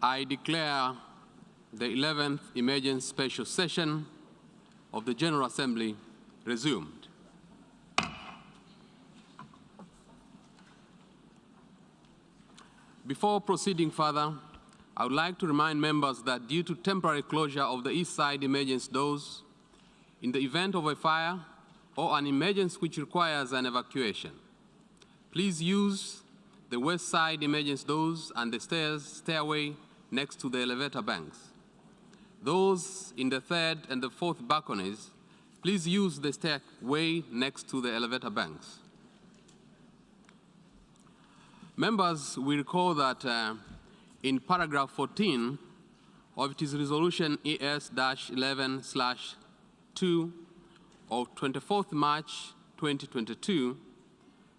I declare the 11th Emergency Special Session of the General Assembly resumed. Before proceeding further, I would like to remind members that due to temporary closure of the east side emergency doors, in the event of a fire or an emergency which requires an evacuation, please use the west side emergency doors and the stairway next to the elevator banks. Those in the third and the fourth balconies, please use the stairway next to the elevator banks. Members will recall that in paragraph 14 of its resolution ES-11/2 of 24th March 2022,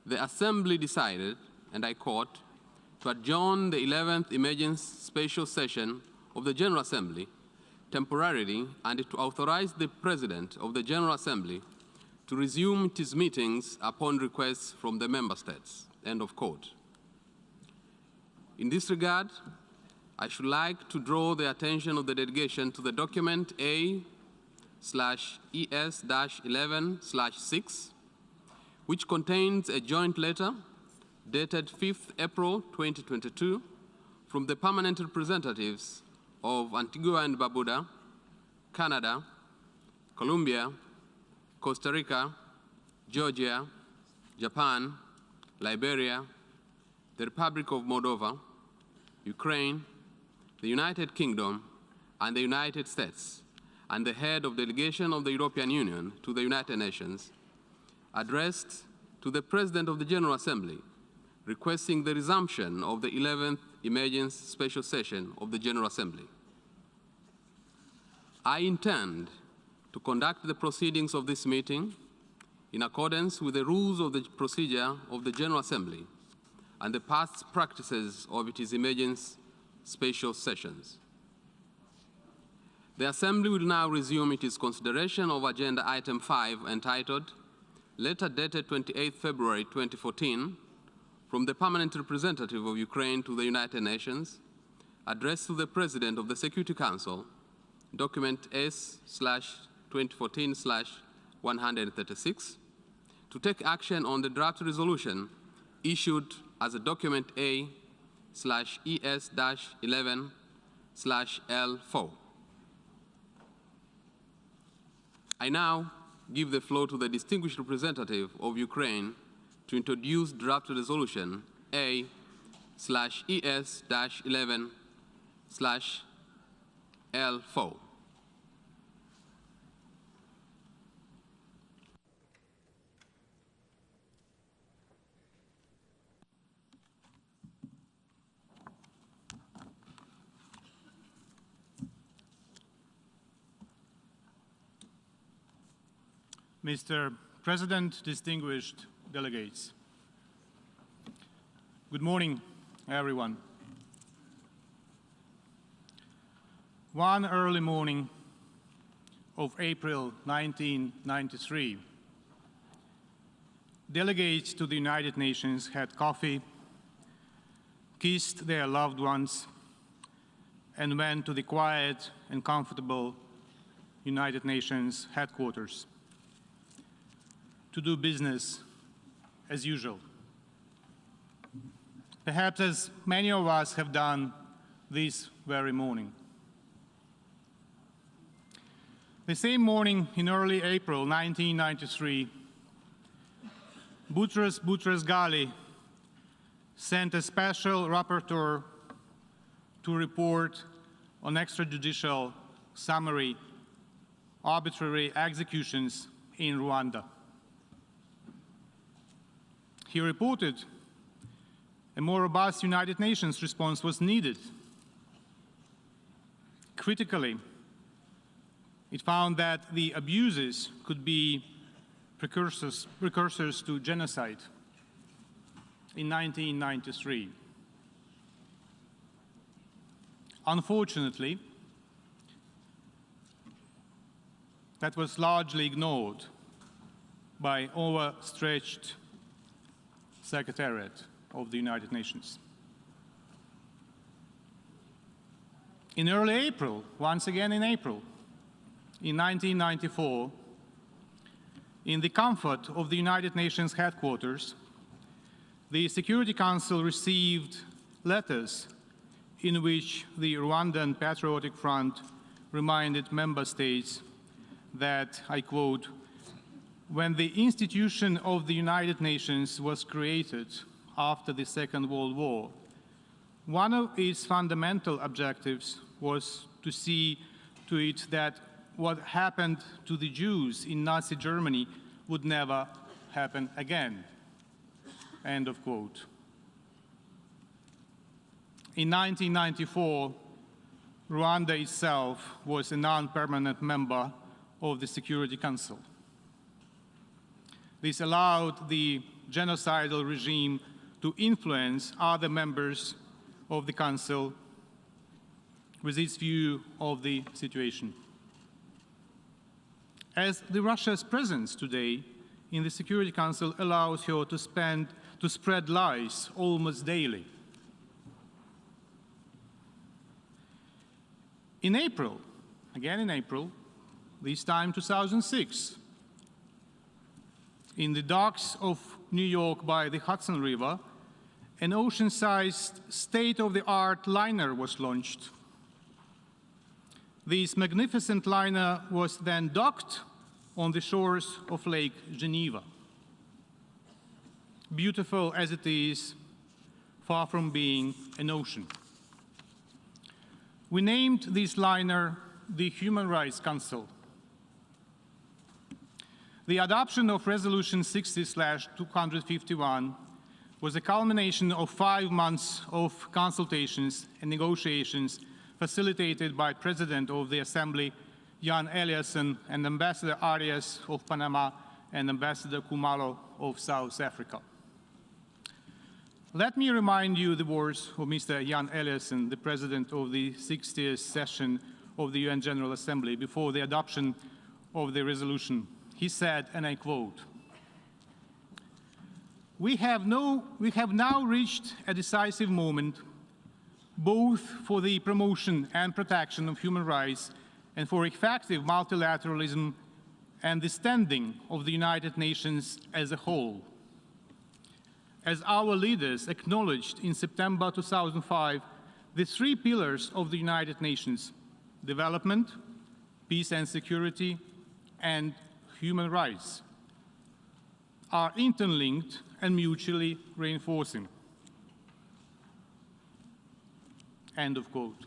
the Assembly decided, and I quote, to adjourn the 11th Emergency Special Session of the General Assembly temporarily and to authorize the President of the General Assembly to resume its meetings upon request from the member states, end of quote. In this regard, I should like to draw the attention of the delegation to the document A/ES-11/6, which contains a joint letter dated 5th April 2022 from the permanent representatives of Antigua and Barbuda, Canada, Colombia, Costa Rica, Georgia, Japan, Liberia, the Republic of Moldova, Ukraine, the United Kingdom, and the United States, and the head of delegation of the European Union to the United Nations, addressed to the President of the General Assembly, requesting the resumption of the 11th Emergency Special Session of the General Assembly. I intend to conduct the proceedings of this meeting in accordance with the rules of the procedure of the General Assembly and the past practices of its emergency special sessions. The Assembly will now resume its consideration of Agenda Item 5, entitled Letter dated 28 February 2014 from the Permanent Representative of Ukraine to the United Nations, addressed to the President of the Security Council, document S/2014/136, to take action on the draft resolution issued as a document A/ES-11/L4. I now give the floor to the distinguished representative of Ukraine to introduce draft resolution A/ES-11/L4. Mr. President, distinguished delegates. Good morning, everyone. One early morning of April 1993, delegates to the United Nations had coffee, kissed their loved ones, and went to the quiet and comfortable United Nations headquarters to do business as usual. Perhaps as many of us have done this very morning. The same morning in early April 1993, Boutros Boutros-Ghali sent a special rapporteur to report on extrajudicial summary arbitrary executions in Rwanda. He reported a more robust United Nations response was needed. Critically, it found that the abuses could be precursors to genocide in 1993. Unfortunately, that was largely ignored by overstretched Secretariat of the United Nations. In early April, once again in April, in 1994, in the comfort of the United Nations headquarters, the Security Council received letters in which the Rwandan Patriotic Front reminded member states that, I quote, "When the institution of the United Nations was created after the Second World War, one of its fundamental objectives was to see to it that what happened to the Jews in Nazi Germany would never happen again." End of quote. In 1994, Rwanda itself was a non-permanent member of the Security Council. This allowed the genocidal regime to influence other members of the Council with its view of the situation. As Russia's presence today in the Security Council allows her to spread lies almost daily. In April, again in April, this time 2006, in the docks of New York by the Hudson River, an ocean-sized, state-of-the-art liner was launched. This magnificent liner was then docked on the shores of Lake Geneva. Beautiful as it is, far from being an ocean. We named this liner the Human Rights Council. The adoption of Resolution 60/251 was a culmination of 5 months of consultations and negotiations facilitated by President of the Assembly, Jan Eliasson, and Ambassador Arias of Panama and Ambassador Kumalo of South Africa. Let me remind you the words of Mr. Jan Eliasson, the President of the 60th session of the UN General Assembly, before the adoption of the resolution. He said, and I quote, we have now reached a decisive moment, both for the promotion and protection of human rights and for effective multilateralism and the standing of the United Nations as a whole. As our leaders acknowledged in September 2005, the 3 pillars of the United Nations, development, peace and security, and human rights, are interlinked and mutually reinforcing. End of quote.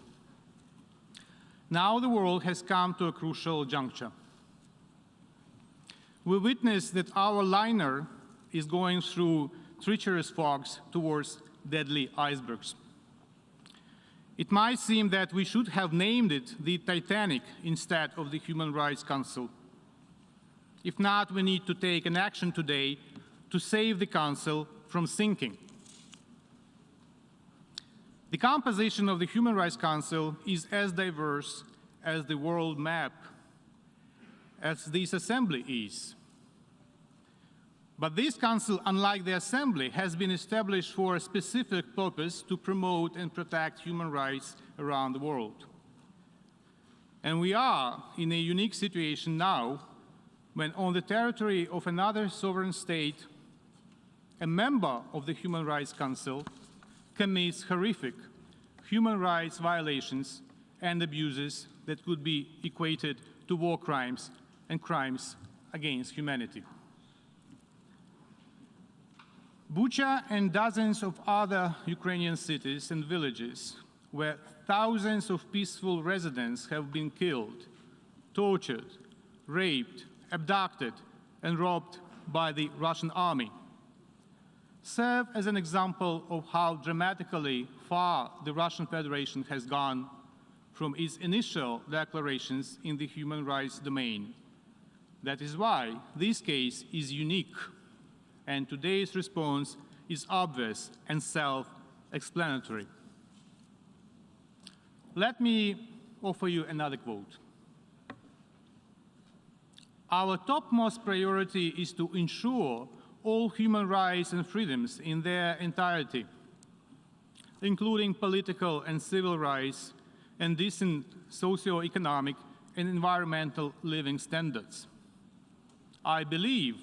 Now the world has come to a crucial juncture. We witness that our liner is going through treacherous fogs towards deadly icebergs. It might seem that we should have named it the Titanic instead of the Human Rights Council. If not, we need to take an action today to save the Council from sinking. The composition of the Human Rights Council is as diverse as the world map, as this Assembly is. But this Council, unlike the Assembly, has been established for a specific purpose to promote and protect human rights around the world. And we are in a unique situation now when on the territory of another sovereign state, a member of the Human Rights Council commits horrific human rights violations and abuses that could be equated to war crimes and crimes against humanity. Bucha and dozens of other Ukrainian cities and villages where thousands of peaceful residents have been killed, tortured, raped, abducted, and robbed by the Russian army serve as an example of how dramatically far the Russian Federation has gone from its initial declarations in the human rights domain. That is why this case is unique, and today's response is obvious and self-explanatory. Let me offer you another quote. Our topmost priority is to ensure all human rights and freedoms in their entirety, including political and civil rights, and decent socio-economic and environmental living standards. I believe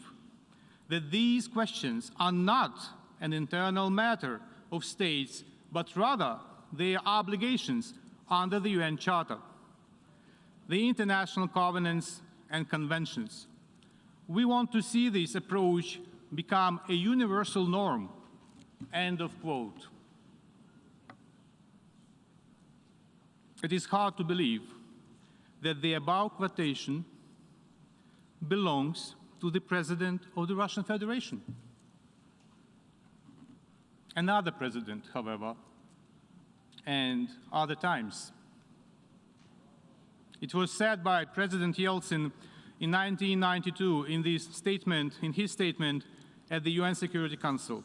that these questions are not an internal matter of states, but rather their obligations under the UN Charter, the international covenants and conventions. We want to see this approach become a universal norm. End of quote. It is hard to believe that the above quotation belongs to the President of the Russian Federation. Another president, however, and other times. It was said by President Yeltsin in 1992 in his statement at the UN Security Council.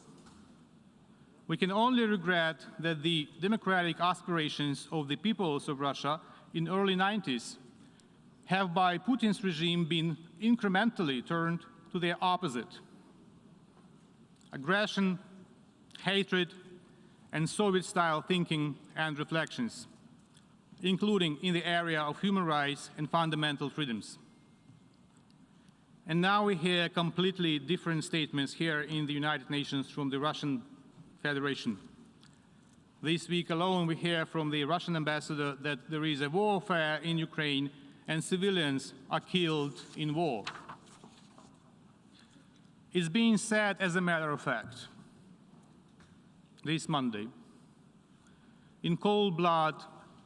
We can only regret that the democratic aspirations of the peoples of Russia in the early 90s have by Putin's regime been incrementally turned to their opposite. Aggression, hatred, and Soviet-style thinking and reflections, including in the area of human rights and fundamental freedoms. And now we hear completely different statements here in the United Nations from the Russian Federation. This week alone, we hear from the Russian ambassador that there is a warfare in Ukraine and civilians are killed in war. It's being said as a matter of fact this Monday, in cold blood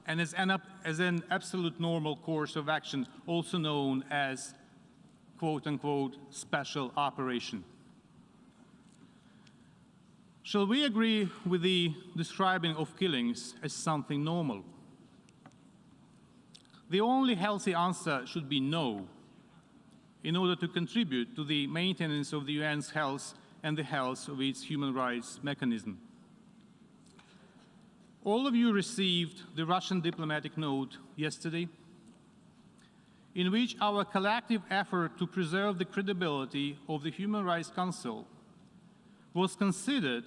and as an absolute normal course of action, also known as quote-unquote special operation. Shall we agree with the describing of killings as something normal? The only healthy answer should be no, in order to contribute to the maintenance of the UN's health and the health of its human rights mechanism. All of you received the Russian diplomatic note yesterday, in which our collective effort to preserve the credibility of the Human Rights Council was considered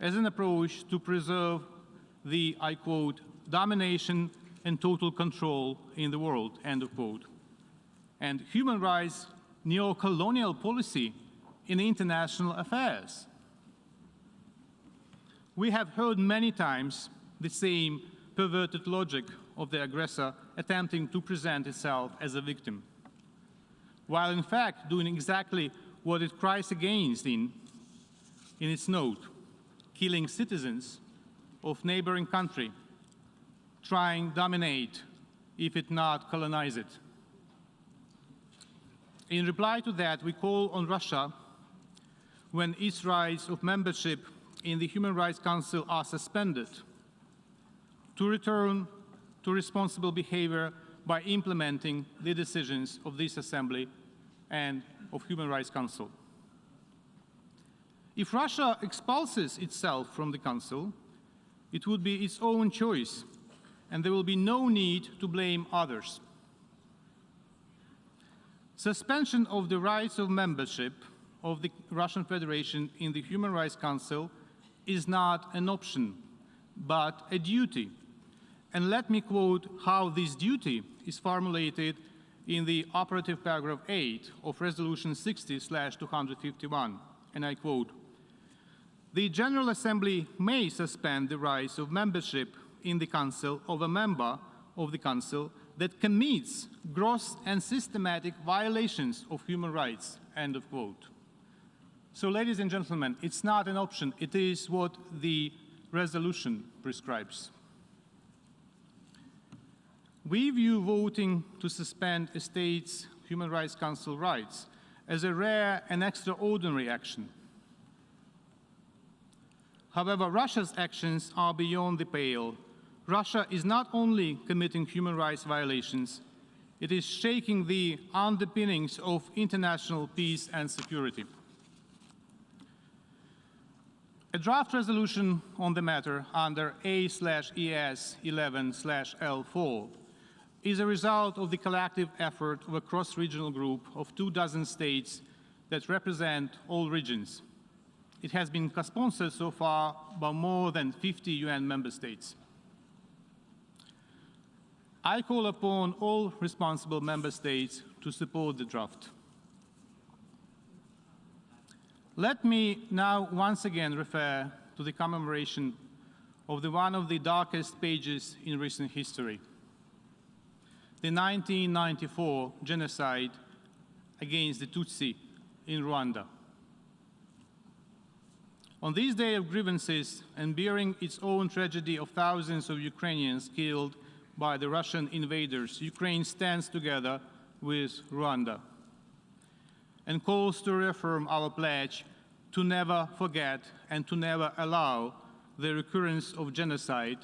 as an approach to preserve the, I quote, domination and total control in the world, end of quote, and human rights neo-colonial policy in international affairs. We have heard many times the same perverted logic of the aggressor attempting to present itself as a victim, while in fact doing exactly what it cries against in its note, killing citizens of neighboring country, trying to dominate, if it not colonize it. In reply to that, we call on Russia, when its rights of membership in the Human Rights Council are suspended, to return to responsible behavior by implementing the decisions of this Assembly and of Human Rights Council. If Russia expulses itself from the Council, it would be its own choice, and there will be no need to blame others. Suspension of the rights of membership of the Russian Federation in the Human Rights Council is not an option, but a duty. And let me quote how this duty is formulated in the operative paragraph 8 of Resolution 60/251, and I quote, "The General Assembly may suspend the rights of membership in the Council of a member of the Council that commits gross and systematic violations of human rights," end of quote. So, ladies and gentlemen, it's not an option, it is what the resolution prescribes. We view voting to suspend a state's Human Rights Council rights as a rare and extraordinary action. However, Russia's actions are beyond the pale. Russia is not only committing human rights violations, it is shaking the underpinnings of international peace and security. A draft resolution on the matter under A/ES 11/L4 is a result of the collective effort of a cross-regional group of 24 states that represent all regions. It has been co-sponsored so far by more than 50 UN member states. I call upon all responsible member states to support the draft. Let me now once again refer to the commemoration of one of the darkest pages in recent history, the 1994 genocide against the Tutsi in Rwanda. On this day of grievances and bearing its own tragedy of thousands of Ukrainians killed by the Russian invaders, Ukraine stands together with Rwanda and calls to reaffirm our pledge to never forget and to never allow the recurrence of genocide,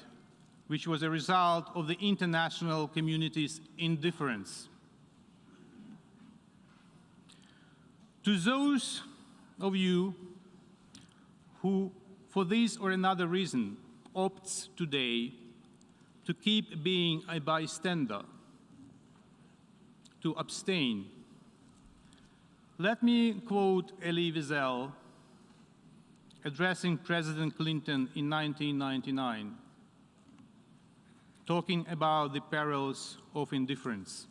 which was a result of the international community's indifference. To those of you who, for this or another reason, opts today to keep being a bystander, to abstain, let me quote Elie Wiesel addressing President Clinton in 1999, talking about the perils of indifference.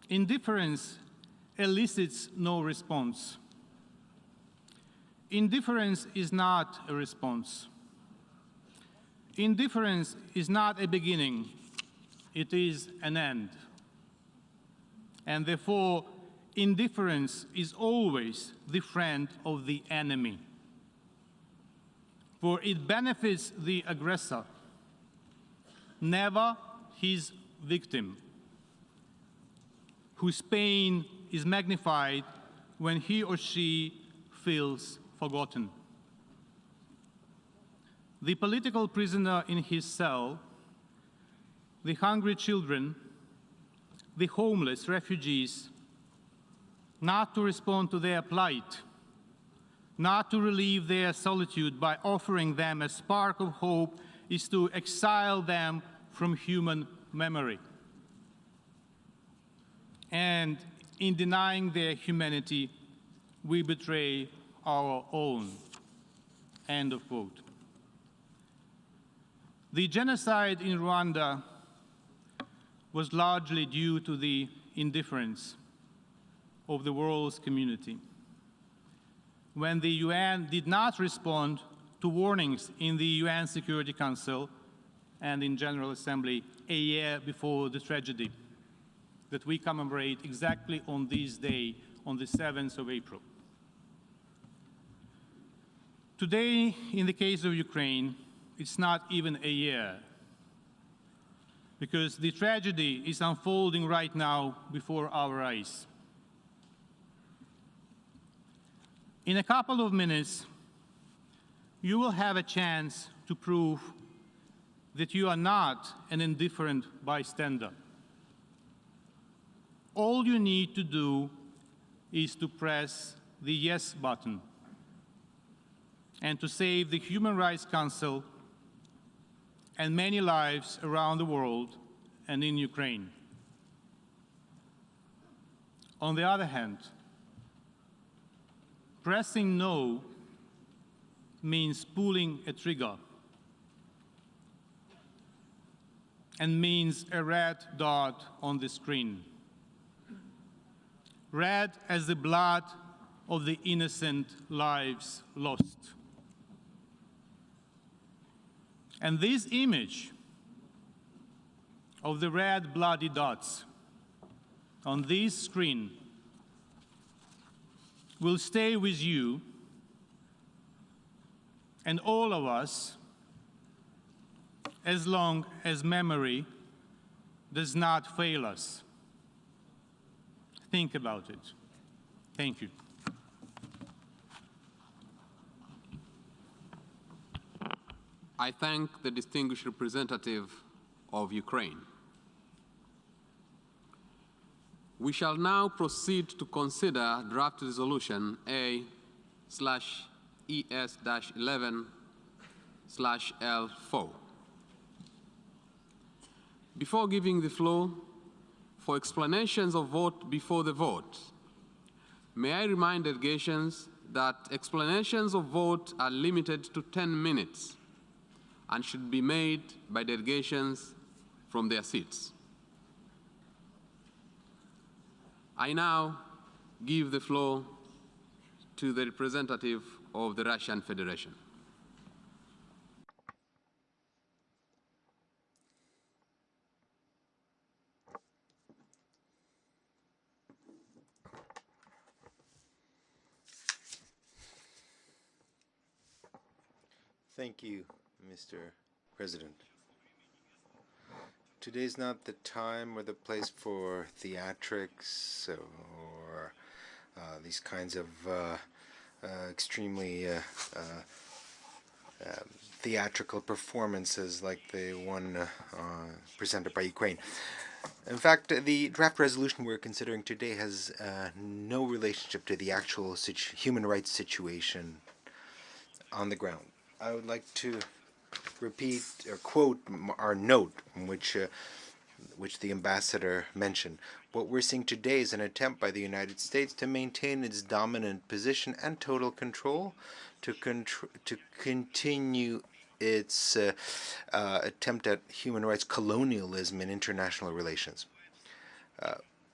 Indifference elicits no response. Indifference is not a response. Indifference is not a beginning, it is an end. And therefore, indifference is always the friend of the enemy, for it benefits the aggressor, never his victim, whose pain is magnified when he or she feels forgotten. The political prisoner in his cell, the hungry children, the homeless refugees, not to respond to their plight, not to relieve their solitude by offering them a spark of hope, is to exile them from human memory. And in denying their humanity, we betray our own. End of quote. The genocide in Rwanda was largely due to the indifference of the world's community. When the UN did not respond to warnings in the UN Security Council and in General Assembly a year before the tragedy that we commemorate exactly on this day, on the 7th of April. Today, in the case of Ukraine, it's not even a year, because the tragedy is unfolding right now before our eyes. In a couple of minutes, you will have a chance to prove that you are not an indifferent bystander. All you need to do is to press the yes button and to save the Human Rights Council and many lives around the world and in Ukraine. On the other hand, pressing no means pulling a trigger and means a red dot on the screen. Red as the blood of the innocent lives lost. And this image of the red bloody dots on this screen will stay with you and all of us as long as memory does not fail us. Think about it. Thank you. I thank the distinguished representative of Ukraine. We shall now proceed to consider draft resolution A/ES-11/L4. Before giving the floor for explanations of vote before the vote, may I remind delegations that explanations of vote are limited to 10 minutes and should be made by delegations from their seats. I now give the floor to the representative of the Russian Federation. Thank you, Mr. President. Today's not the time or the place for theatrics or these kinds of extremely theatrical performances like the one presented by Ukraine. In fact, the draft resolution we're considering today has no relationship to the actual human rights situation on the ground. I would like to repeat or quote our note, which the ambassador mentioned. What we're seeing today is an attempt by the United States to maintain its dominant position and total control, to continue its attempt at human rights colonialism in international relations.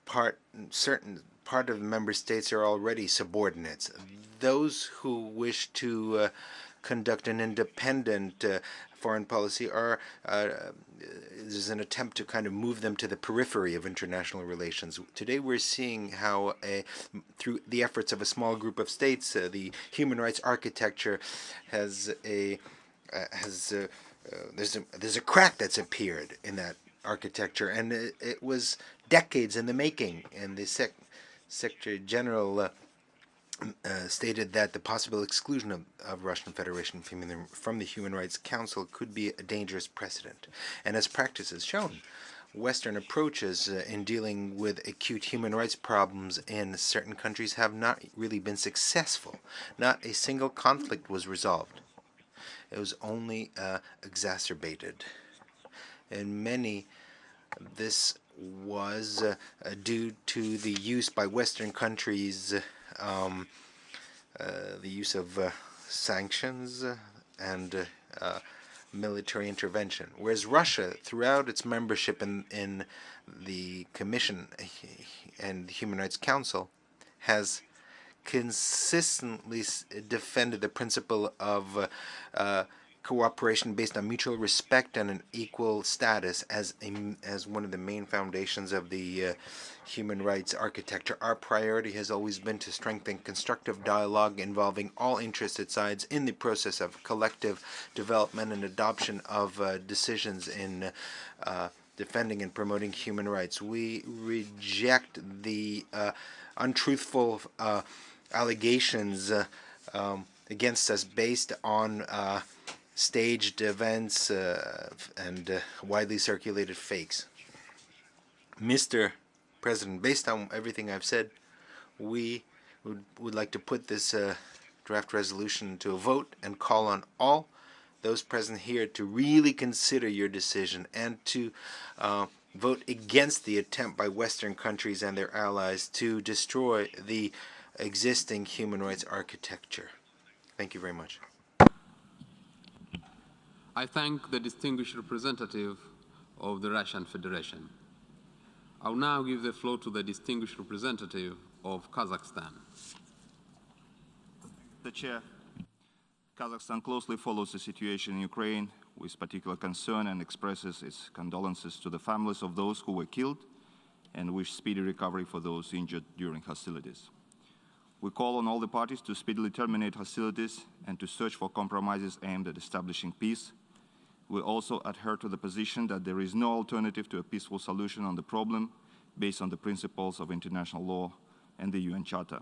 Part of the member states are already subordinates. Those who wish to conduct an independent foreign policy is an attempt to kind of move them to the periphery of international relations. Today we're seeing how through the efforts of a small group of states, the human rights architecture has there's a crack that's appeared in that architecture, and it was decades in the making. And the Secretary General stated that the possible exclusion of Russian Federation from the Human Rights Council could be a dangerous precedent. And as practice has shown, Western approaches in dealing with acute human rights problems in certain countries have not really been successful. Not a single conflict was resolved. It was only exacerbated. In many, this was due to the use by Western countries the use of sanctions and military intervention, whereas Russia, throughout its membership in the Commission and the Human Rights Council, has consistently defended the principle of cooperation based on mutual respect and an equal status as one of the main foundations of the human rights architecture. Our priority has always been to strengthen constructive dialogue involving all interested sides in the process of collective development and adoption of decisions in defending and promoting human rights. We reject the untruthful allegations against us based on staged events and widely circulated fakes. Mr. President, based on everything I've said, we would like to put this draft resolution to a vote and call on all those present here to really consider your decision and to vote against the attempt by Western countries and their allies to destroy the existing human rights architecture. Thank you very much. I thank the distinguished representative of the Russian Federation. I will now give the floor to the distinguished representative of Kazakhstan. The Chair, Kazakhstan closely follows the situation in Ukraine with particular concern and expresses its condolences to the families of those who were killed and wish speedy recovery for those injured during hostilities. We call on all the parties to speedily terminate hostilities and to search for compromises aimed at establishing peace. We also adhere to the position that there is no alternative to a peaceful solution on the problem based on the principles of international law and the UN Charter.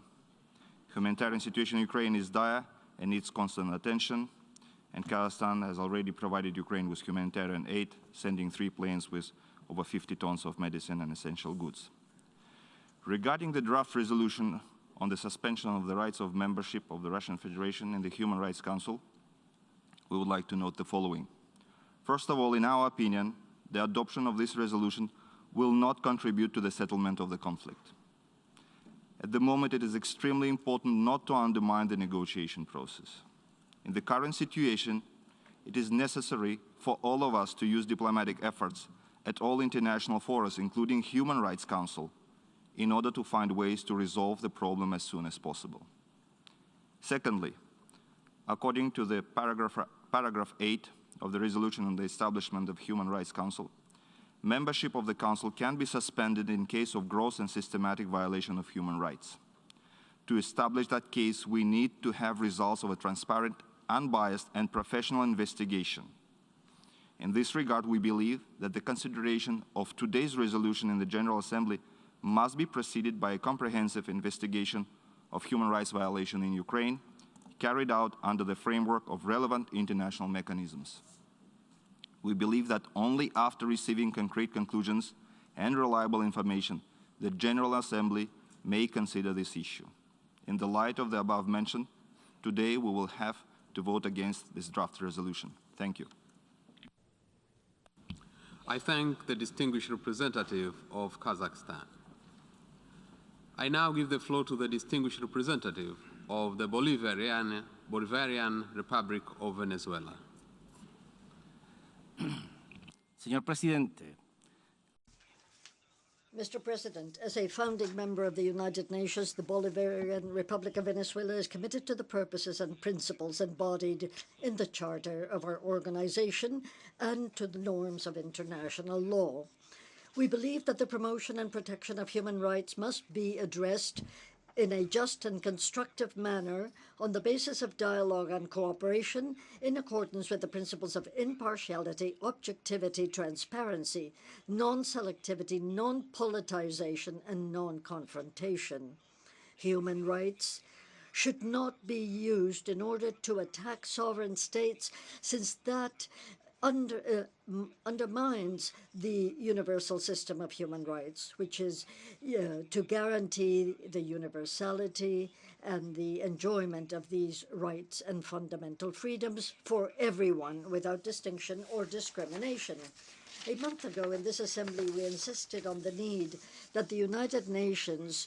Humanitarian situation in Ukraine is dire and needs constant attention, and Kazakhstan has already provided Ukraine with humanitarian aid, sending 3 planes with over 50 tons of medicine and essential goods. Regarding the draft resolution on the suspension of the rights of membership of the Russian Federation in the Human Rights Council, we would like to note the following. First of all, in our opinion, the adoption of this resolution will not contribute to the settlement of the conflict. At the moment, it is extremely important not to undermine the negotiation process. In the current situation, it is necessary for all of us to use diplomatic efforts at all international forums, including Human Rights Council, in order to find ways to resolve the problem as soon as possible. Secondly, according to the paragraph 8 of the resolution on the establishment of Human Rights Council, membership of the Council can be suspended in case of gross and systematic violation of human rights. To establish that case, we need to have results of a transparent, unbiased, and professional investigation. In this regard, we believe that the consideration of today's resolution in the General Assembly must be preceded by a comprehensive investigation of human rights violation in Ukraine, carried out under the framework of relevant international mechanisms. We believe that only after receiving concrete conclusions and reliable information, the General Assembly may consider this issue. In the light of the above mentioned, today we will have to vote against this draft resolution. Thank you. I thank the distinguished representative of Kazakhstan. I now give the floor to the distinguished representative of the Bolivarian Republic of Venezuela. Señor Presidente. Mr. President, as a founding member of the United Nations, the Bolivarian Republic of Venezuela is committed to the purposes and principles embodied in the Charter of our organization and to the norms of international law. We believe that the promotion and protection of human rights must be addressed in a just and constructive manner on the basis of dialogue and cooperation in accordance with the principles of impartiality, objectivity, transparency, non-selectivity, non-politicization, and non-confrontation. Human rights should not be used in order to attack sovereign states, since that undermines the universal system of human rights, which is to guarantee the universality and the enjoyment of these rights and fundamental freedoms for everyone without distinction or discrimination. A month ago in this assembly, we insisted on the need that the United Nations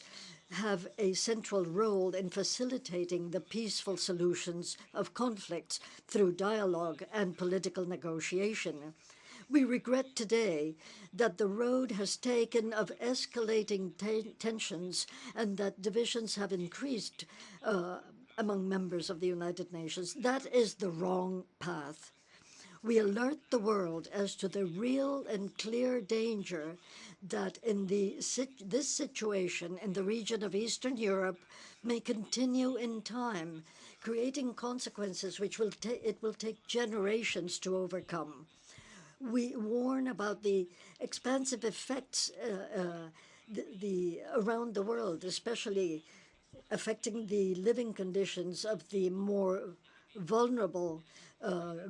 have a central role in facilitating the peaceful solutions of conflicts through dialogue and political negotiation. We regret today that the road has taken of escalating tensions and that divisions have increased among members of the United Nations. That is the wrong path. We alert the world as to the real and clear danger that in this situation in the region of Eastern Europe may continue in time, creating consequences which it will take generations to overcome. We warn about the expansive effects around the world, especially affecting the living conditions of the more vulnerable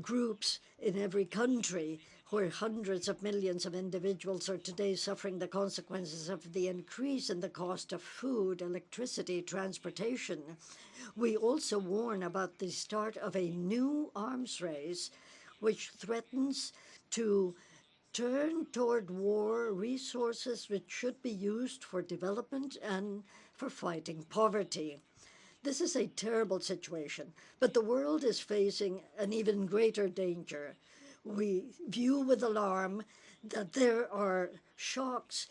groups in every country, where hundreds of millions of individuals are today suffering the consequences of the increase in the cost of food, electricity, transportation. We also warn about the start of a new arms race, which threatens to turn toward war resources which should be used for development and for fighting poverty. This is a terrible situation, but the world is facing an even greater danger. We view with alarm that there are shocks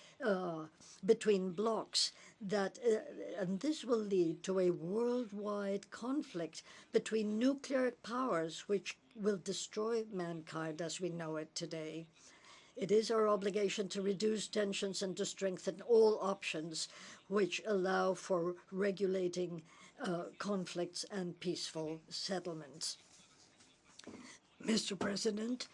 between blocs and this will lead to a worldwide conflict between nuclear powers which will destroy mankind as we know it today. It is our obligation to reduce tensions and to strengthen all options which allow for regulating conflicts and peaceful settlements. Mr. President,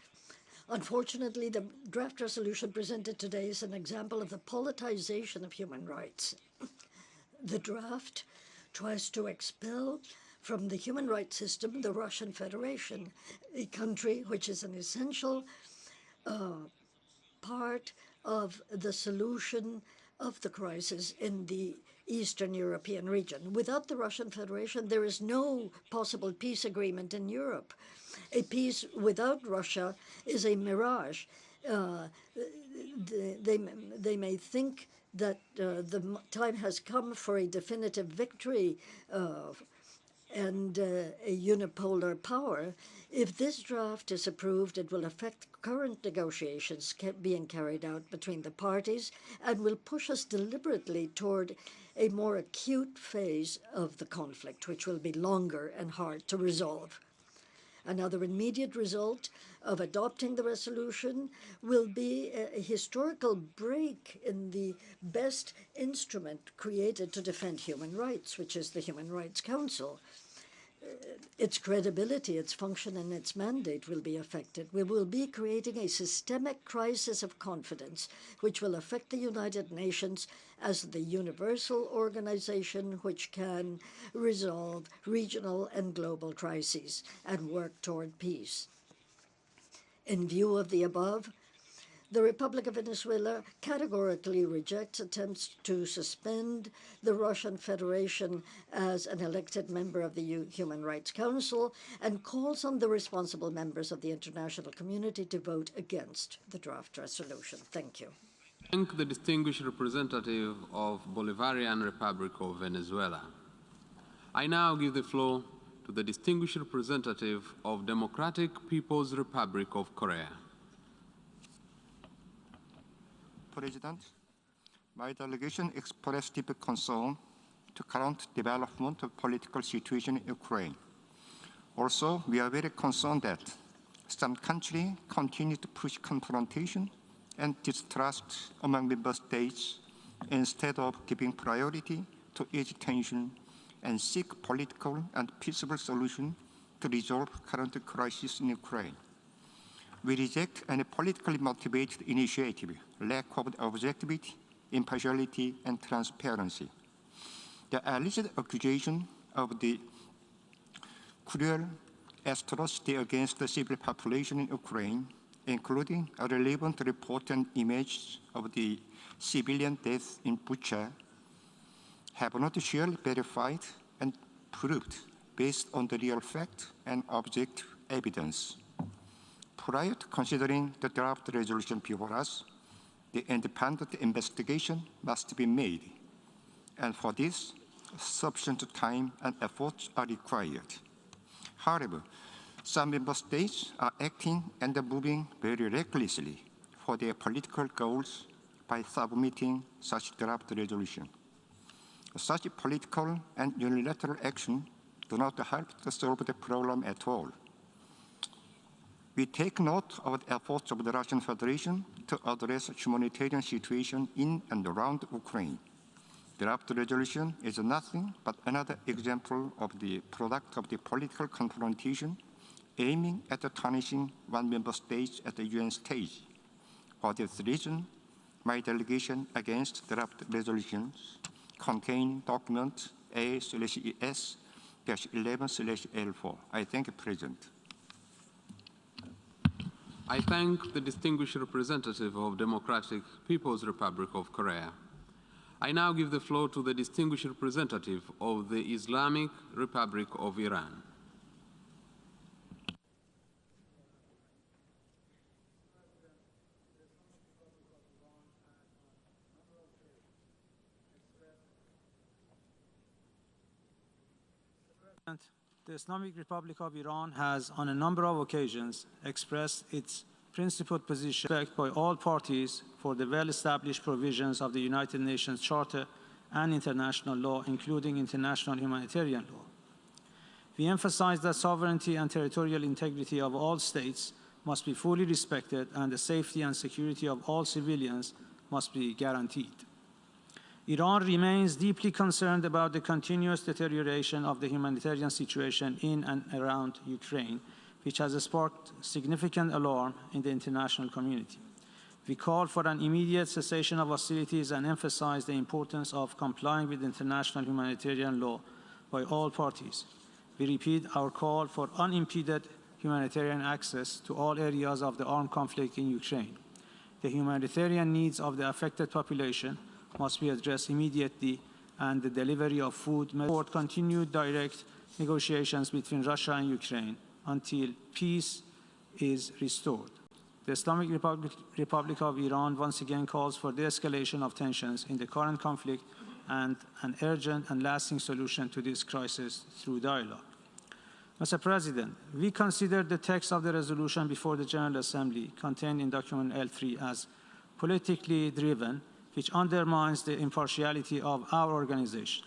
unfortunately, the draft resolution presented today is an example of the politicization of human rights. The draft tries to expel from the human rights system the Russian Federation, a country which is an essential part of the solution of the crisis in the Eastern European region. Without the Russian Federation, there is no possible peace agreement in Europe. A peace without Russia is a mirage. They may think that the time has come for a definitive victory and a unipolar power. If this draft is approved, it will affect current negotiations being carried out between the parties and will push us deliberately toward a more acute phase of the conflict, which will be longer and hard to resolve. Another immediate result of adopting the resolution will be a historical break in the best instrument created to defend human rights, which is the Human Rights Council. Its credibility, its function, and its mandate will be affected. We will be creating a systemic crisis of confidence, which will affect the United Nations as the universal organization which can resolve regional and global crises and work toward peace. In view of the above, the Republic of Venezuela categorically rejects attempts to suspend the Russian Federation as an elected member of the Human Rights Council and calls on the responsible members of the international community to vote against the draft resolution. Thank you. Thank the distinguished representative of Bolivarian Republic of Venezuela. I now give the floor to the distinguished representative of Democratic People's Republic of Korea. President, my delegation expressed deep concern to current development of political situation in Ukraine. Also, we are very concerned that some countries continue to push confrontation and distrust among member states instead of giving priority to ease tension and seek political and peaceful solutions to resolve current crisis in Ukraine. We reject any politically motivated initiative, lack of objectivity, impartiality, and transparency. The alleged accusation of the cruel atrocity against the civil population in Ukraine, including a relevant report and images of the civilian deaths in Bucha, have not surely verified and proved based on the real fact and objective evidence. Prior to considering the draft resolution before us, the independent investigation must be made, and for this, sufficient time and efforts are required. However, some member states are acting and moving very recklessly for their political goals by submitting such draft resolution. Such political and unilateral action do not help to solve the problem at all. We take note of the efforts of the Russian Federation to address the humanitarian situation in and around Ukraine. The draft resolution is nothing but another example of the product of the political confrontation aiming at tarnishing one member state at the UN stage. For this reason, my delegation against draft resolutions contain document A/ES-11/L4. I thank you, President. I thank the distinguished representative of Democratic People's Republic of Korea. I now give the floor to the distinguished representative of the Islamic Republic of Iran. The Islamic Republic of Iran has, on a number of occasions, expressed its principled position by all parties for the well-established provisions of the United Nations Charter and international law, including international humanitarian law. We emphasize that sovereignty and territorial integrity of all states must be fully respected, and the safety and security of all civilians must be guaranteed. Iran remains deeply concerned about the continuous deterioration of the humanitarian situation in and around Ukraine, which has sparked significant alarm in the international community. We call for an immediate cessation of hostilities and emphasize the importance of complying with international humanitarian law by all parties. We repeat our call for unimpeded humanitarian access to all areas of the armed conflict in Ukraine. The humanitarian needs of the affected population must be addressed immediately, and the delivery of food must support continued direct negotiations between Russia and Ukraine until peace is restored. The Islamic Republic of Iran once again calls for de-escalation of tensions in the current conflict and an urgent and lasting solution to this crisis through dialogue. Mr. President, we consider the text of the resolution before the General Assembly contained in document L3 as politically driven, which undermines the impartiality of our organization.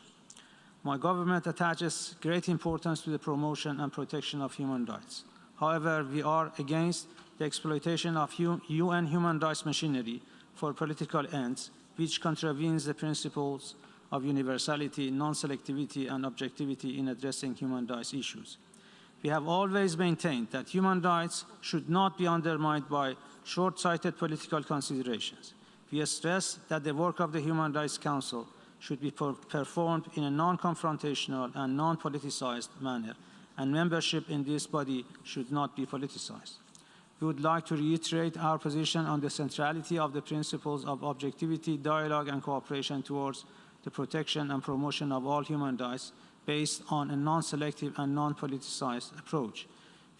My government attaches great importance to the promotion and protection of human rights. However, we are against the exploitation of UN human rights machinery for political ends, which contravenes the principles of universality, non-selectivity, and objectivity in addressing human rights issues. We have always maintained that human rights should not be undermined by short-sighted political considerations. We stress that the work of the Human Rights Council should be performed in a non-confrontational and non-politicized manner, and membership in this body should not be politicized. We would like to reiterate our position on the centrality of the principles of objectivity, dialogue, and cooperation towards the protection and promotion of all human rights based on a non-selective and non-politicized approach.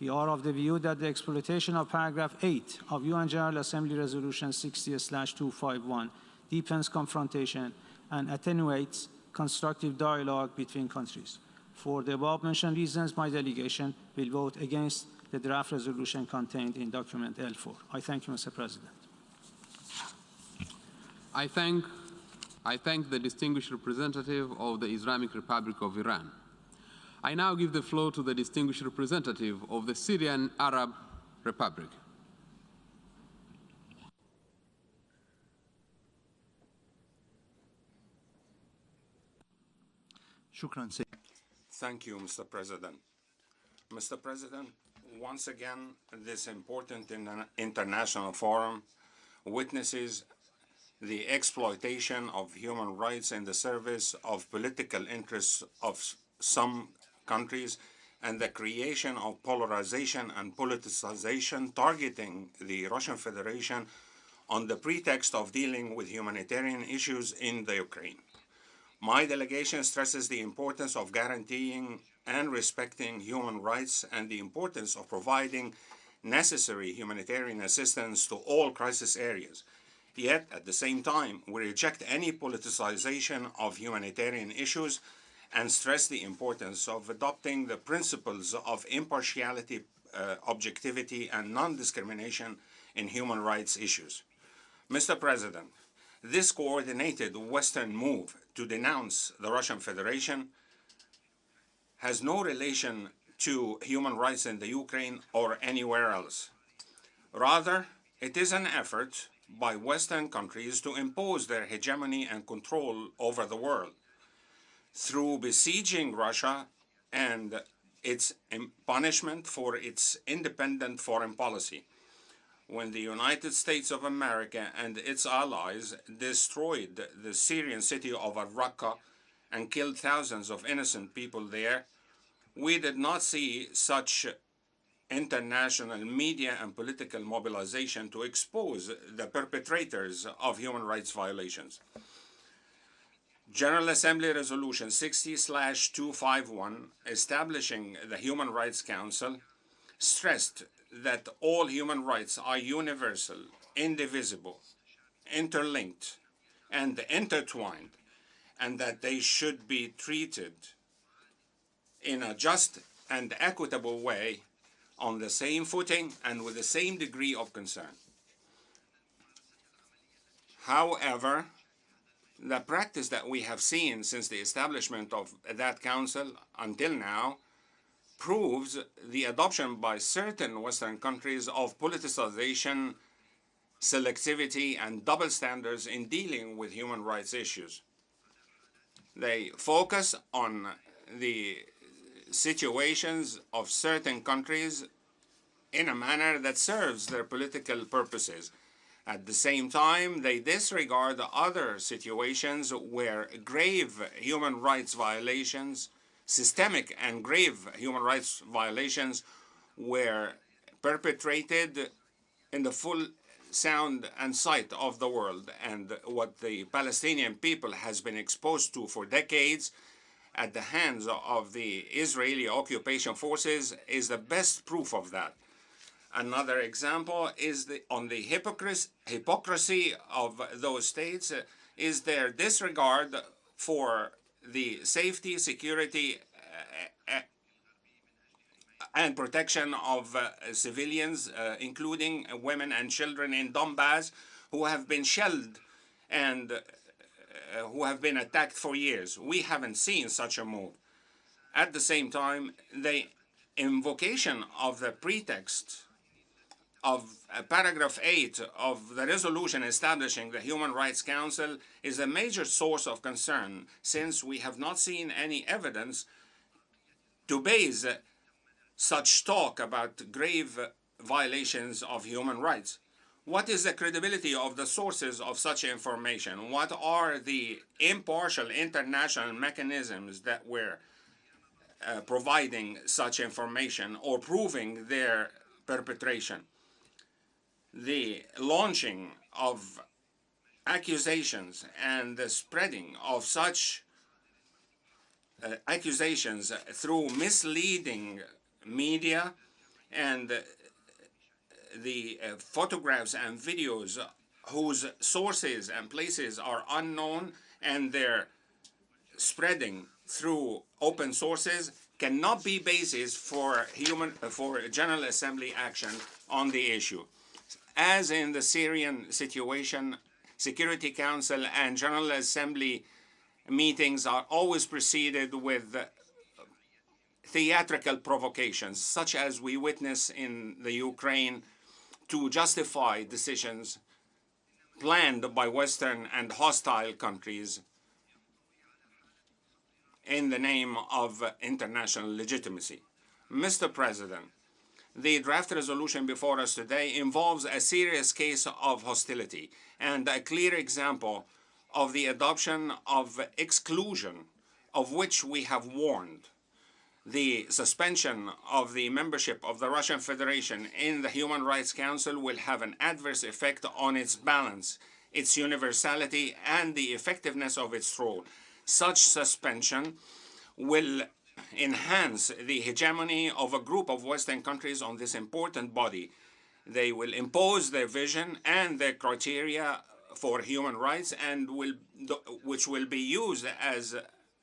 We are of the view that the exploitation of paragraph 8 of UN General Assembly Resolution 60/251 deepens confrontation and attenuates constructive dialogue between countries. For the above-mentioned reasons, my delegation will vote against the draft resolution contained in document L4. I thank you, Mr. President. I thank the distinguished representative of the Islamic Republic of Iran. I now give the floor to the distinguished representative of the Syrian Arab Republic. Thank you, Mr. President. Mr. President, once again, this important international forum witnesses the exploitation of human rights in the service of political interests of some countries and the creation of polarization and politicization targeting the Russian Federation on the pretext of dealing with humanitarian issues in the Ukraine. My delegation stresses the importance of guaranteeing and respecting human rights and the importance of providing necessary humanitarian assistance to all crisis areas. Yet, at the same time, we reject any politicization of humanitarian issues and stress the importance of adopting the principles of impartiality, objectivity, and non-discrimination in human rights issues. Mr. President, this coordinated Western move to denounce the Russian Federation has no relation to human rights in the Ukraine or anywhere else. Rather, it is an effort by Western countries to impose their hegemony and control over the world through besieging Russia and its punishment for its independent foreign policy. When the United States of America and its allies destroyed the Syrian city of al-Raqqa and killed thousands of innocent people there, we did not see such international media and political mobilization to expose the perpetrators of human rights violations. General Assembly Resolution 60/251, establishing the Human Rights Council, stressed that all human rights are universal, indivisible, interlinked, and intertwined, and that they should be treated in a just and equitable way on the same footing and with the same degree of concern. However, the practice that we have seen since the establishment of that council until now proves the adoption by certain Western countries of politicization, selectivity, and double standards in dealing with human rights issues. They focus on the situations of certain countries in a manner that serves their political purposes. At the same time, they disregard other situations where grave human rights violations, systemic and grave human rights violations, were perpetrated in the full sound and sight of the world. And what the Palestinian people has been exposed to for decades at the hands of the Israeli occupation forces is the best proof of that. Another example is on the hypocrisy of those states is their disregard for the safety, security, and protection of civilians, including women and children in Donbass, who have been shelled and who have been attacked for years. We haven't seen such a move. At the same time, the invocation of the pretext of paragraph 8 of the resolution establishing the Human Rights Council is a major source of concern, since we have not seen any evidence to base such talk about grave violations of human rights. What is the credibility of the sources of such information? What are the impartial international mechanisms that were providing such information or proving their perpetration? The launching of accusations and the spreading of such accusations through misleading media and the photographs and videos whose sources and places are unknown, and their spreading through open sources cannot be basis for General Assembly action on the issue. As in the Syrian situation, Security Council and General Assembly meetings are always preceded with theatrical provocations, such as we witness in the Ukraine, to justify decisions planned by Western and hostile countries in the name of international legitimacy. Mr. President, the draft resolution before us today involves a serious case of hostility and a clear example of the adoption of exclusion of which we have warned. The suspension of the membership of the Russian Federation in the Human Rights Council will have an adverse effect on its balance, its universality, and the effectiveness of its role. Such suspension will enhance the hegemony of a group of Western countries on this important body. They will impose their vision and their criteria for human rights, and which will be used as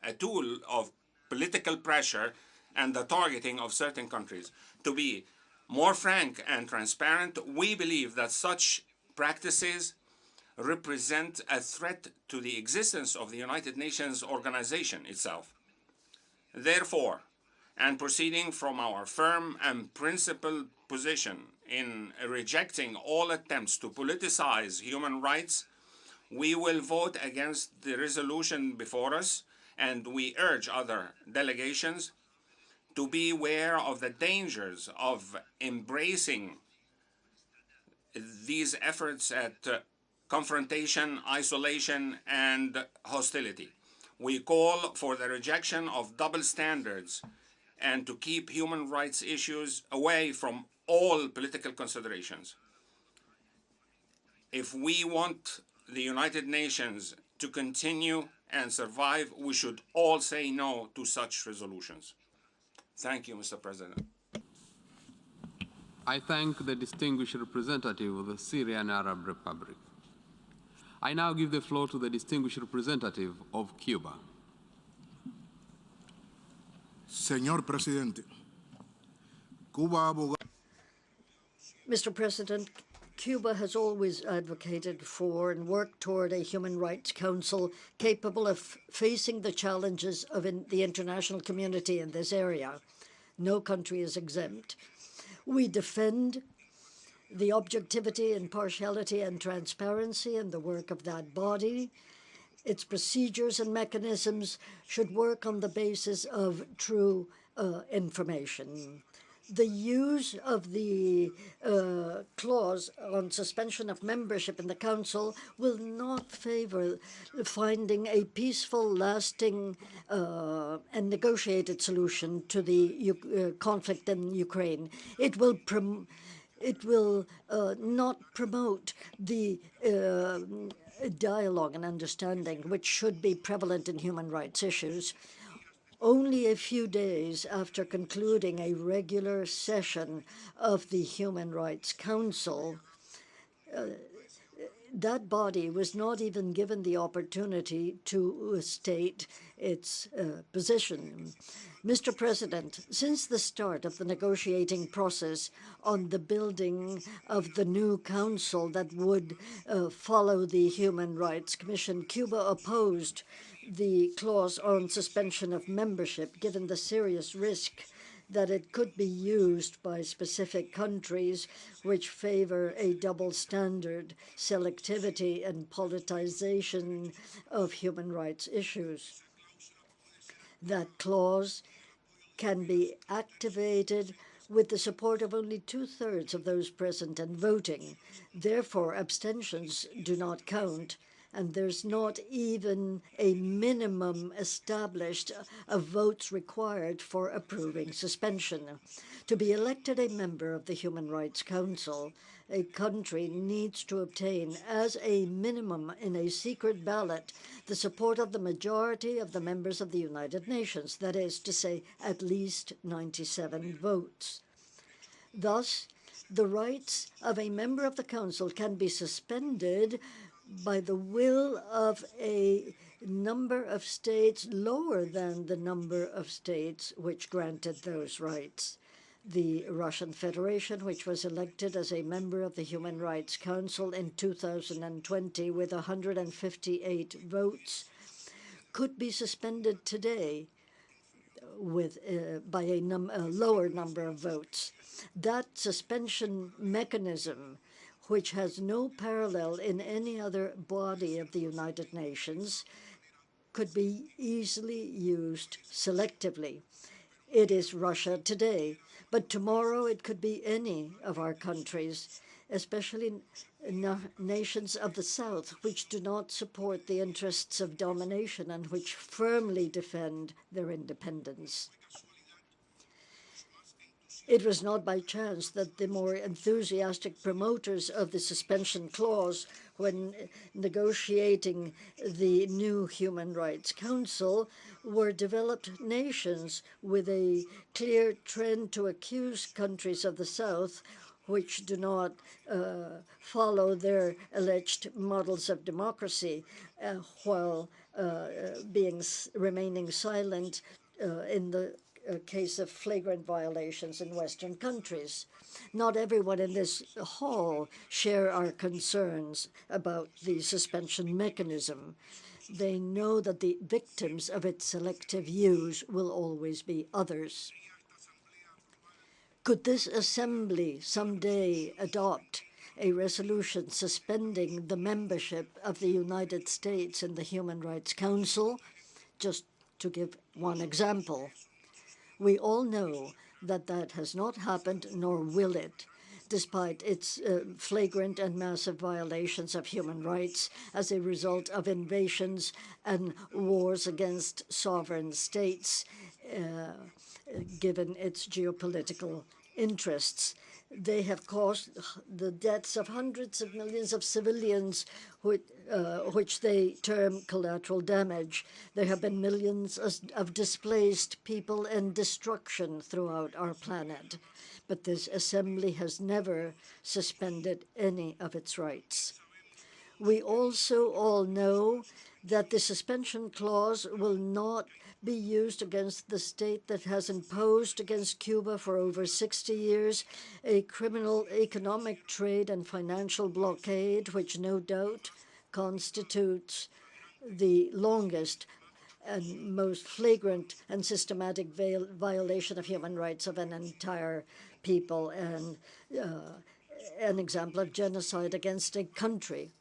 a tool of political pressure and the targeting of certain countries. To be more frank and transparent, we believe that such practices represent a threat to the existence of the United Nations organization itself. Therefore, and proceeding from our firm and principled position in rejecting all attempts to politicize human rights, we will vote against the resolution before us, and we urge other delegations to be aware of the dangers of embracing these efforts at confrontation, isolation, and hostility. We call for the rejection of double standards and to keep human rights issues away from all political considerations. If we want the United Nations to continue and survive, we should all say no to such resolutions. Thank you, Mr. President. I thank the distinguished representative of the Syrian Arab Republic. I now give the floor to the distinguished representative of Cuba. Señor Presidente, Cuba Mr. President, Cuba has always advocated for and worked toward a human rights council capable of facing the challenges of the international community in this area. No country is exempt. We defend the objectivity, impartiality, and transparency in the work of that body. Its procedures and mechanisms should work on the basis of true information. The use of the clause on suspension of membership in the Council will not favor finding a peaceful, lasting, and negotiated solution to the conflict in Ukraine. It will not promote the dialogue and understanding which should be prevalent in human rights issues. Only a few days after concluding a regular session of the Human Rights Council, that body was not even given the opportunity to state its position. Mr. President, since the start of the negotiating process on the building of the new council that would follow the Human Rights Commission, Cuba opposed the clause on suspension of membership, given the serious risk that it could be used by specific countries which favor a double standard, selectivity, and politicization of human rights issues. That clause can be activated with the support of only 2/3 of those present and voting. Therefore, abstentions do not count, and there's not even a minimum established of votes required for approving suspension. To be elected a member of the Human Rights Council, a country needs to obtain as a minimum in a secret ballot the support of the majority of the members of the United Nations, that is to say, at least 97 votes. Thus, the rights of a member of the Council can be suspended by the will of a number of states lower than the number of states which granted those rights. The Russian Federation, which was elected as a member of the Human Rights Council in 2020 with 158 votes, could be suspended today with by a lower number of votes. That suspension mechanism, which has no parallel in any other body of the United Nations, could be easily used selectively. It is Russia today, but tomorrow it could be any of our countries, especially nations of the South, which do not support the interests of domination and which firmly defend their independence. It was not by chance that the more enthusiastic promoters of the suspension clause, when negotiating the new Human Rights Council, were developed nations with a clear trend to accuse countries of the South which do not follow their alleged models of democracy while remaining silent in the case of flagrant violations in Western countries. Not everyone in this hall share our concerns about the suspension mechanism. They know that the victims of its selective use will always be others. Could this assembly someday adopt a resolution suspending the membership of the United States in the Human Rights Council? Just to give one example. We all know that that has not happened, nor will it, despite its flagrant and massive violations of human rights as a result of invasions and wars against sovereign states, given its geopolitical interests. They have caused the deaths of hundreds of millions of civilians, which they term collateral damage. There have been millions of displaced people and destruction throughout our planet. But this assembly has never suspended any of its rights. We also all know that the suspension clause will not be used against the state that has imposed against Cuba for over 60 years a criminal economic trade and financial blockade, which no doubt constitutes the longest and most flagrant and systematic violation of human rights of an entire people and an example of genocide against a country.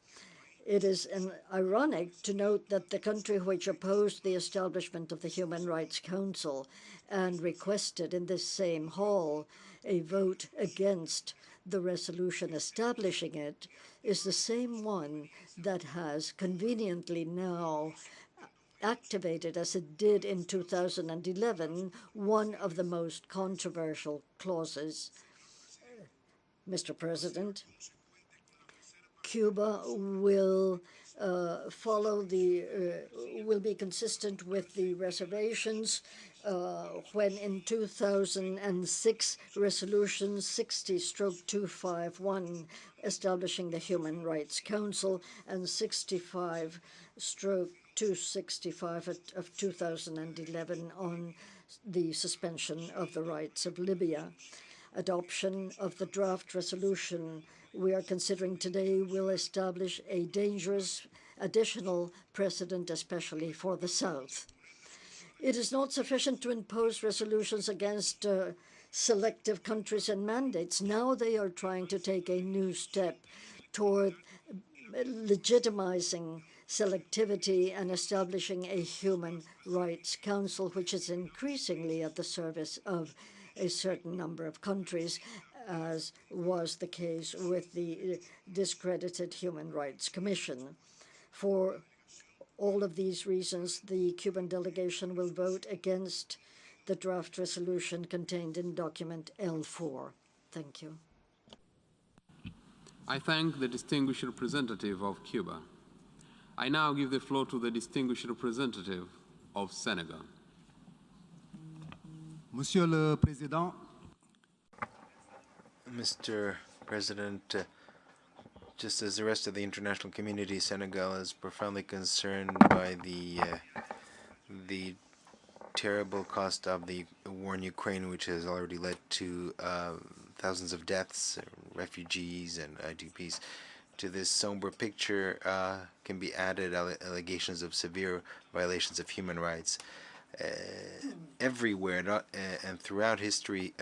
It is ironic to note that the country which opposed the establishment of the Human Rights Council and requested in this same hall a vote against the resolution establishing it is the same one that has conveniently now activated, as it did in 2011, one of the most controversial clauses. Mr. President, Cuba will will be consistent with the reservations when in 2006, Resolution 60/251 establishing the Human Rights Council and 65/265 of 2011 on the suspension of the rights of Libya. Adoption of the draft resolution we are considering today will establish a dangerous additional precedent, especially for the South. It is not sufficient to impose resolutions against selective countries and mandates. Now they are trying to take a new step toward legitimizing selectivity and establishing a human rights council, which is increasingly at the service of a certain number of countries, as was the case with the discredited Human Rights Commission. For all of these reasons, the Cuban delegation will vote against the draft resolution contained in document L4. Thank you. I thank the distinguished representative of Cuba. I now give the floor to the distinguished representative of Senegal. Monsieur le Président. Mr. President, just as the rest of the international community, Senegal is profoundly concerned by the terrible cost of the war in Ukraine, which has already led to thousands of deaths, refugees, and IDPs. To this somber picture can be added allegations of severe violations of human rights. Everywhere and throughout history,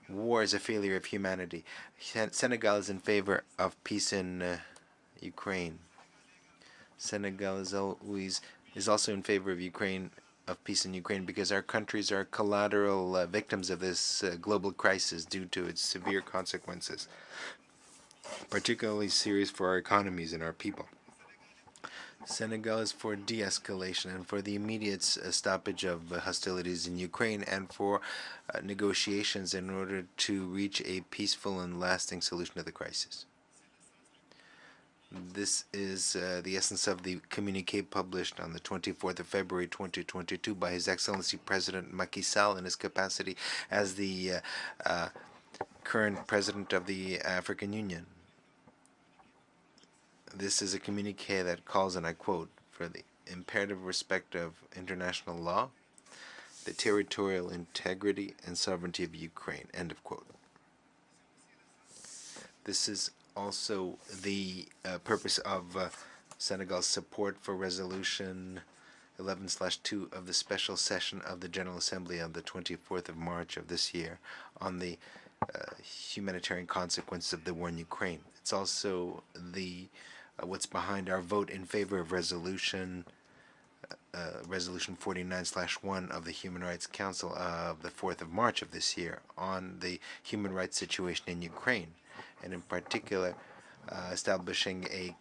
war is a failure of humanity. Senegal is in favor of peace in Ukraine. Senegal is also in favor of peace in Ukraine because our countries are collateral victims of this global crisis due to its severe consequences, particularly serious for our economies and our people. Senegal is for de-escalation and for the immediate stoppage of hostilities in Ukraine and for negotiations in order to reach a peaceful and lasting solution to the crisis. This is the essence of the communiqué published on the 24th of February 2022 by His Excellency President Macky Sall in his capacity as the current President of the African Union. This is a communiqué that calls, and I quote, for the imperative respect of international law, the territorial integrity and sovereignty of Ukraine, end of quote. This is also the purpose of Senegal's support for Resolution 11/2 of the special session of the General Assembly on the 24th of March of this year on the humanitarian consequences of the war in Ukraine. It's also the what's behind our vote in favor of Resolution 49/1 of the Human Rights Council of the 4th of March of this year on the human rights situation in Ukraine, and in particular establishing a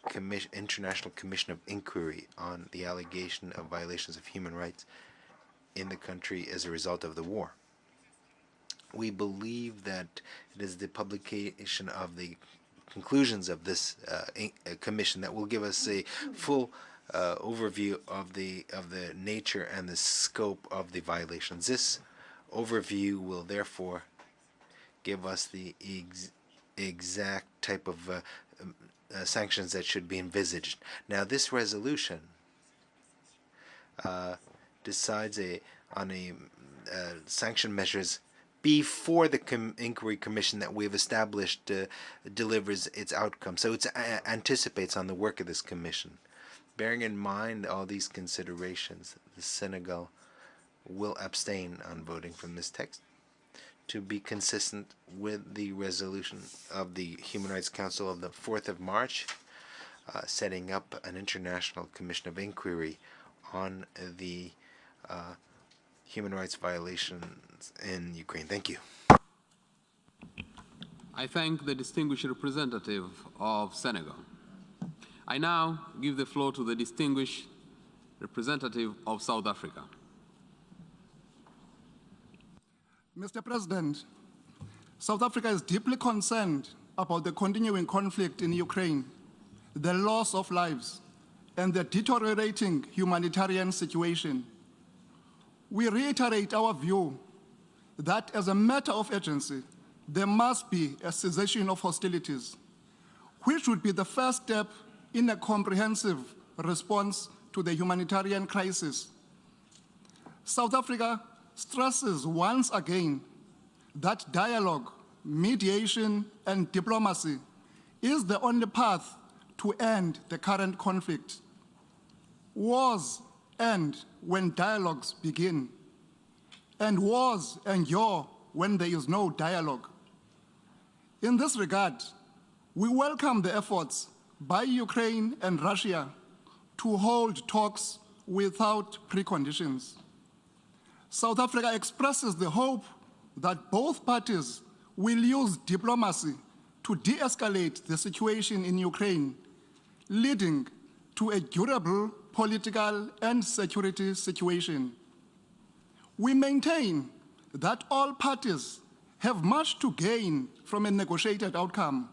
international commission of inquiry on the allegation of violations of human rights in the country as a result of the war. We believe that it is the publication of the conclusions of this commission that will give us a full overview of the nature and the scope of the violations. This overview will therefore give us the exact type of sanctions that should be envisaged. Now, this resolution decides on sanction measures before the inquiry commission that we've established delivers its outcome. So it anticipates on the work of this commission. Bearing in mind all these considerations, the Senegal will abstain on voting from this text to be consistent with the resolution of the Human Rights Council of the 4th of March, setting up an international commission of inquiry on the human rights violations in Ukraine. Thank you. I thank the distinguished representative of Senegal. I now give the floor to the distinguished representative of South Africa. Mr. President, South Africa is deeply concerned about the continuing conflict in Ukraine, the loss of lives, and the deteriorating humanitarian situation. we reiterate our view that as a matter of urgency, there must be a cessation of hostilities, which would be the first step in a comprehensive response to the humanitarian crisis. South Africa stresses once again that dialogue, mediation, and diplomacy is the only path to end the current conflict. Wars end when dialogues begin, and wars endure when there is no dialogue. In this regard, we welcome the efforts by Ukraine and Russia to hold talks without preconditions. South Africa expresses the hope that both parties will use diplomacy to de-escalate the situation in Ukraine, leading to a durable political and security situation. We maintain that all parties have much to gain from a negotiated outcome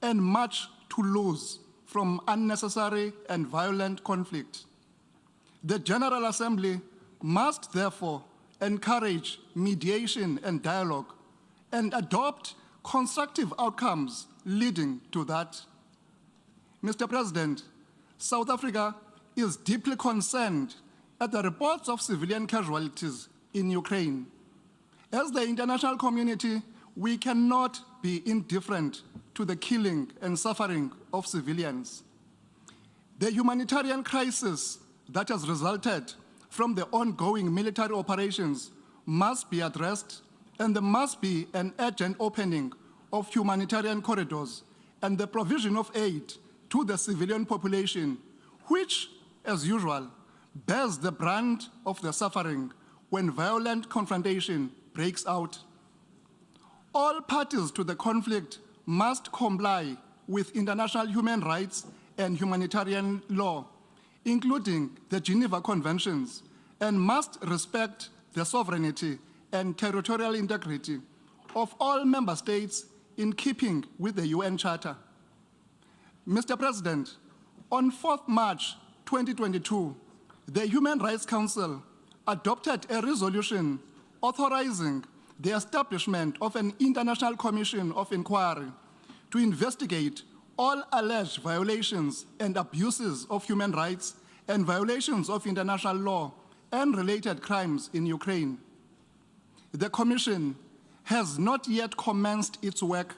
and much to lose from unnecessary and violent conflict. The General Assembly must therefore encourage mediation and dialogue and adopt constructive outcomes leading to that. Mr. President, South Africa is deeply concerned at the reports of civilian casualties in Ukraine. As the international community, we cannot be indifferent to the killing and suffering of civilians. The humanitarian crisis that has resulted from the ongoing military operations must be addressed, and there must be an urgent opening of humanitarian corridors and the provision of aid to the civilian population, which, as usual, bears the brunt of the suffering when violent confrontation breaks out. All parties to the conflict must comply with international human rights and humanitarian law, including the Geneva Conventions, and must respect the sovereignty and territorial integrity of all member states in keeping with the UN Charter. Mr. President, on 4th March 2022, the Human Rights Council adopted a resolution authorizing the establishment of an international commission of inquiry to investigate all alleged violations and abuses of human rights and violations of international law and related crimes in Ukraine. The commission has not yet commenced its work,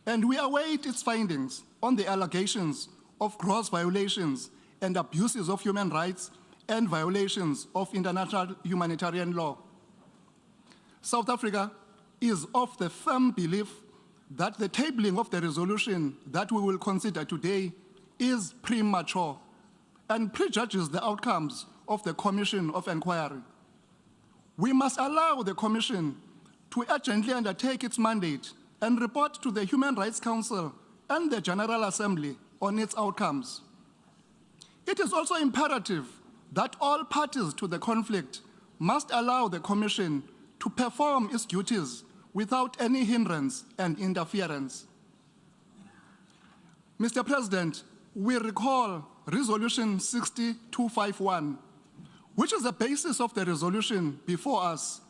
and we await its findings on the allegations of gross violations and abuses of human rights and violations of international humanitarian law. South Africa is of the firm belief that the tabling of the resolution that we will consider today is premature and prejudges the outcomes of the Commission of Inquiry. We must allow the Commission to urgently undertake its mandate and report to the Human Rights Council and the General Assembly on its outcomes. It is also imperative that all parties to the conflict must allow the Commission to perform its duties without any hindrance and interference. Mr. President, we recall Resolution 60251, which is the basis of the resolution before us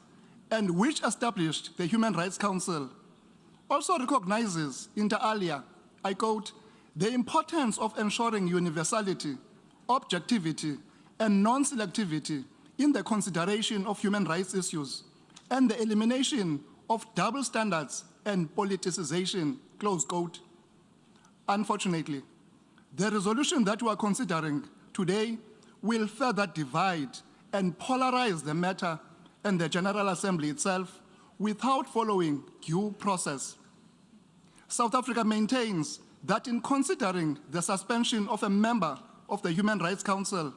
and which established the Human Rights Council, also recognizes inter alia, I quote, the importance of ensuring universality, objectivity, and non-selectivity in the consideration of human rights issues and the elimination of double standards and politicization, close quote. Unfortunately, the resolution that we are considering today will further divide and polarize the matter and the General Assembly itself without following due process. South Africa maintains that in considering the suspension of a member of the Human Rights Council,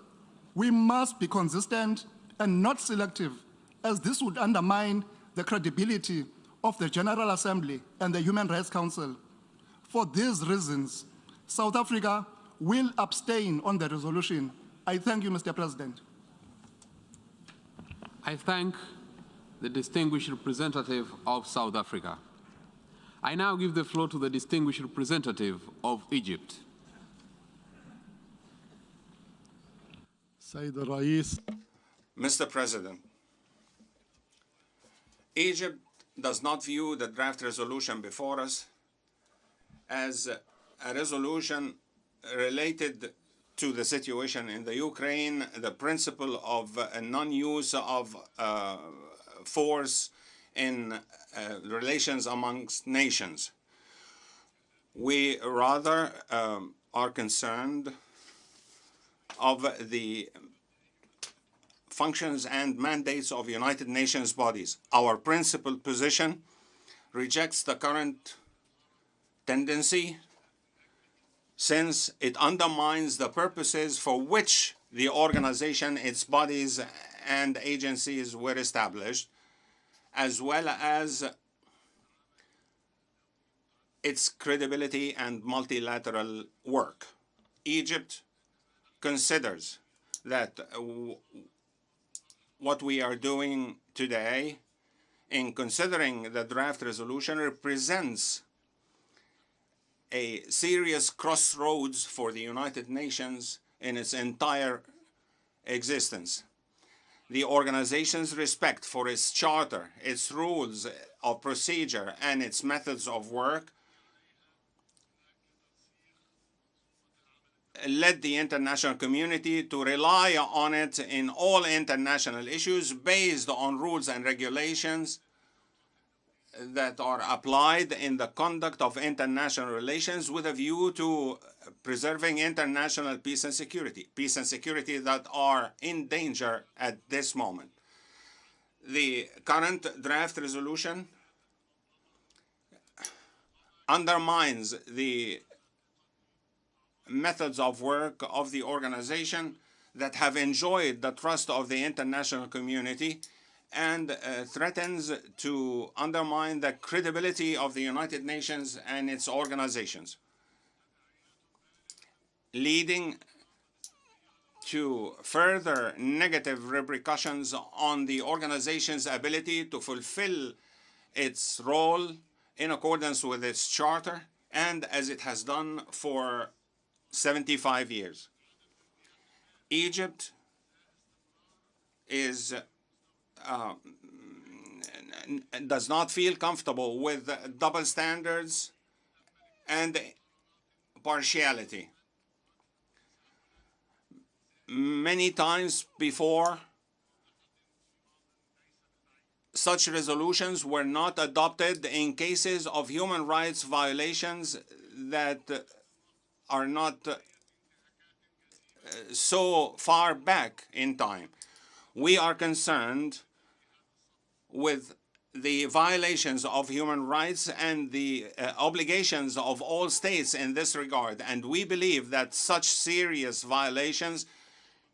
we must be consistent and not selective, as this would undermine the credibility of the General Assembly and the Human Rights Council. For these reasons, South Africa will abstain on the resolution. I thank you, Mr. President. I thank the distinguished representative of South Africa. I now give the floor to the distinguished representative of Egypt. Mr. President, Egypt does not view the draft resolution before us as a resolution related to the situation in the Ukraine, the principle of non-use of force in relations amongst nations. We rather are concerned of the functions and mandates of United Nations bodies. Our principled position rejects the current tendency since it undermines the purposes for which the organization, its bodies and agencies were established, as well as its credibility and multilateral work. Egypt considers that what we are doing today in considering the draft resolution represents a serious crossroads for the United Nations in its entire existence. The organization's respect for its charter, its rules of procedure, and its methods of work led the international community to rely on it in all international issues based on rules and regulations that are applied in the conduct of international relations with a view to preserving international peace and security that are in danger at this moment. The current draft resolution undermines the methods of work of the organization that have enjoyed the trust of the international community and threatens to undermine the credibility of the United Nations and its organizations, leading to further negative repercussions on the organization's ability to fulfill its role in accordance with its charter and as it has done for 75 years. Egypt does not feel comfortable with double standards and partiality. Many times before, such resolutions were not adopted in cases of human rights violations that are not so far back in time. We are concerned with the violations of human rights and the obligations of all states in this regard, and we believe that such serious violations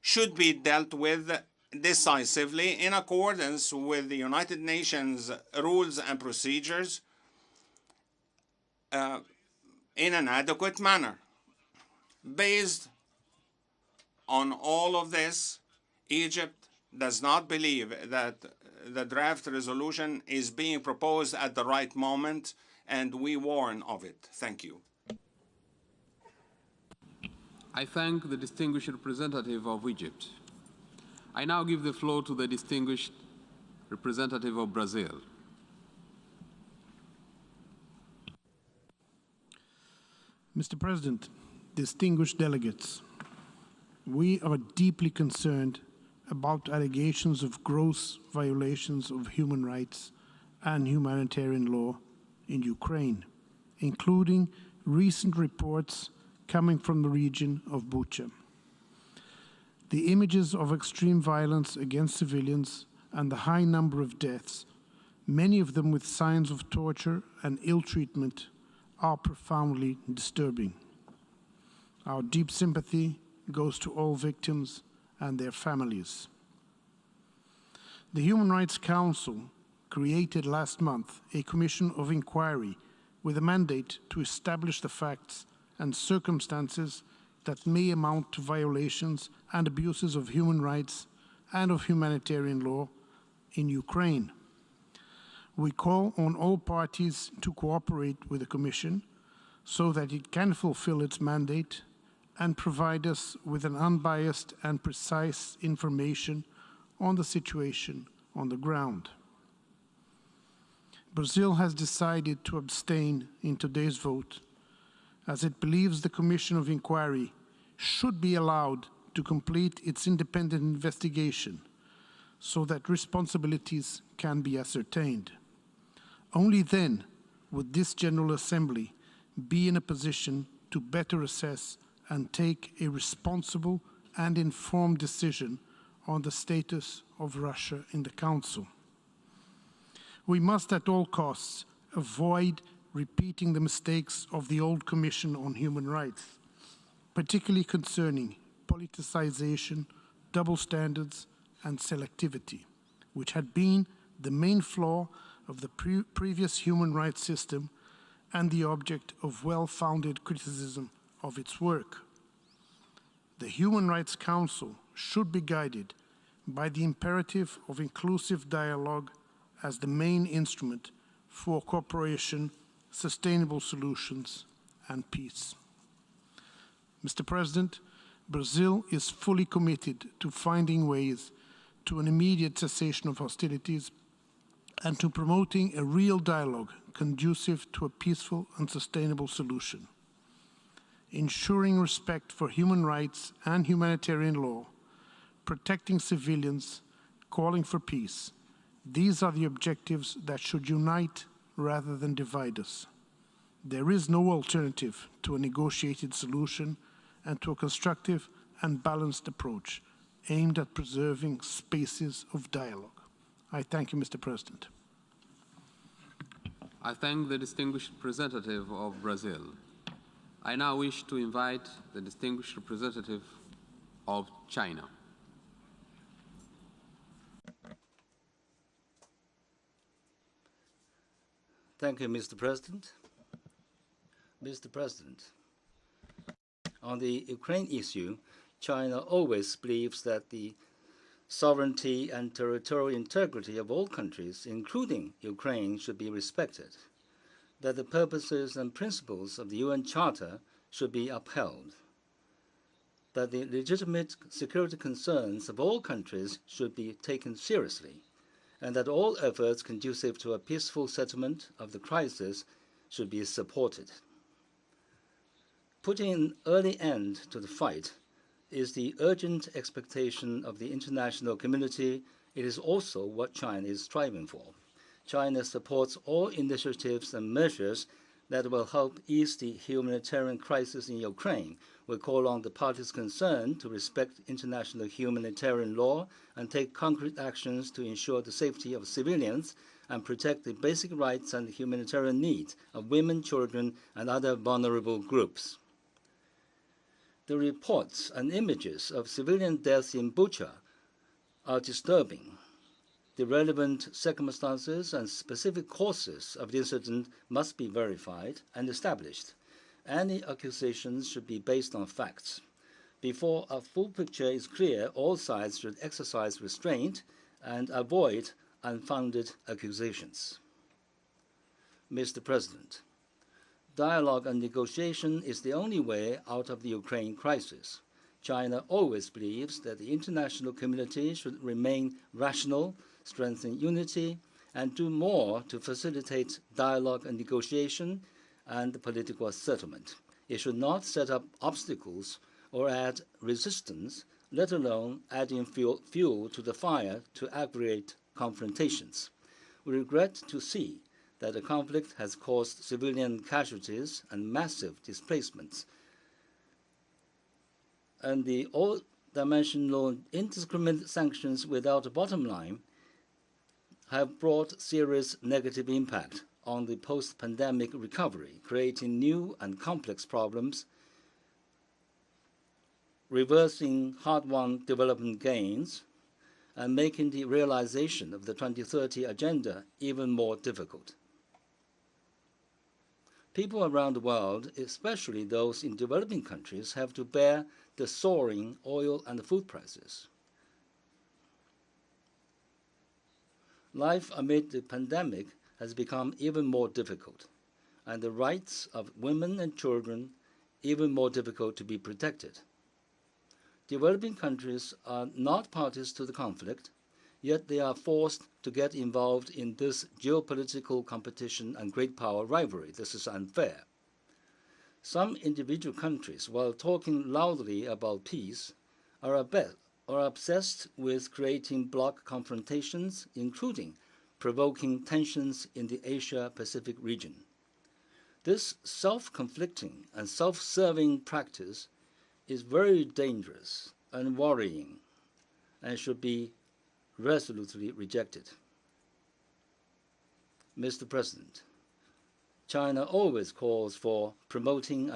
should be dealt with decisively in accordance with the United Nations rules and procedures in an adequate manner. Based on all of this, Egypt does not believe that the draft resolution is being proposed at the right moment, and we warn of it. Thank you. I thank the distinguished representative of Egypt. I now give the floor to the distinguished representative of Brazil. Mr. President, distinguished delegates, we are deeply concerned about allegations of gross violations of human rights and humanitarian law in Ukraine, including recent reports coming from the region of Bucha. The images of extreme violence against civilians and the high number of deaths, many of them with signs of torture and ill treatment, are profoundly disturbing. Our deep sympathy goes to all victims and their families. The Human Rights Council created last month a commission of inquiry with a mandate to establish the facts and circumstances that may amount to violations and abuses of human rights and of humanitarian law in Ukraine. We call on all parties to cooperate with the Commission so that it can fulfill its mandate and provide us with an unbiased and precise information on the situation on the ground. Brazil has decided to abstain in today's vote, as it believes the Commission of Inquiry should be allowed to complete its independent investigation so that responsibilities can be ascertained. Only then would this General Assembly be in a position to better assess and take a responsible and informed decision on the status of Russia in the Council. We must at all costs avoid repeating the mistakes of the old Commission on Human Rights, particularly concerning politicization, double standards, and selectivity, which had been the main flaw of the previous human rights system and the object of well-founded criticism of its work. The Human Rights Council should be guided by the imperative of inclusive dialogue as the main instrument for cooperation, sustainable solutions, and peace. Mr. President, Brazil is fully committed to finding ways to an immediate cessation of hostilities and to promoting a real dialogue conducive to a peaceful and sustainable solution. Ensuring respect for human rights and humanitarian law, protecting civilians, calling for peace. These are the objectives that should unite rather than divide us. There is no alternative to a negotiated solution and to a constructive and balanced approach aimed at preserving spaces of dialogue. I thank you, Mr. President. I thank the distinguished representative of Brazil. I now wish to invite the distinguished representative of China. Thank you, Mr. President. Mr. President, on the Ukraine issue, China always believes that the sovereignty and territorial integrity of all countries, including Ukraine, should be respected, that the purposes and principles of the UN Charter should be upheld, that the legitimate security concerns of all countries should be taken seriously, and that all efforts conducive to a peaceful settlement of the crisis should be supported. Putting an early end to the fight is the urgent expectation of the international community. It is also what China is striving for. China supports all initiatives and measures that will help ease the humanitarian crisis in Ukraine. We call on the parties concerned to respect international humanitarian law and take concrete actions to ensure the safety of civilians and protect the basic rights and humanitarian needs of women, children, and other vulnerable groups. The reports and images of civilian deaths in Bucha are disturbing. The relevant circumstances and specific causes of the incident must be verified and established. Any accusations should be based on facts. Before a full picture is clear, all sides should exercise restraint and avoid unfounded accusations. Mr. President, dialogue and negotiation is the only way out of the Ukraine crisis. China always believes that the international community should remain rational, strengthen unity, and do more to facilitate dialogue and negotiation and political settlement. It should not set up obstacles or add resistance, let alone adding fuel to the fire to aggravate confrontations. We regret to see that the conflict has caused civilian casualties and massive displacements, and the all-dimensional indiscriminate sanctions without a bottom line have brought serious negative impact on the post-pandemic recovery, creating new and complex problems, reversing hard-won development gains, and making the realization of the 2030 agenda even more difficult. People around the world, especially those in developing countries, have to bear the soaring oil and food prices. Life amid the pandemic has become even more difficult, and the rights of women and children even more difficult to be protected. Developing countries are not parties to the conflict, yet they are forced to get involved in this geopolitical competition and great power rivalry. This is unfair. Some individual countries, while talking loudly about peace, are obsessed with creating bloc confrontations, including provoking tensions in the Asia-Pacific region. This self-conflicting and self-serving practice is very dangerous and worrying and should be resolutely rejected. Mr. President, China always calls for promoting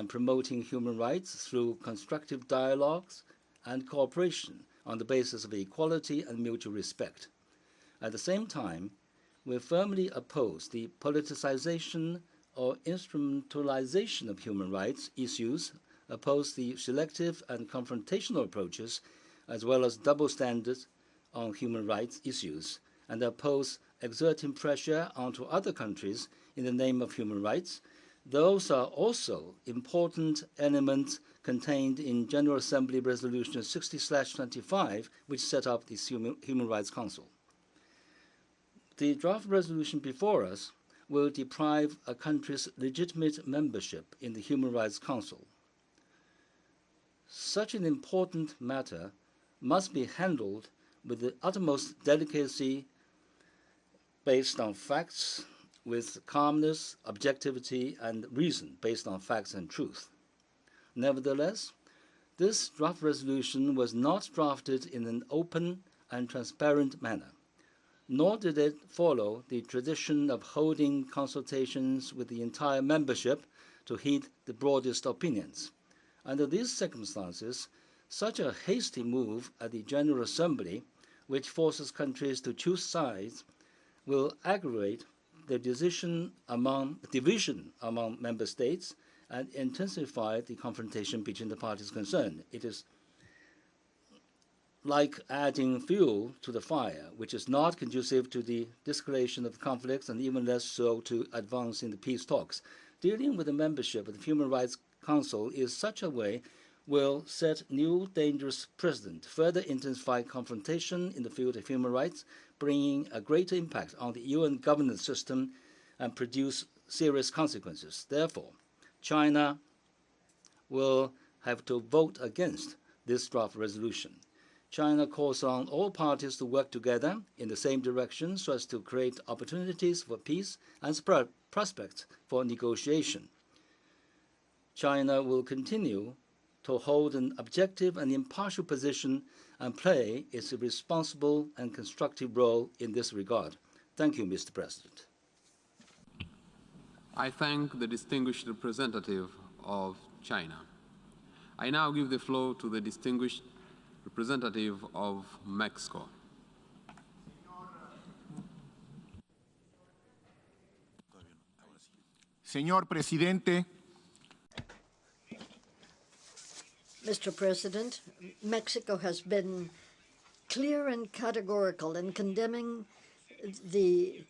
human rights through constructive dialogues and cooperation on the basis of equality and mutual respect. At the same time, we firmly oppose the politicization or instrumentalization of human rights issues, oppose the selective and confrontational approaches, as well as double standards on human rights issues, and oppose exerting pressure onto other countries in the name of human rights. Those are also important elements contained in General Assembly Resolution 60/25, which set up the Human Rights Council. The draft resolution before us will deprive a country's legitimate membership in the Human Rights Council. Such an important matter must be handled with the utmost delicacy, based on facts, with calmness, objectivity, and reason based on facts and truth. Nevertheless, this draft resolution was not drafted in an open and transparent manner, nor did it follow the tradition of holding consultations with the entire membership to heed the broadest opinions. Under these circumstances, such a hasty move at the General Assembly, which forces countries to choose sides, will aggravate the division among member states and intensify the confrontation between the parties concerned. It is like adding fuel to the fire, which is not conducive to the de-escalation of conflicts and even less so to advancing the peace talks. Dealing with the membership of the Human Rights Council in such a way will set new dangerous precedent, further intensify confrontation in the field of human rights, bringing a greater impact on the UN governance system and produce serious consequences. Therefore, China will have to vote against this draft resolution. China calls on all parties to work together in the same direction so as to create opportunities for peace and prospects for negotiation. China will continue to hold an objective and impartial position and play its responsible and constructive role in this regard. Thank you, Mr. President. I thank the distinguished representative of China. I now give the floor to the distinguished representative of Mexico. Señor Presidente, Mr. President, Mexico has been clear and categorical in condemning the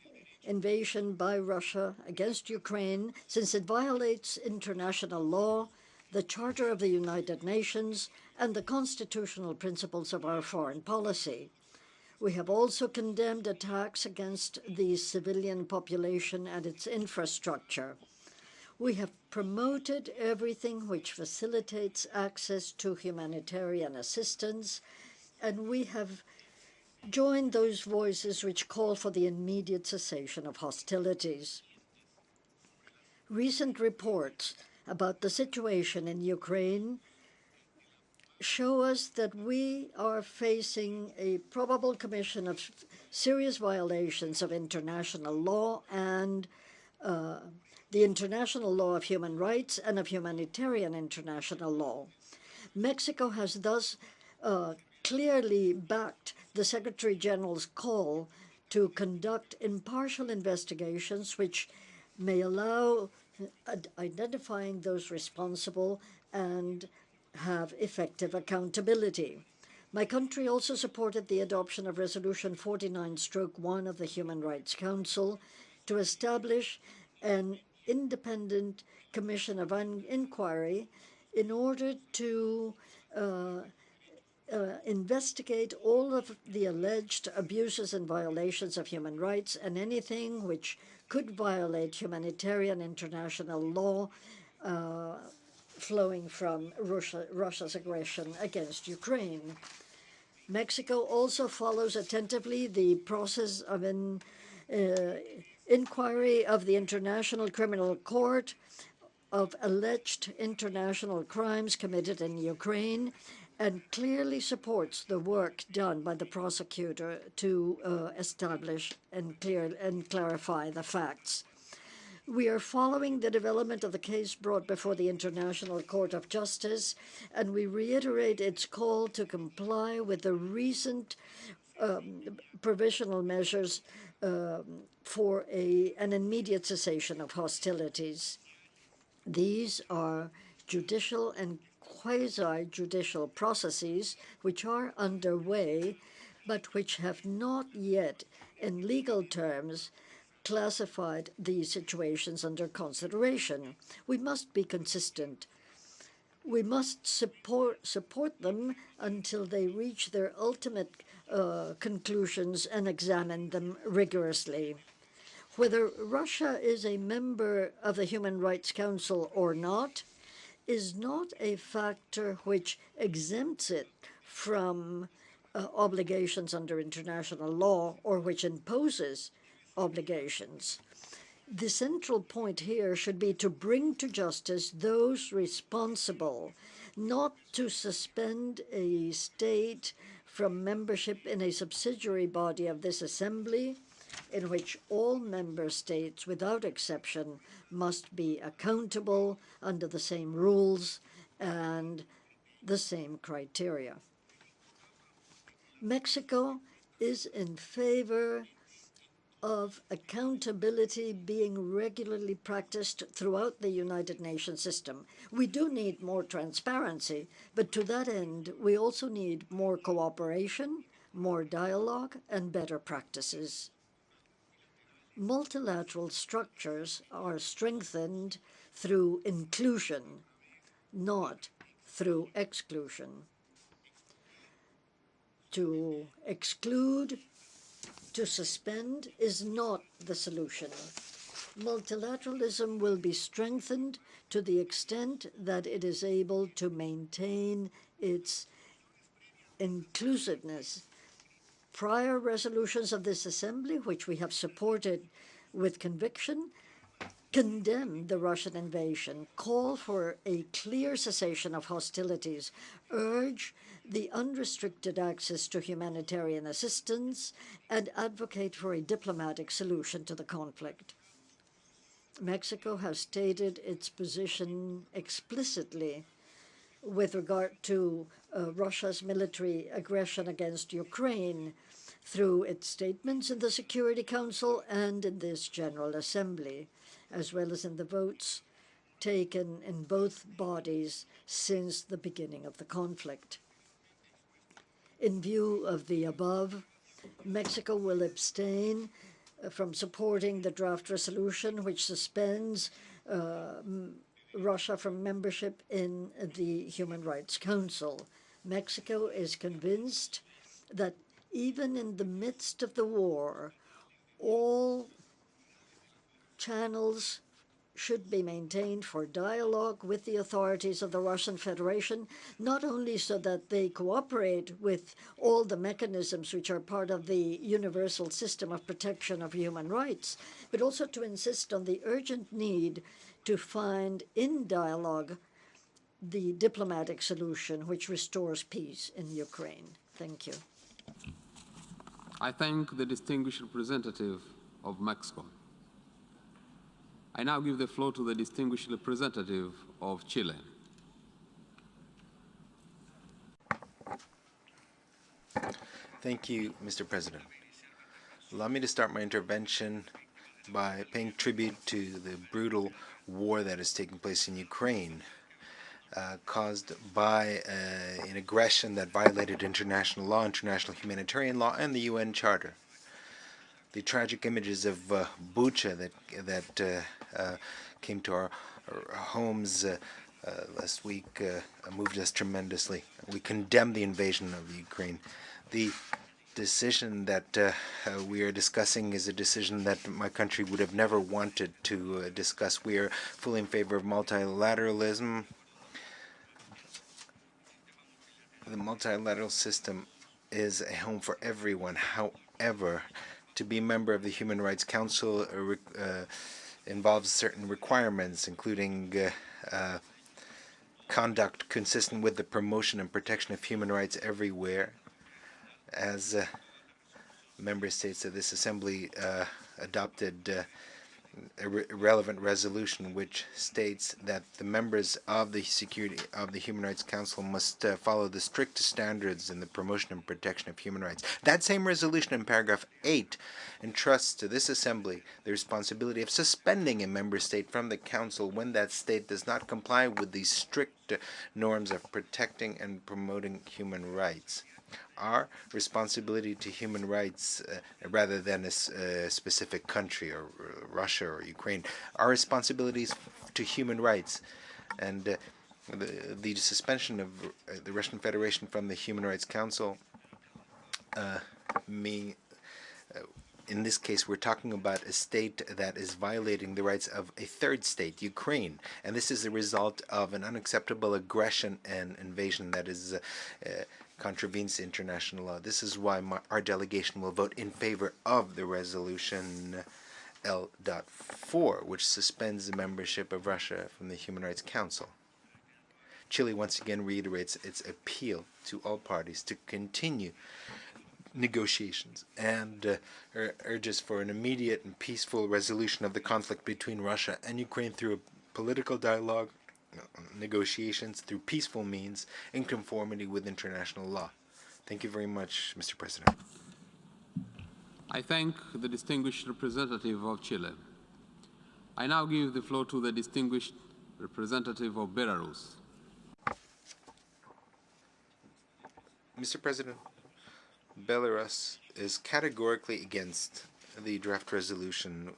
invasion by Russia against Ukraine, since it violates international law, the Charter of the United Nations, and the constitutional principles of our foreign policy. We have also condemned attacks against the civilian population and its infrastructure. We have promoted everything which facilitates access to humanitarian assistance, and we have joined those voices which call for the immediate cessation of hostilities. Recent reports about the situation in Ukraine show us that we are facing a probable commission of serious violations of international law and the international law of human rights and of humanitarian international law. Mexico has thus clearly backed the Secretary General's call to conduct impartial investigations which may allow identifying those responsible and have effective accountability. My country also supported the adoption of Resolution 49/1 of the Human Rights Council to establish an independent commission of inquiry in order to investigate all of the alleged abuses and violations of human rights and anything which could violate humanitarian international law flowing from Russia's aggression against Ukraine. Mexico also follows attentively the process of an inquiry of the International Criminal Court of alleged international crimes committed in Ukraine, and clearly supports the work done by the prosecutor to establish and clarify the facts. We are following the development of the case brought before the International Court of Justice, and we reiterate its call to comply with the recent provisional measures for an immediate cessation of hostilities. These are judicial and quasi-judicial processes which are underway, but which have not yet, in legal terms, classified these situations under consideration. We must be consistent. We must support them until they reach their ultimate conclusions and examine them rigorously. Whether Russia is a member of the Human Rights Council or not is not a factor which exempts it from obligations under international law or which imposes obligations. The central point here should be to bring to justice those responsible, not to suspend a state from membership in a subsidiary body of this assembly, in which all member states, without exception, must be accountable under the same rules and the same criteria. Mexico is in favor of accountability being regularly practiced throughout the United Nations system. We do need more transparency, but to that end, we also need more cooperation, more dialogue, and better practices. Multilateral structures are strengthened through inclusion, not through exclusion. To exclude, to suspend is not the solution. Multilateralism will be strengthened to the extent that it is able to maintain its inclusiveness. Prior resolutions of this assembly, which we have supported with conviction, condemn the Russian invasion, call for a clear cessation of hostilities, urge the unrestricted access to humanitarian assistance, and advocate for a diplomatic solution to the conflict. Mexico has stated its position explicitly with regard to Russia's military aggression against Ukraine through its statements in the Security Council and in this General Assembly, as well as in the votes taken in both bodies since the beginning of the conflict. In view of the above, Mexico will abstain from supporting the draft resolution which suspends Russia from membership in the Human Rights Council. Mexico is convinced that even in the midst of the war, all channels should be maintained for dialogue with the authorities of the Russian Federation, not only so that they cooperate with all the mechanisms which are part of the universal system of protection of human rights, but also to insist on the urgent need to find in dialogue the diplomatic solution which restores peace in Ukraine. Thank you. I thank the distinguished representative of Mexico. I now give the floor to the distinguished representative of Chile. Thank you, Mr. President. Allow me to start my intervention by paying tribute to the brutal war that is taking place in Ukraine, caused by an aggression that violated international law, international humanitarian law, and the UN Charter. The tragic images of Bucha that came to our homes last week moved us tremendously. We condemn the invasion of Ukraine. The decision that we are discussing is a decision that my country would have never wanted to discuss. We are fully in favor of multilateralism. The multilateral system is a home for everyone. However, to be a member of the Human Rights Council involves certain requirements, including conduct consistent with the promotion and protection of human rights everywhere. As member states of this assembly adopted a relevant resolution which states that the members of the Human Rights Council must follow the strictest standards in the promotion and protection of human rights. That same resolution in paragraph 8 entrusts to this assembly the responsibility of suspending a member state from the council when that state does not comply with the strict norms of protecting and promoting human rights. Our responsibility to human rights, rather than a specific country or Russia or Ukraine, our responsibilities to human rights, and the suspension of the Russian Federation from the Human Rights Council in this case, we're talking about a state that is violating the rights of a third state, Ukraine, and this is a result of an unacceptable aggression and invasion that is contravenes international law. This is why our delegation will vote in favor of the resolution L.4, which suspends the membership of Russia from the Human Rights Council. Chile once again reiterates its appeal to all parties to continue negotiations and urges for an immediate and peaceful resolution of the conflict between Russia and Ukraine through a political dialogue, negotiations through peaceful means in conformity with international law. Thank you very much, Mr. President. I thank the distinguished representative of Chile. I now give the floor to the distinguished representative of Belarus. Mr. President, Belarus is categorically against the draft resolution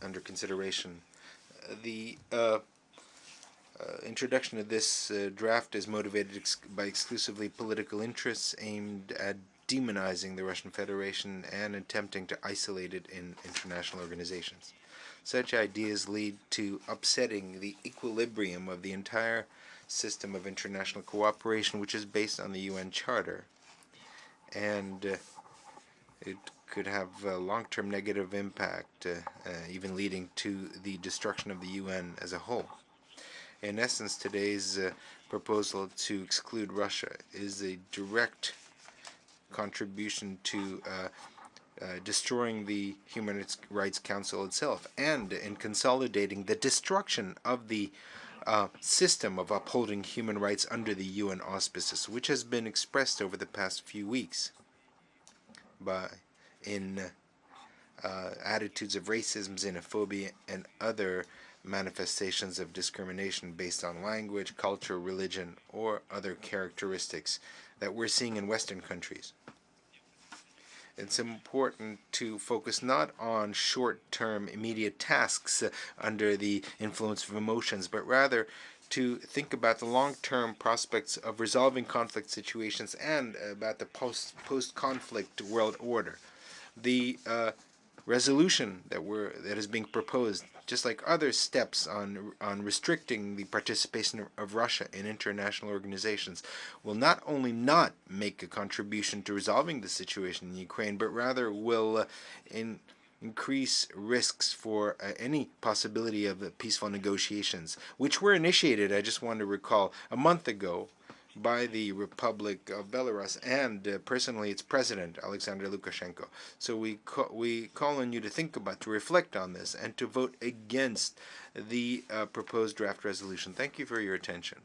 under consideration. The introduction of this draft is motivated by exclusively political interests aimed at demonizing the Russian Federation and attempting to isolate it in international organizations. Such ideas lead to upsetting the equilibrium of the entire system of international cooperation, which is based on the UN Charter, and it could have a long-term negative impact, even leading to the destruction of the UN as a whole. In essence, today's proposal to exclude Russia is a direct contribution to destroying the Human Rights Council itself and in consolidating the destruction of the system of upholding human rights under the UN auspices, which has been expressed over the past few weeks in attitudes of racism, xenophobia, and other manifestations of discrimination based on language, culture, religion, or other characteristics that we're seeing in Western countries. It's important to focus not on short-term immediate tasks under the influence of emotions, but rather to think about the long-term prospects of resolving conflict situations and about the post-conflict world order. The resolution that is being proposed, just like other steps on restricting the participation of Russia in international organizations, will not only not make a contribution to resolving the situation in Ukraine, but rather will increase risks for any possibility of peaceful negotiations, which were initiated, I just want to recall, a month ago by the Republic of Belarus and personally its president, Alexander Lukashenko. So we call on you to think about, to reflect on this, and to vote against the proposed draft resolution. Thank you for your attention.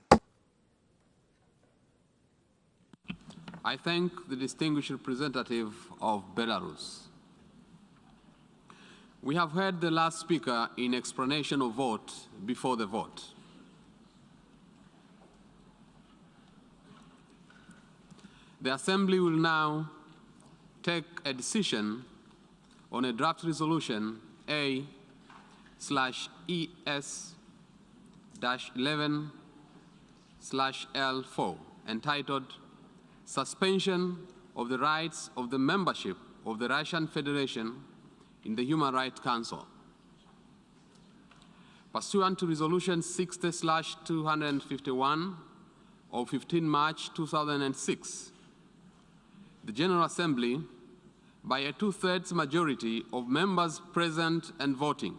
I thank the distinguished representative of Belarus. We have heard the last speaker in explanation of vote before the vote. The Assembly will now take a decision on a draft resolution A/ES-11 2017/L4, entitled Suspension of the Rights of the Membership of the Russian Federation in the Human Rights Council. Pursuant to Resolution 60/251 of 15 March 2006, the General Assembly, by a 2/3 majority of members present and voting,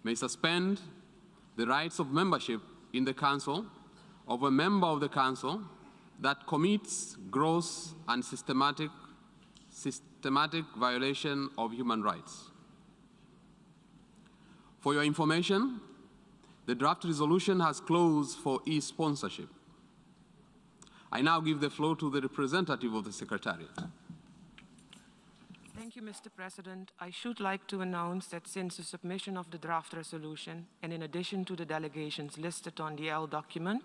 may suspend the rights of membership in the Council of a member of the Council that commits gross and systematic violation of human rights. For your information, the draft resolution has closed for e-sponsorship. I now give the floor to the representative of the Secretariat. Thank you, Mr. President. I should like to announce that since the submission of the draft resolution, and in addition to the delegations listed on the L document,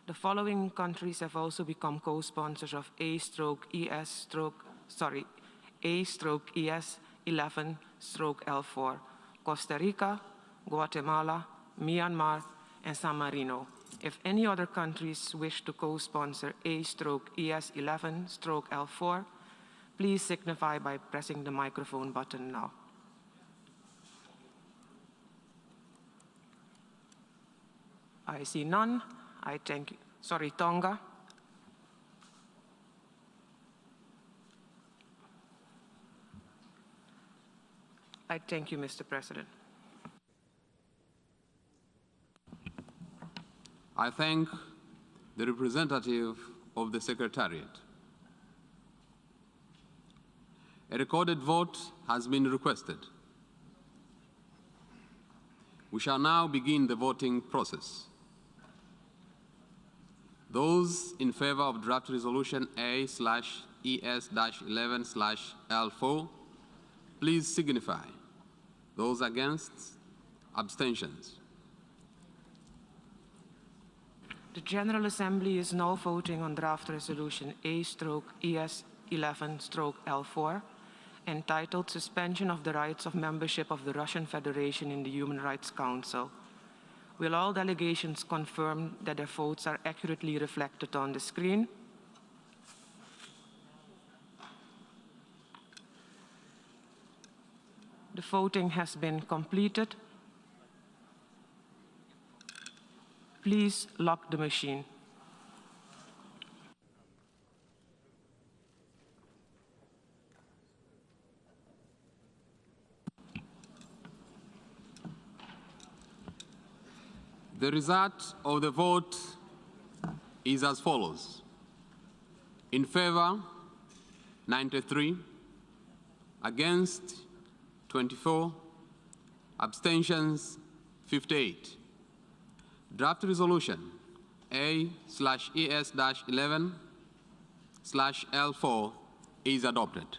the following countries have also become co-sponsors of A/ES/11/L4: Costa Rica, Guatemala, Myanmar, and San Marino. If any other countries wish to co-sponsor A/ES/11/L4, please signify by pressing the microphone button now. I see none. I thank you. Sorry, Tonga. I thank you, Mr. President. I thank the representative of the Secretariat. A recorded vote has been requested. We shall now begin the voting process. Those in favor of draft resolution A/ES-11/L4, please signify. Those against, abstentions. The General Assembly is now voting on draft resolution A/ES-11/L4, entitled Suspension of the Rights of Membership of the Russian Federation in the Human Rights Council. Will all delegations confirm that their votes are accurately reflected on the screen? The voting has been completed. Please lock the machine. The result of the vote is as follows. In favor, 93, against, 24, abstentions, 58. Draft resolution A/ES-11/L4 is adopted.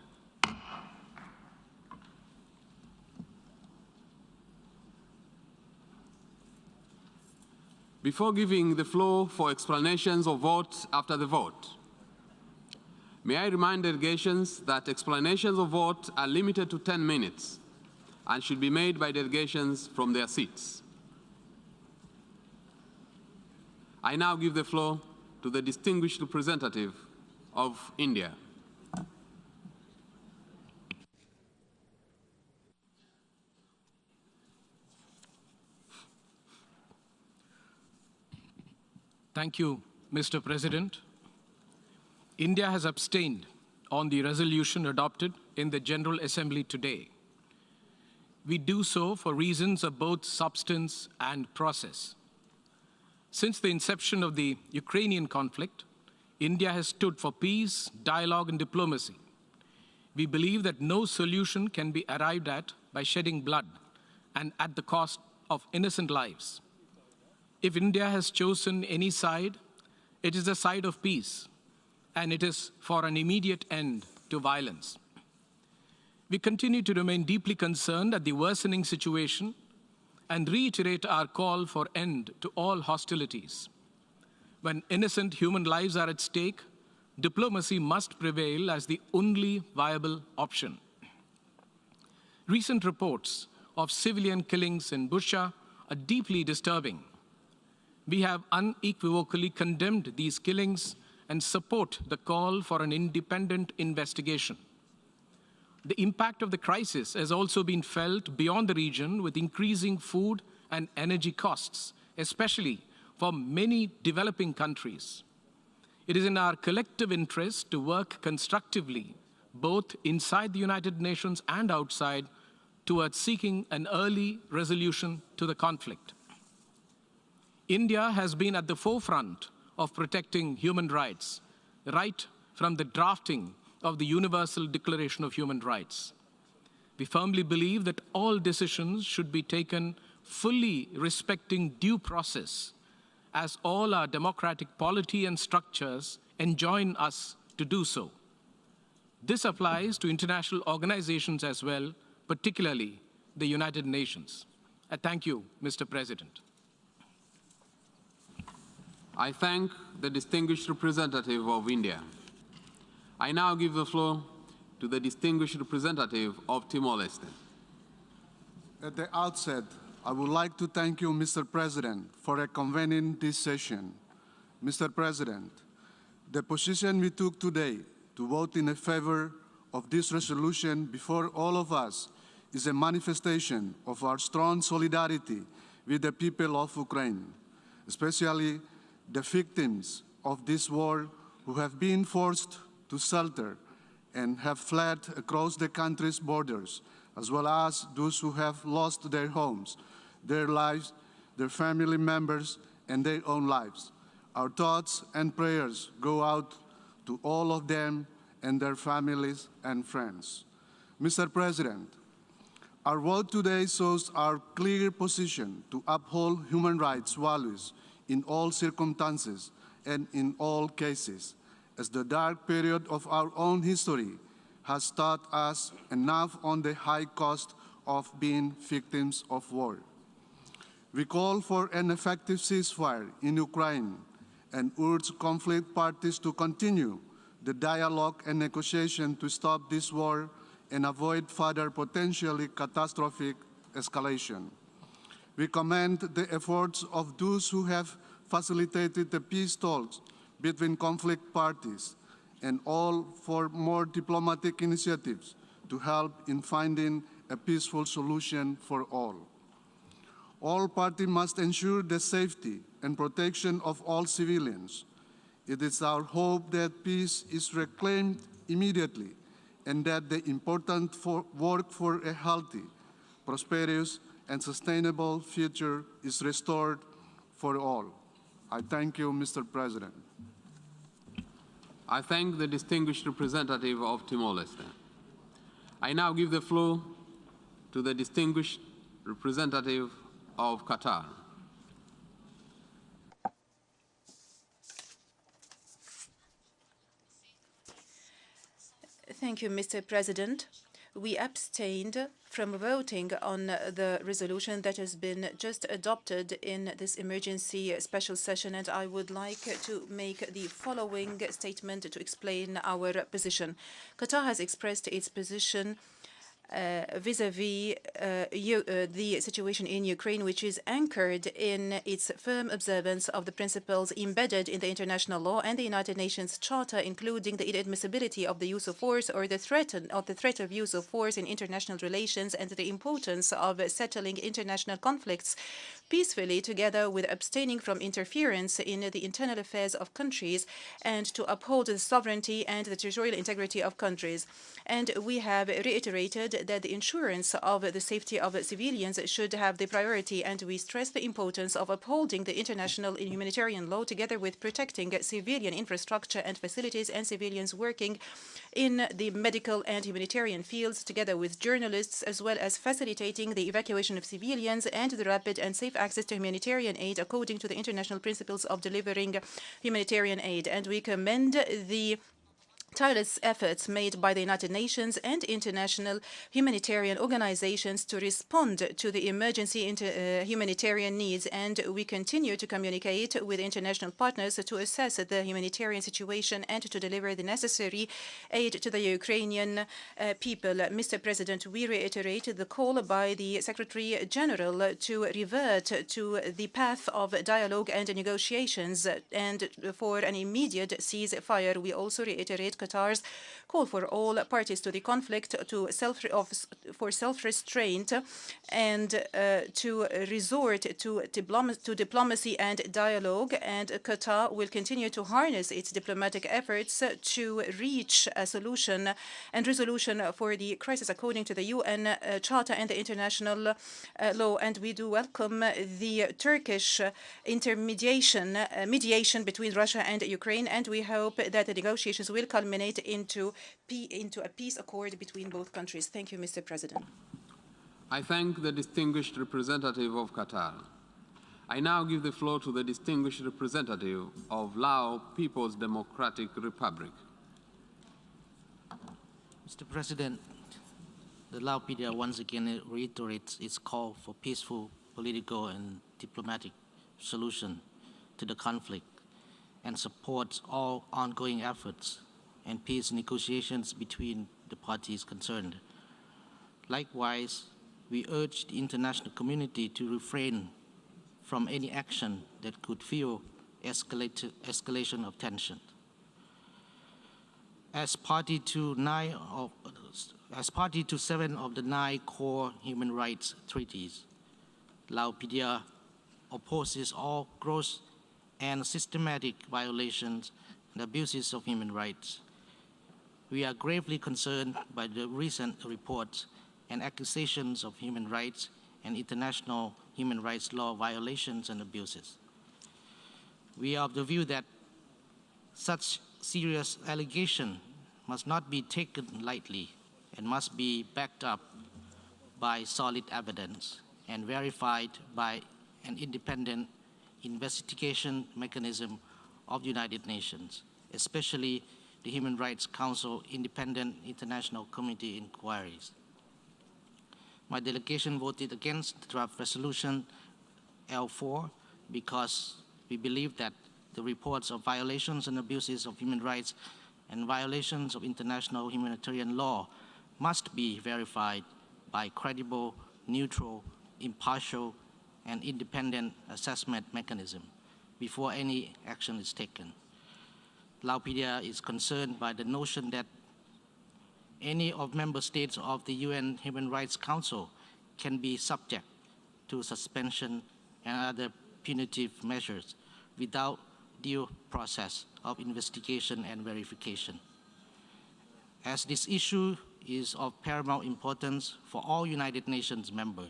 Before giving the floor for explanations of vote after the vote, may I remind delegations that explanations of vote are limited to 10 minutes and should be made by delegations from their seats. I now give the floor to the distinguished representative of India. Thank you, Mr. President. India has abstained on the resolution adopted in the General Assembly today. We do so for reasons of both substance and process. Since the inception of the Ukrainian conflict, India has stood for peace, dialogue, and diplomacy. We believe that no solution can be arrived at by shedding blood and at the cost of innocent lives. If India has chosen any side, it is the side of peace, and it is for an immediate end to violence. We continue to remain deeply concerned at the worsening situation and reiterate our call for end to all hostilities. When innocent human lives are at stake, diplomacy must prevail as the only viable option. Recent reports of civilian killings in Bucha are deeply disturbing. We have unequivocally condemned these killings and support the call for an independent investigation. The impact of the crisis has also been felt beyond the region with increasing food and energy costs, especially for many developing countries. It is in our collective interest to work constructively, both inside the United Nations and outside, towards seeking an early resolution to the conflict. India has been at the forefront of protecting human rights, right from the drafting of the Universal Declaration of Human Rights. We firmly believe that all decisions should be taken fully respecting due process, as all our democratic polity and structures enjoin us to do so. This applies to international organizations as well, particularly the United Nations. I thank you, Mr. President. I thank the distinguished representative of India. I now give the floor to the distinguished representative of Timor-Leste. At the outset, I would like to thank you, Mr. President, for convening this session. Mr. President, the position we took today to vote in favor of this resolution before all of us is a manifestation of our strong solidarity with the people of Ukraine, especially the victims of this war who have been forced to shelter and have fled across the country's borders, as well as those who have lost their homes, their lives, their family members, and their own lives. Our thoughts and prayers go out to all of them and their families and friends. Mr. President, our vote today shows our clear position to uphold human rights values in all circumstances and in all cases, as the dark period of our own history has taught us enough on the high cost of being victims of war. We call for an effective ceasefire in Ukraine and urge conflict parties to continue the dialogue and negotiation to stop this war and avoid further potentially catastrophic escalation. We commend the efforts of those who have facilitated the peace talks between conflict parties and all for more diplomatic initiatives to help in finding a peaceful solution for all. All parties must ensure the safety and protection of all civilians. It is our hope that peace is reclaimed immediately and that the important work for a healthy, prosperous, and sustainable future is restored for all. I thank you, Mr. President. I thank the distinguished representative of Timor-Leste. I now give the floor to the distinguished representative of Qatar. Thank you, Mr. President. We abstained from voting on the resolution that has been just adopted in this emergency special session, and I would like to make the following statement to explain our position. Qatar has expressed its position vis-à-vis the situation in Ukraine, which is anchored in its firm observance of the principles embedded in the international law and the United Nations Charter, including the inadmissibility of the use of force or the threat of use of force in international relations, and the importance of settling international conflicts peacefully, together with abstaining from interference in the internal affairs of countries, and to uphold the sovereignty and the territorial integrity of countries. And we have reiterated that the insurance of the safety of civilians should have the priority, and we stress the importance of upholding the international humanitarian law, together with protecting civilian infrastructure and facilities and civilians working in the medical and humanitarian fields, together with journalists, as well as facilitating the evacuation of civilians and the rapid and safe access to humanitarian aid according to the international principles of delivering humanitarian aid. And we commend the tireless efforts made by the United Nations and international humanitarian organizations to respond to the emergency humanitarian needs, and we continue to communicate with international partners to assess the humanitarian situation and to deliver the necessary aid to the Ukrainian people. Mr. President, we reiterate the call by the Secretary General to revert to the path of dialogue and negotiations and for an immediate ceasefire. We also reiterate Qatar's call for all parties to the conflict for self-restraint and to resort to diplomacy and dialogue. And Qatar will continue to harness its diplomatic efforts to reach a solution and resolution for the crisis according to the UN Charter and the international law. And we do welcome the Turkish mediation between Russia and Ukraine, and we hope that the negotiations will culminate into a peace accord between both countries. Thank you, Mr. President. I thank the distinguished representative of Qatar. I now give the floor to the distinguished representative of Lao People's Democratic Republic. Mr. President, the Lao PDR once again reiterates its call for peaceful political and diplomatic solution to the conflict and supports all ongoing efforts and peace negotiations between the parties concerned. Likewise, we urge the international community to refrain from any action that could fuel escalation of tension. As party to 7 of the 9 core human rights treaties, Lao PDR opposes all gross and systematic violations and abuses of human rights. We are gravely concerned by the recent reports and accusations of human rights and international human rights law violations and abuses. We are of the view that such serious allegation must not be taken lightly and must be backed up by solid evidence and verified by an independent investigation mechanism of the United Nations, especially the Human Rights Council Independent International Committee inquiries. My delegation voted against the draft resolution L4 because we believe that the reports of violations and abuses of human rights and violations of international humanitarian law must be verified by credible, neutral, impartial, and independent assessment mechanism before any action is taken. Lao PDR is concerned by the notion that any of member states of the UN Human Rights Council can be subject to suspension and other punitive measures without due process of investigation and verification. As this issue is of paramount importance for all United Nations members,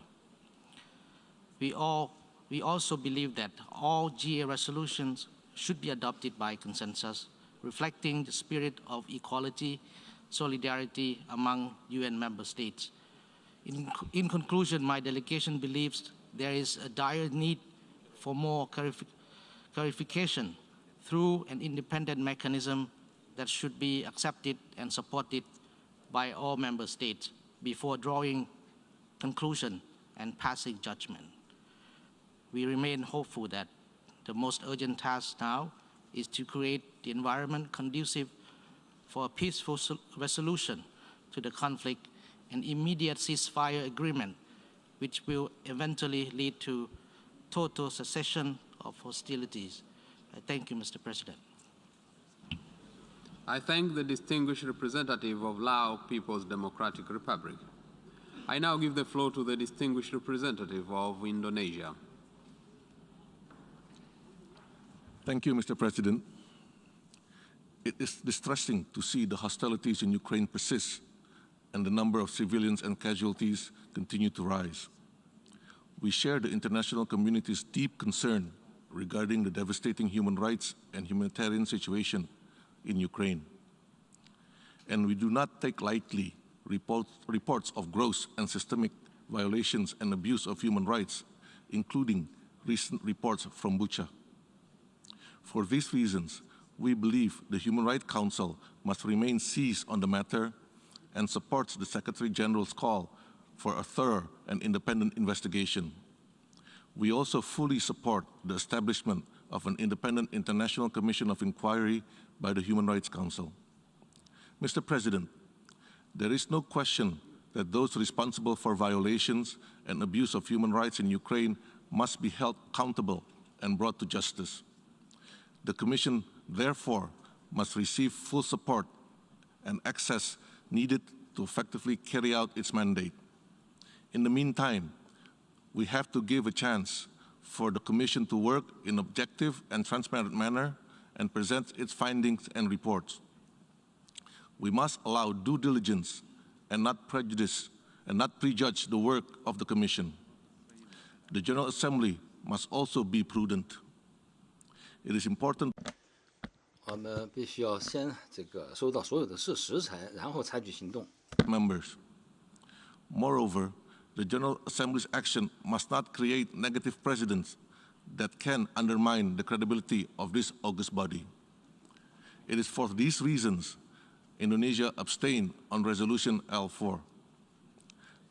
we also believe that all GA resolutions should be adopted by consensus, reflecting the spirit of equality, solidarity among UN member states. In conclusion, my delegation believes there is a dire need for more clarification through an independent mechanism that should be accepted and supported by all member states before drawing conclusion and passing judgment. We remain hopeful that the most urgent task now is to create the environment conducive for a peaceful resolution to the conflict and immediate ceasefire agreement, which will eventually lead to total cessation of hostilities. Thank you, Mr. President. I thank the distinguished representative of Lao People's Democratic Republic. I now give the floor to the distinguished representative of Indonesia. Thank you, Mr. President. It is distressing to see the hostilities in Ukraine persist and the number of civilians and casualties continue to rise. We share the international community's deep concern regarding the devastating human rights and humanitarian situation in Ukraine. And we do not take lightly reports of gross and systemic violations and abuse of human rights, including recent reports from Bucha. For these reasons, we believe the Human Rights Council must remain seized on the matter and supports the Secretary General's call for a thorough and independent investigation. We also fully support the establishment of an independent international commission of inquiry by the Human Rights Council. Mr. President, there is no question that those responsible for violations and abuse of human rights in Ukraine must be held accountable and brought to justice. The Commission, therefore, must receive full support and access needed to effectively carry out its mandate. In the meantime, we have to give a chance for the Commission to work in an objective and transparent manner and present its findings and reports. We must allow due diligence and not prejudge the work of the Commission. The General Assembly must also be prudent. It is important. 我们必须要先收到所有的事实然后采取行动。Members. Moreover, the General Assembly's action must not create negative precedents that can undermine the credibility of this august body. It is for these reasons Indonesia abstained on Resolution L4.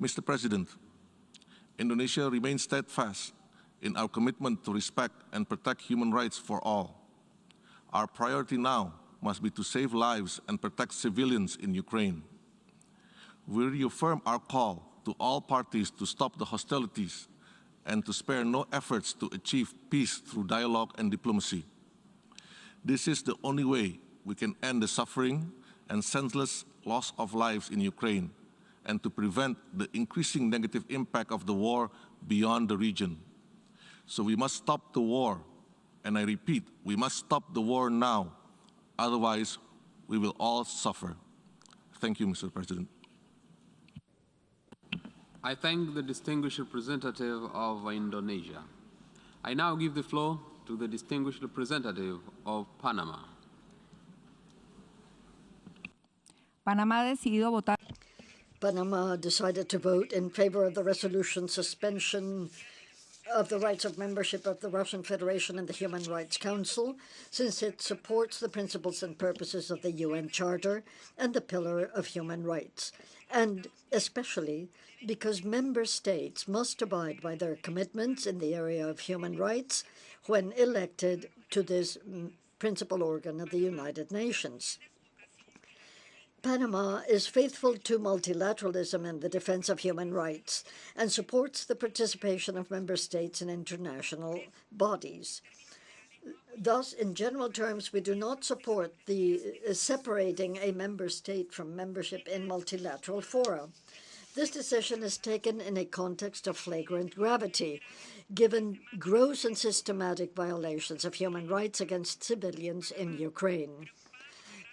Mr. President, Indonesia remains steadfast in our commitment to respect and protect human rights for all. Our priority now must be to save lives and protect civilians in Ukraine. We reaffirm our call to all parties to stop the hostilities and to spare no efforts to achieve peace through dialogue and diplomacy. This is the only way we can end the suffering and senseless loss of lives in Ukraine and to prevent the increasing negative impact of the war beyond the region. So we must stop the war. And I repeat, we must stop the war now. Otherwise, we will all suffer. Thank you, Mr. President. I thank the distinguished representative of Indonesia. I now give the floor to the distinguished representative of Panama. Panama decided to vote in favor of the resolution suspension of the rights of membership of the Russian Federation in the Human Rights Council, since it supports the principles and purposes of the UN Charter and the Pillar of Human Rights, and especially because member states must abide by their commitments in the area of human rights when elected to this principal organ of the United Nations. Panama is faithful to multilateralism and the defense of human rights and supports the participation of member states in international bodies. Thus, in general terms, we do not support the separating a member state from membership in multilateral fora. This decision is taken in a context of flagrant gravity, given gross and systematic violations of human rights against civilians in Ukraine.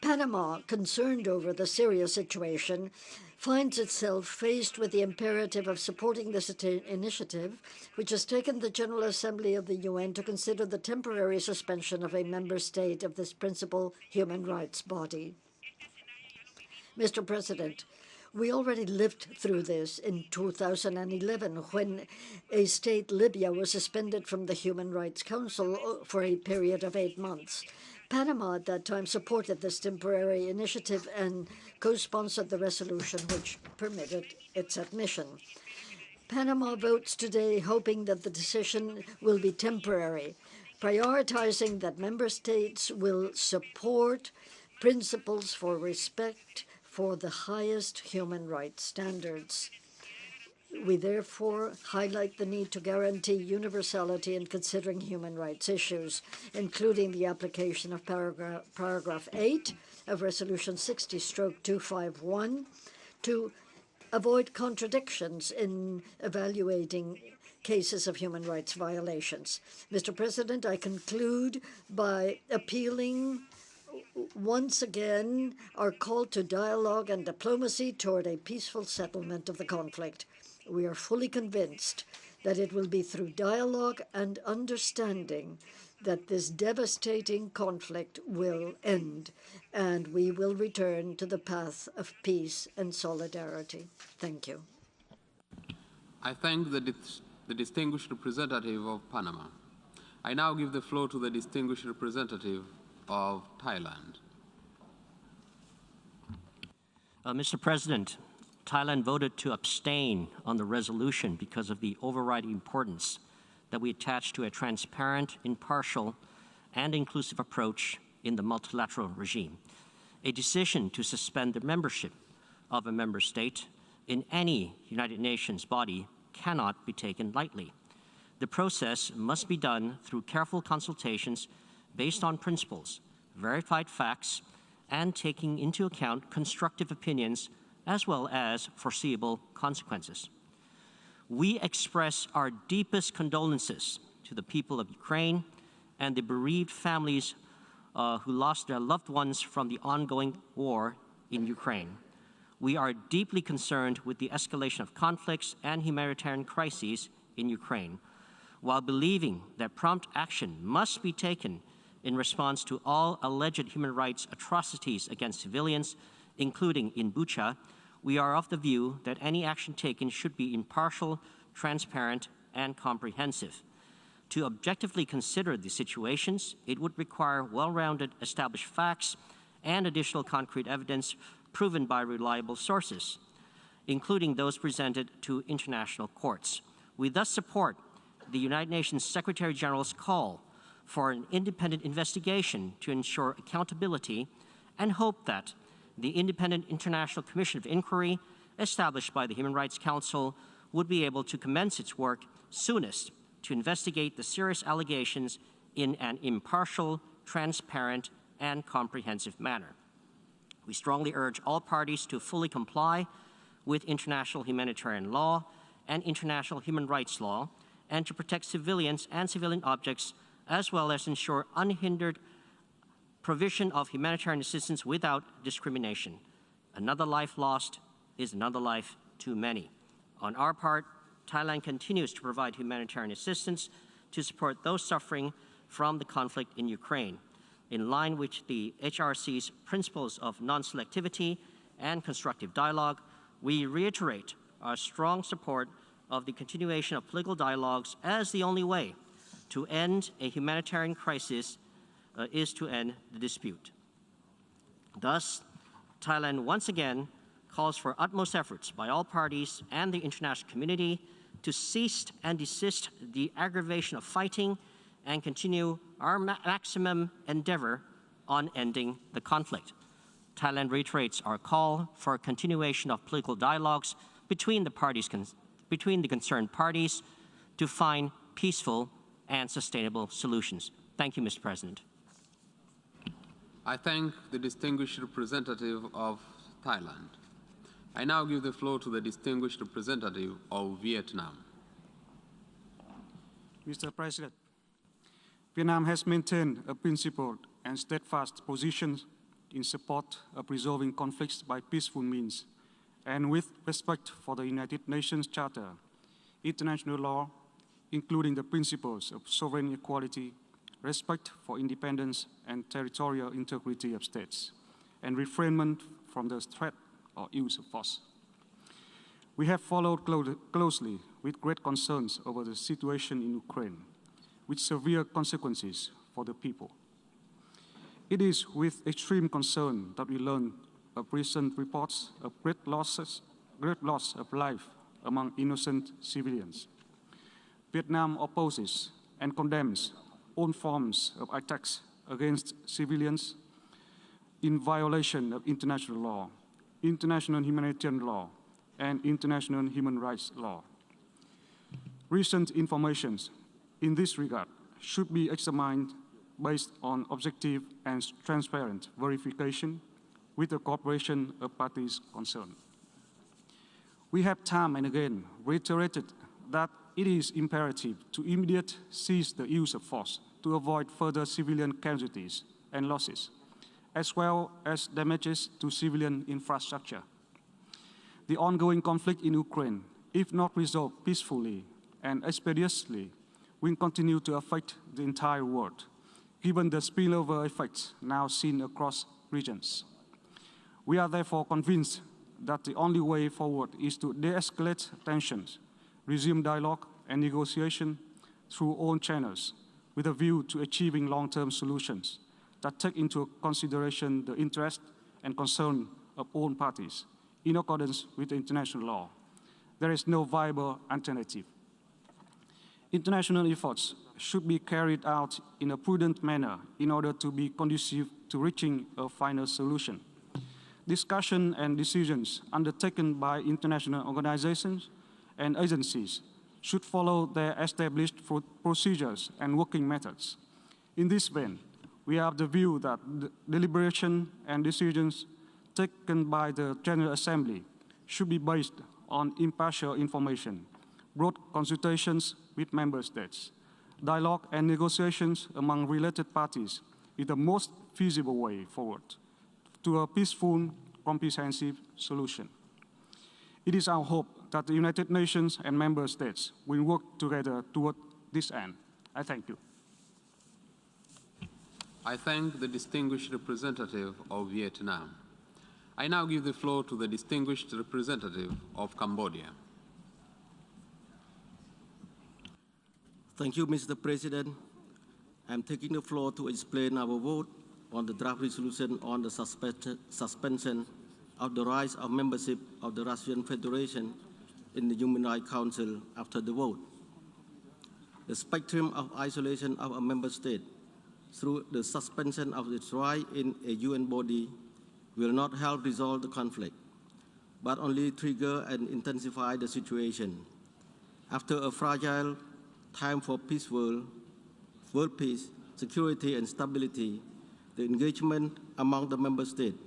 Panama, concerned over the Syria situation, finds itself faced with the imperative of supporting this initiative, which has taken the General Assembly of the UN to consider the temporary suspension of a member state of this principal human rights body. Mr. President, we already lived through this in 2011 when a state, Libya, was suspended from the Human Rights Council for a period of 8 months. Panama at that time supported this temporary initiative and co-sponsored the resolution which permitted its admission. Panama votes today hoping that the decision will be temporary, prioritizing that member states will support principles for respect for the highest human rights standards. We therefore highlight the need to guarantee universality in considering human rights issues, including the application of paragraph 8 of Resolution 60/251 to avoid contradictions in evaluating cases of human rights violations. Mr. President, I conclude by appealing once again our call to dialogue and diplomacy toward a peaceful settlement of the conflict. We are fully convinced that it will be through dialogue and understanding that this devastating conflict will end, and we will return to the path of peace and solidarity. Thank you. I thank the distinguished representative of Panama. I now give the floor to the distinguished representative of Thailand. Mr. President, Thailand voted to abstain on the resolution because of the overriding importance that we attach to a transparent, impartial, and inclusive approach in the multilateral regime. A decision to suspend the membership of a member state in any United Nations body cannot be taken lightly. The process must be done through careful consultations based on principles, verified facts, and taking into account constructive opinions as well as foreseeable consequences. We express our deepest condolences to the people of Ukraine and the bereaved families who lost their loved ones from the ongoing war in Ukraine. We are deeply concerned with the escalation of conflicts and humanitarian crises in Ukraine, while believing that prompt action must be taken in response to all alleged human rights atrocities against civilians, including in Bucha. We are of the view that any action taken should be impartial, transparent, and comprehensive. To objectively consider the situations, it would require well-rounded established facts and additional concrete evidence proven by reliable sources, including those presented to international courts. We thus support the United Nations Secretary General's call for an independent investigation to ensure accountability and hope that the Independent International Commission of Inquiry established by the Human Rights Council would be able to commence its work soonest to investigate the serious allegations in an impartial, transparent, and comprehensive manner. We strongly urge all parties to fully comply with international humanitarian law and international human rights law, and to protect civilians and civilian objects, as well as ensure unhindered provision of humanitarian assistance without discrimination. Another life lost is another life too many. On our part, Thailand continues to provide humanitarian assistance to support those suffering from the conflict in Ukraine. In line with the HRC's principles of non-selectivity and constructive dialogue, we reiterate our strong support of the continuation of political dialogues as the only way to end a humanitarian crisis is to end the dispute. Thus, Thailand once again calls for utmost efforts by all parties and the international community to cease and desist the aggravation of fighting and continue our maximum endeavor on ending the conflict. Thailand reiterates our call for a continuation of political dialogues between the concerned parties to find peaceful and sustainable solutions. Thank you, Mr. President. I thank the distinguished representative of Thailand. I now give the floor to the distinguished representative of Vietnam. Mr. President, Vietnam has maintained a principled and steadfast position in support of resolving conflicts by peaceful means and with respect for the United Nations Charter, international law, including the principles of sovereign equality, respect for independence and territorial integrity of states, and refrainment from the threat or use of force. We have followed closely with great concerns over the situation in Ukraine, with severe consequences for the people. It is with extreme concern that we learn of recent reports of great loss of life among innocent civilians. Vietnam opposes and condemns all forms of attacks against civilians in violation of international law, international humanitarian law, and international human rights law. Recent information in this regard should be examined based on objective and transparent verification with the cooperation of parties concerned. We have time and again reiterated that it is imperative to immediately cease the use of force to avoid further civilian casualties and losses, as well as damages to civilian infrastructure. The ongoing conflict in Ukraine, if not resolved peacefully and expeditiously, will continue to affect the entire world, given the spillover effects now seen across regions. We are therefore convinced that the only way forward is to de-escalate tensions, resume dialogue and negotiation through all channels, with a view to achieving long-term solutions that take into consideration the interest and concern of all parties in accordance with international law. There is no viable alternative. International efforts should be carried out in a prudent manner in order to be conducive to reaching a final solution. Discussion and decisions undertaken by international organizations and agencies should follow their established procedures and working methods. In this vein, we have the view that the deliberation and decisions taken by the General Assembly should be based on impartial information, broad consultations with member states, dialogue and negotiations among related parties is the most feasible way forward to a peaceful, comprehensive solution. It is our hope that the United Nations and member states will work together toward this end. I thank you. I thank the distinguished representative of Vietnam. I now give the floor to the distinguished representative of Cambodia. Thank you, Mr. President. I'm taking the floor to explain our vote on the draft resolution on the suspension of the rights of membership of the Russian Federation in the Human Rights Council after the vote. The spectrum of isolation of a member state through the suspension of its right in a UN body will not help resolve the conflict, but only trigger and intensify the situation. After a fragile time for world peace, security, and stability, the engagement among the member states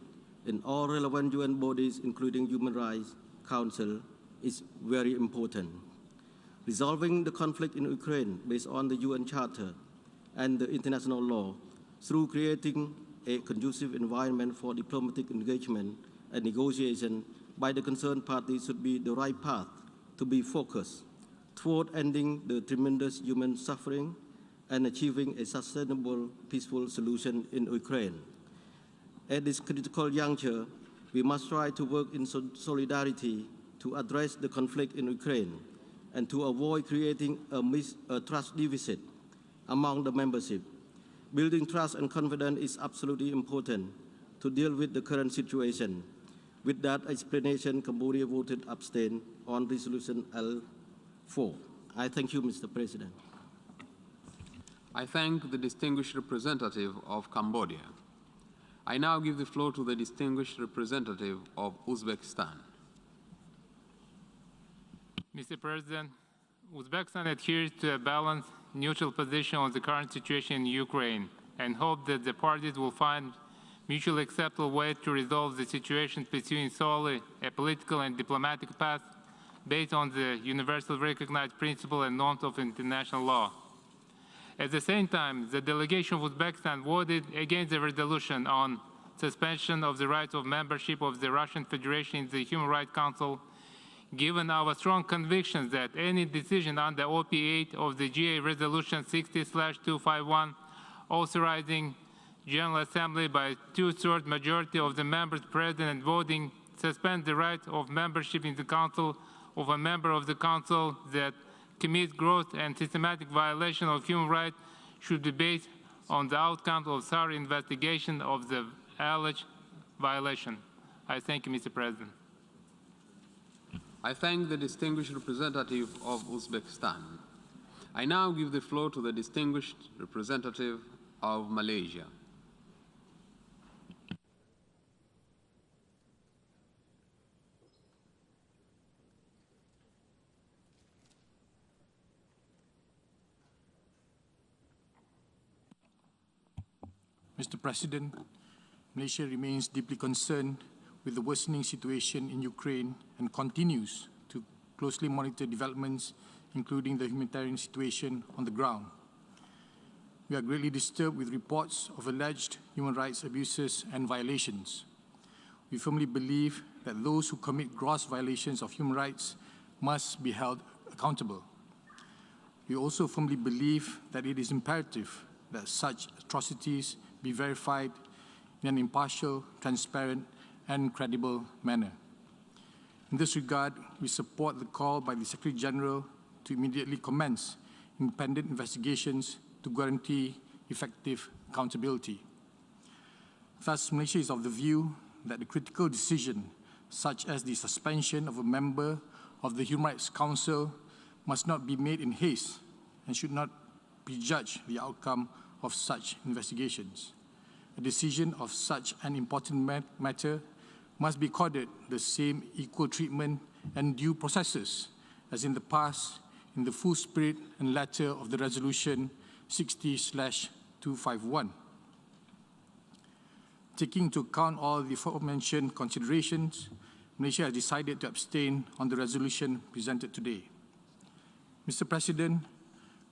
in all relevant UN bodies, including Human Rights Council, is very important. Resolving the conflict in Ukraine based on the UN Charter and the international law through creating a conducive environment for diplomatic engagement and negotiation by the concerned parties should be the right path to be focused toward ending the tremendous human suffering and achieving a sustainable, peaceful solution in Ukraine. At this critical juncture, we must try to work in solidarity to address the conflict in Ukraine and to avoid creating a trust deficit among the membership. Building trust and confidence is absolutely important to deal with the current situation. With that explanation, Cambodia voted abstain on resolution L4. I thank you, Mr. President. I thank the distinguished representative of Cambodia. I now give the floor to the distinguished representative of Uzbekistan. Mr. President, Uzbekistan adheres to a balanced, neutral position on the current situation in Ukraine and hope that the parties will find mutually acceptable way to resolve the situation pursuing solely a political and diplomatic path based on the universally recognized principles and norms of international law. At the same time, the delegation of Uzbekistan voted against the resolution on suspension of the rights of membership of the Russian Federation in the Human Rights Council, given our strong convictions that any decision under OP8 of the GA Resolution 60/251 authorizing General Assembly by 2/3 majority of the members present and voting suspend the right of membership in the Council of a member of the Council that commits gross and systematic violation of human rights should be based on the outcome of thorough investigation of the alleged violation. I thank you, Mr. President. I thank the distinguished representative of Uzbekistan. I now give the floor to the distinguished representative of Malaysia. Mr. President, Malaysia remains deeply concerned with the worsening situation in Ukraine and continues to closely monitor developments, including the humanitarian situation on the ground. We are greatly disturbed with reports of alleged human rights abuses and violations. We firmly believe that those who commit gross violations of human rights must be held accountable. We also firmly believe that it is imperative that such atrocities be verified in an impartial, transparent, and credible manner. In this regard, we support the call by the Secretary General to immediately commence independent investigations to guarantee effective accountability. Thus, Malaysia is of the view that the critical decision, such as the suspension of a member of the Human Rights Council, must not be made in haste and should not prejudge the outcome of such investigations. A decision of such an important matter must be accorded the same equal treatment and due processes as in the past, in the full spirit and letter of the Resolution 60/251. Taking into account all the aforementioned considerations, Malaysia has decided to abstain on the resolution presented today. Mr. President,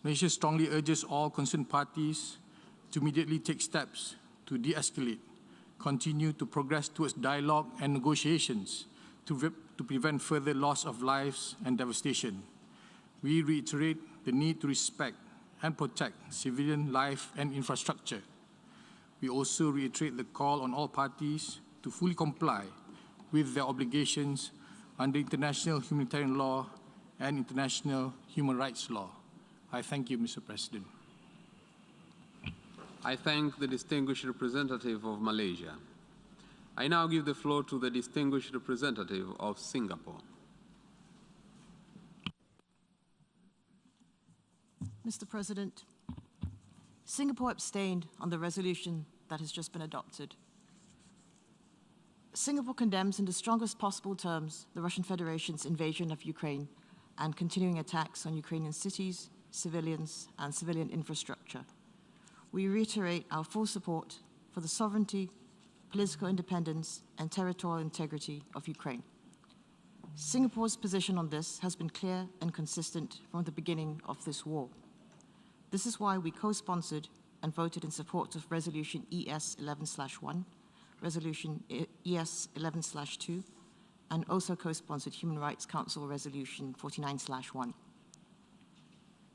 Malaysia strongly urges all concerned parties to immediately take steps to de-escalate, continue to progress towards dialogue and negotiations to prevent further loss of lives and devastation. We reiterate the need to respect and protect civilian life and infrastructure. We also reiterate the call on all parties to fully comply with their obligations under international humanitarian law and international human rights law. I thank you, Mr. President. I thank the distinguished representative of Malaysia. I now give the floor to the distinguished representative of Singapore. Mr. President, Singapore abstained on the resolution that has just been adopted. Singapore condemns in the strongest possible terms the Russian Federation's invasion of Ukraine and continuing attacks on Ukrainian cities, civilians, and civilian infrastructure. We reiterate our full support for the sovereignty, political independence, and territorial integrity of Ukraine. Singapore's position on this has been clear and consistent from the beginning of this war. This is why we co-sponsored and voted in support of Resolution ES-11/1, Resolution ES-11/2, and also co-sponsored Human Rights Council Resolution 49/1.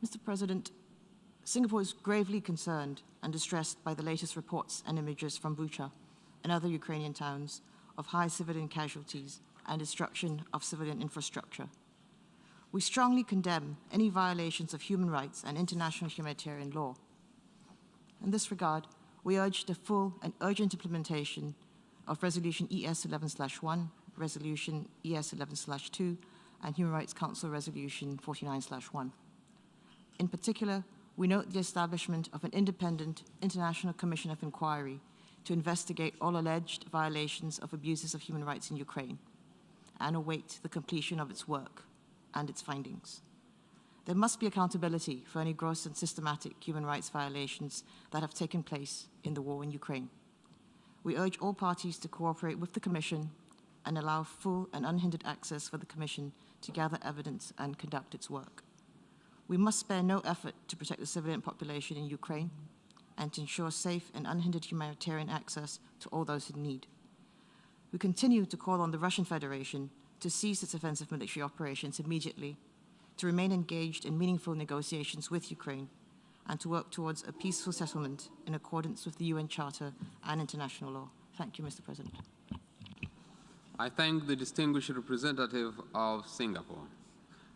Mr. President, Singapore is gravely concerned and distressed by the latest reports and images from Bucha and other Ukrainian towns of high civilian casualties and destruction of civilian infrastructure. We strongly condemn any violations of human rights and international humanitarian law. In this regard, we urge the full and urgent implementation of Resolution ES-11/1, Resolution ES-11/2, and Human Rights Council Resolution 49/1. In particular, we note the establishment of an independent international commission of inquiry to investigate all alleged violations of abuses of human rights in Ukraine and await the completion of its work and its findings. There must be accountability for any gross and systematic human rights violations that have taken place in the war in Ukraine. We urge all parties to cooperate with the Commission and allow full and unhindered access for the Commission to gather evidence and conduct its work. We must spare no effort to protect the civilian population in Ukraine and to ensure safe and unhindered humanitarian access to all those in need. We continue to call on the Russian Federation to cease its offensive military operations immediately, to remain engaged in meaningful negotiations with Ukraine, and to work towards a peaceful settlement in accordance with the UN Charter and international law. Thank you, Mr. President. I thank the distinguished representative of Singapore.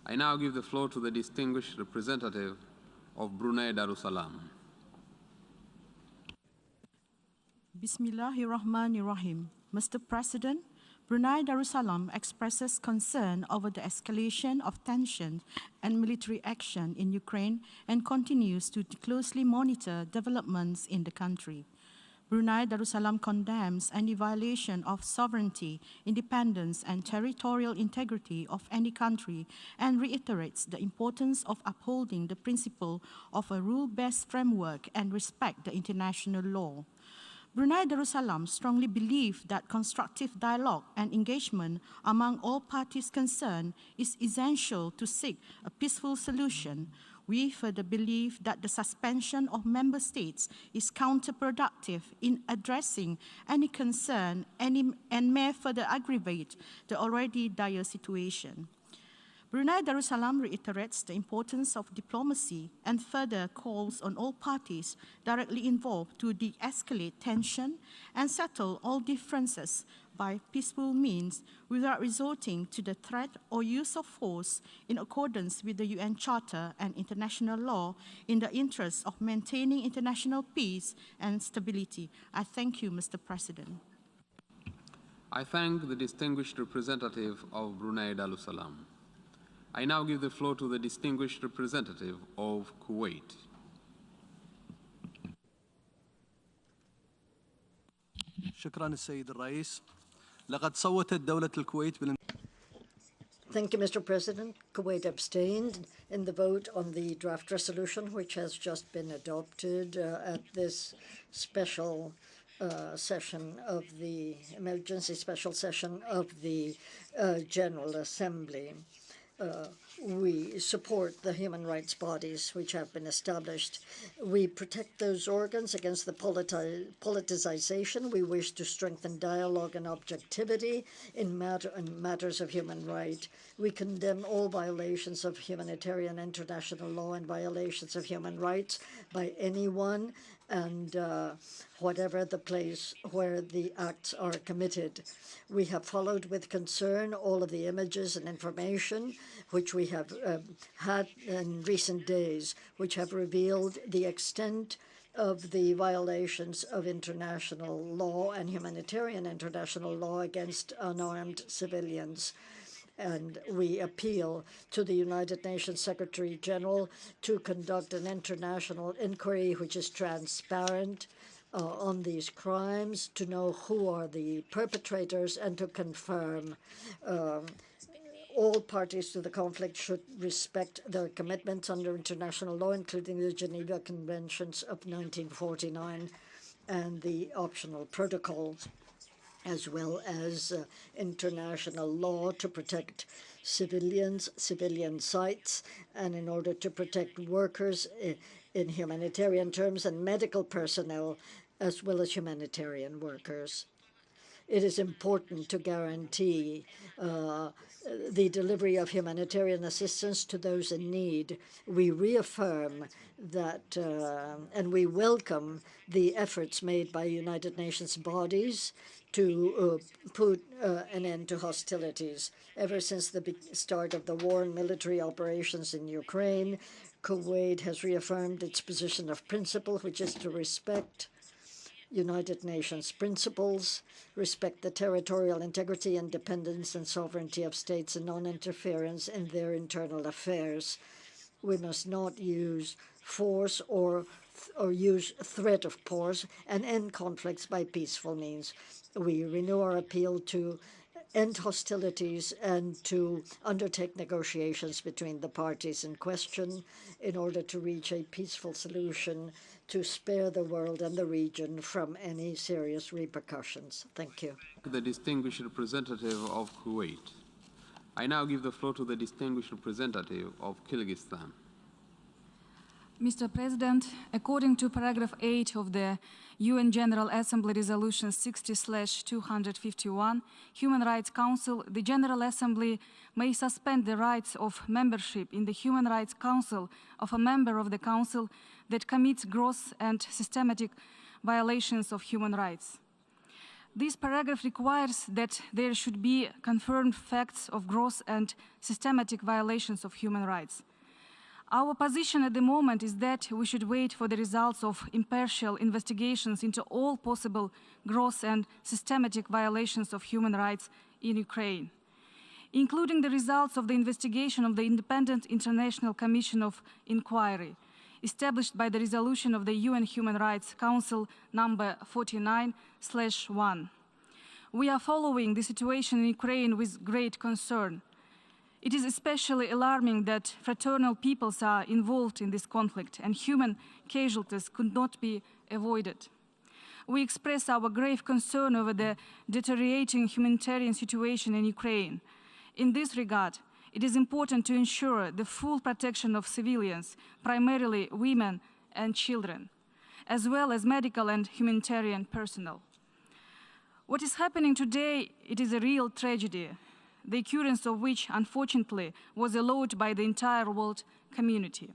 I now give the floor to the distinguished representative of Brunei Darussalam. Bismillahirrahmanirrahim. Mr. President, Brunei Darussalam expresses concern over the escalation of tension and military action in Ukraine and continues to closely monitor developments in the country. Brunei Darussalam condemns any violation of sovereignty, independence, and territorial integrity of any country and reiterates the importance of upholding the principle of a rule-based framework and respect the international law. Brunei Darussalam strongly believes that constructive dialogue and engagement among all parties concerned is essential to seek a peaceful solution. We further believe that the suspension of member states is counterproductive in addressing any concern and may further aggravate the already dire situation. Brunei Darussalam reiterates the importance of diplomacy and further calls on all parties directly involved to de-escalate tension and settle all differences by peaceful means without resorting to the threat or use of force in accordance with the UN Charter and international law in the interest of maintaining international peace and stability. I thank you, Mr. President. I thank the distinguished representative of Brunei Darussalam. I now give the floor to the distinguished representative of Kuwait. شكرا السيد الرئيس. لقد صوتت دولة الكويت Thank you, Mr. President. Kuwait abstained in the vote on the draft resolution, which has just been adopted at this special session of the emergency special session of the General Assembly. We support the human rights bodies which have been established. We protect those organs against the politicization. We wish to strengthen dialogue and objectivity in matters of human rights. We condemn all violations of humanitarian international law and violations of human rights by anyone and whatever the place where the acts are committed. We have followed with concern all of the images and information which we have had in recent days, which have revealed the extent of the violations of international law and humanitarian international law against unarmed civilians. And we appeal to the United Nations Secretary General to conduct an international inquiry which is transparent on these crimes, to know who are the perpetrators, and to confirm all parties to the conflict should respect their commitments under international law, including the Geneva Conventions of 1949 and the optional protocols, as well as international law to protect civilians, civilian sites, and in order to protect workers in humanitarian terms and medical personnel, as well as humanitarian workers. It is important to guarantee the delivery of humanitarian assistance to those in need. We reaffirm that, and we welcome the efforts made by United Nations bodies to put an end to hostilities. Ever since the start of the war and military operations in Ukraine, Kuwait has reaffirmed its position of principle, which is to respect United Nations principles, respect the territorial integrity, independence, and sovereignty of states, and non-interference in their internal affairs. We must not use force or use threat of force and end conflicts by peaceful means. We renew our appeal to end hostilities and to undertake negotiations between the parties in question in order to reach a peaceful solution to spare the world and the region from any serious repercussions. Thank you. The distinguished representative of Kuwait. I now give the floor to the distinguished representative of Kyrgyzstan. Mr. President, according to paragraph 8 of the UN General Assembly Resolution 60/251, Human Rights Council, the General Assembly may suspend the rights of membership in the Human Rights Council of a member of the Council that commits gross and systematic violations of human rights. This paragraph requires that there should be confirmed facts of gross and systematic violations of human rights. Our position at the moment is that we should wait for the results of impartial investigations into all possible gross and systematic violations of human rights in Ukraine, including the results of the investigation of the Independent International Commission of Inquiry, established by the resolution of the UN Human Rights Council number 49/1. We are following the situation in Ukraine with great concern. It is especially alarming that fraternal peoples are involved in this conflict and human casualties could not be avoided. We express our grave concern over the deteriorating humanitarian situation in Ukraine. In this regard, it is important to ensure the full protection of civilians, primarily women and children, as well as medical and humanitarian personnel. What is happening today, it is a real tragedy, the occurrence of which, unfortunately, was allowed by the entire world community.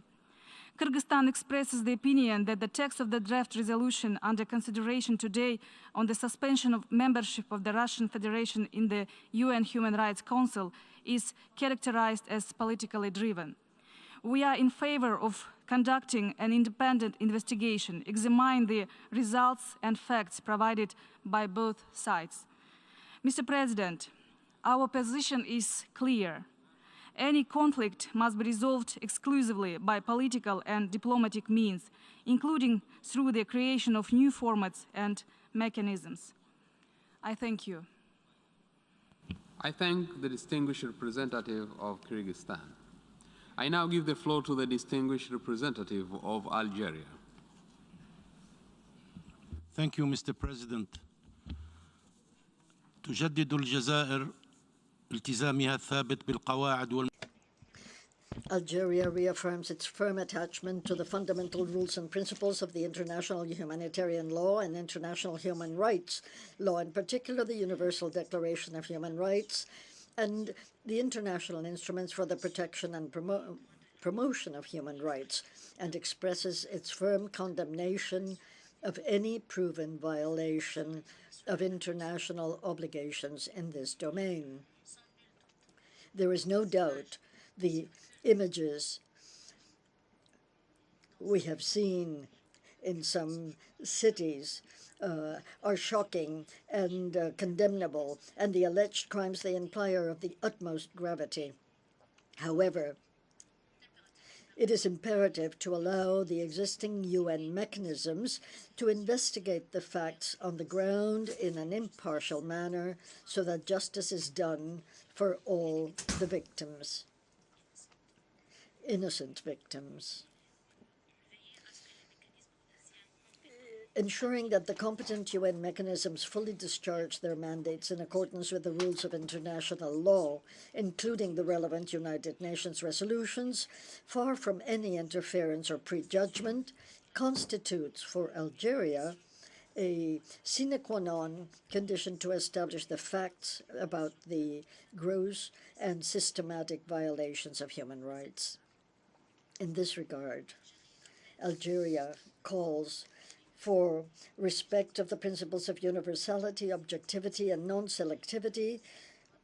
Kyrgyzstan expresses the opinion that the text of the draft resolution under consideration today on the suspension of membership of the Russian Federation in the UN Human Rights Council is characterized as politically driven. We are in favor of conducting an independent investigation, examining the results and facts provided by both sides. Mr. President, our position is clear. Any conflict must be resolved exclusively by political and diplomatic means, including through the creation of new formats and mechanisms. I thank you. I thank the distinguished representative of Kyrgyzstan. I now give the floor to the distinguished representative of Algeria. Thank you, Mr. President. تجدد الجزائر التزامها الثابت بالقواعد Algeria reaffirms its firm attachment to the fundamental rules and principles of the international humanitarian law and international human rights law, in particular the Universal Declaration of Human Rights and the international instruments for the protection and promotion of human rights, and expresses its firm condemnation of any proven violation of international obligations in this domain. There is no doubt the images we have seen in some cities are shocking and condemnable, and the alleged crimes they imply are of the utmost gravity. However, it is imperative to allow the existing UN mechanisms to investigate the facts on the ground in an impartial manner so that justice is done for all the victims, innocent victims. Ensuring that the competent UN mechanisms fully discharge their mandates in accordance with the rules of international law, including the relevant United Nations resolutions, far from any interference or prejudgment, constitutes for Algeria a sine qua non condition to establish the facts about the gross and systematic violations of human rights. In this regard, Algeria calls for respect of the principles of universality, objectivity, and non-selectivity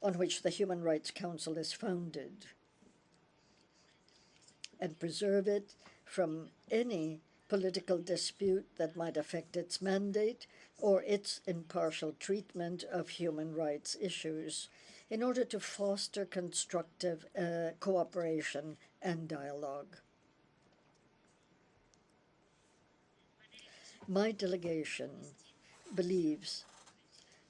on which the Human Rights Council is founded, and preserve it from any political dispute that might affect its mandate or its impartial treatment of human rights issues, in order to foster constructive cooperation and dialogue. My delegation believes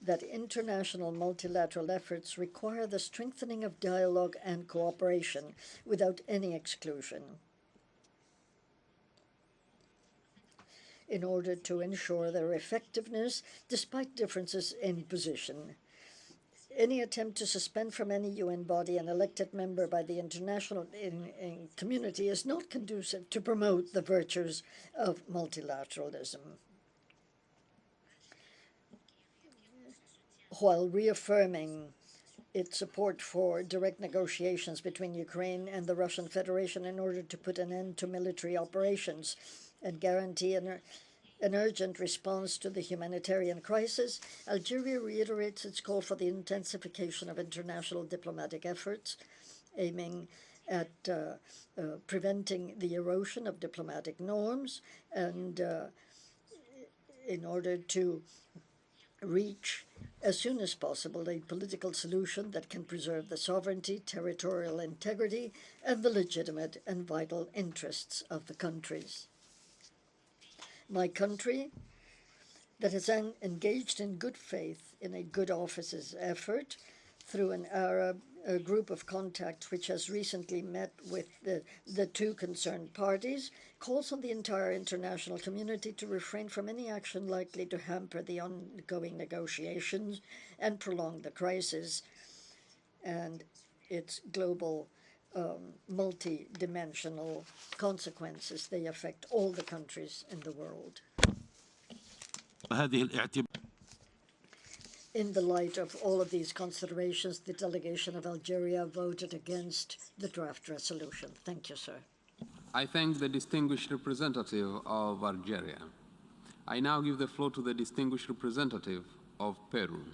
that international multilateral efforts require the strengthening of dialogue and cooperation without any exclusion, in order to ensure their effectiveness despite differences in position. Any attempt to suspend from any UN body an elected member by the international community is not conducive to promote the virtues of multilateralism. While reaffirming its support for direct negotiations between Ukraine and the Russian Federation in order to put an end to military operations and guarantee an urgent response to the humanitarian crisis, Algeria reiterates its call for the intensification of international diplomatic efforts, aiming at preventing the erosion of diplomatic norms and in order to reach, as soon as possible, a political solution that can preserve the sovereignty, territorial integrity, and the legitimate and vital interests of the countries. My country, that has engaged in good faith in a good office's effort through an Arab group of contact which has recently met with the two concerned parties, calls on the entire international community to refrain from any action likely to hamper the ongoing negotiations and prolong the crisis and its global multi-dimensional consequences. They affect all the countries in the world. In the light of all of these considerations, the delegation of Algeria voted against the draft resolution. Thank you, sir. I thank the distinguished representative of Algeria. I now give the floor to the distinguished representative of Peru.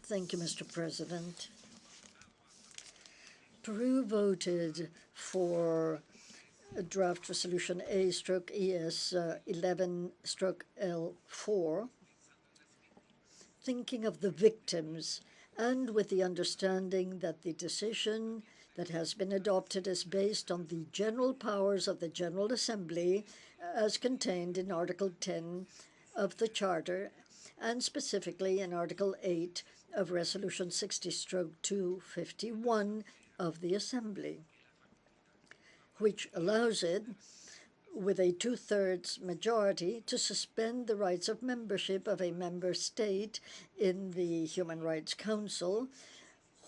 Thank you, Mr. President. Peru voted for draft resolution A/ES11/L4, thinking of the victims and with the understanding that the decision that has been adopted is based on the general powers of the General Assembly as contained in Article 10 of the Charter and specifically in Article 8 of Resolution 60/251 of the Assembly, which allows it, with a two-thirds majority, to suspend the rights of membership of a member state in the Human Rights Council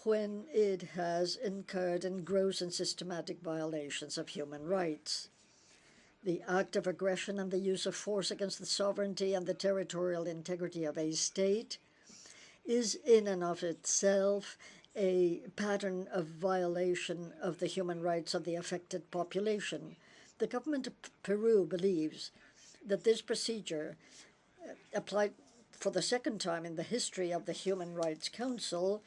when it has incurred in gross and systematic violations of human rights. The act of aggression and the use of force against the sovereignty and the territorial integrity of a state is in and of itself a pattern of violation of the human rights of the affected population. The government of Peru believes that this procedure, applied for the second time in the history of the Human Rights Council,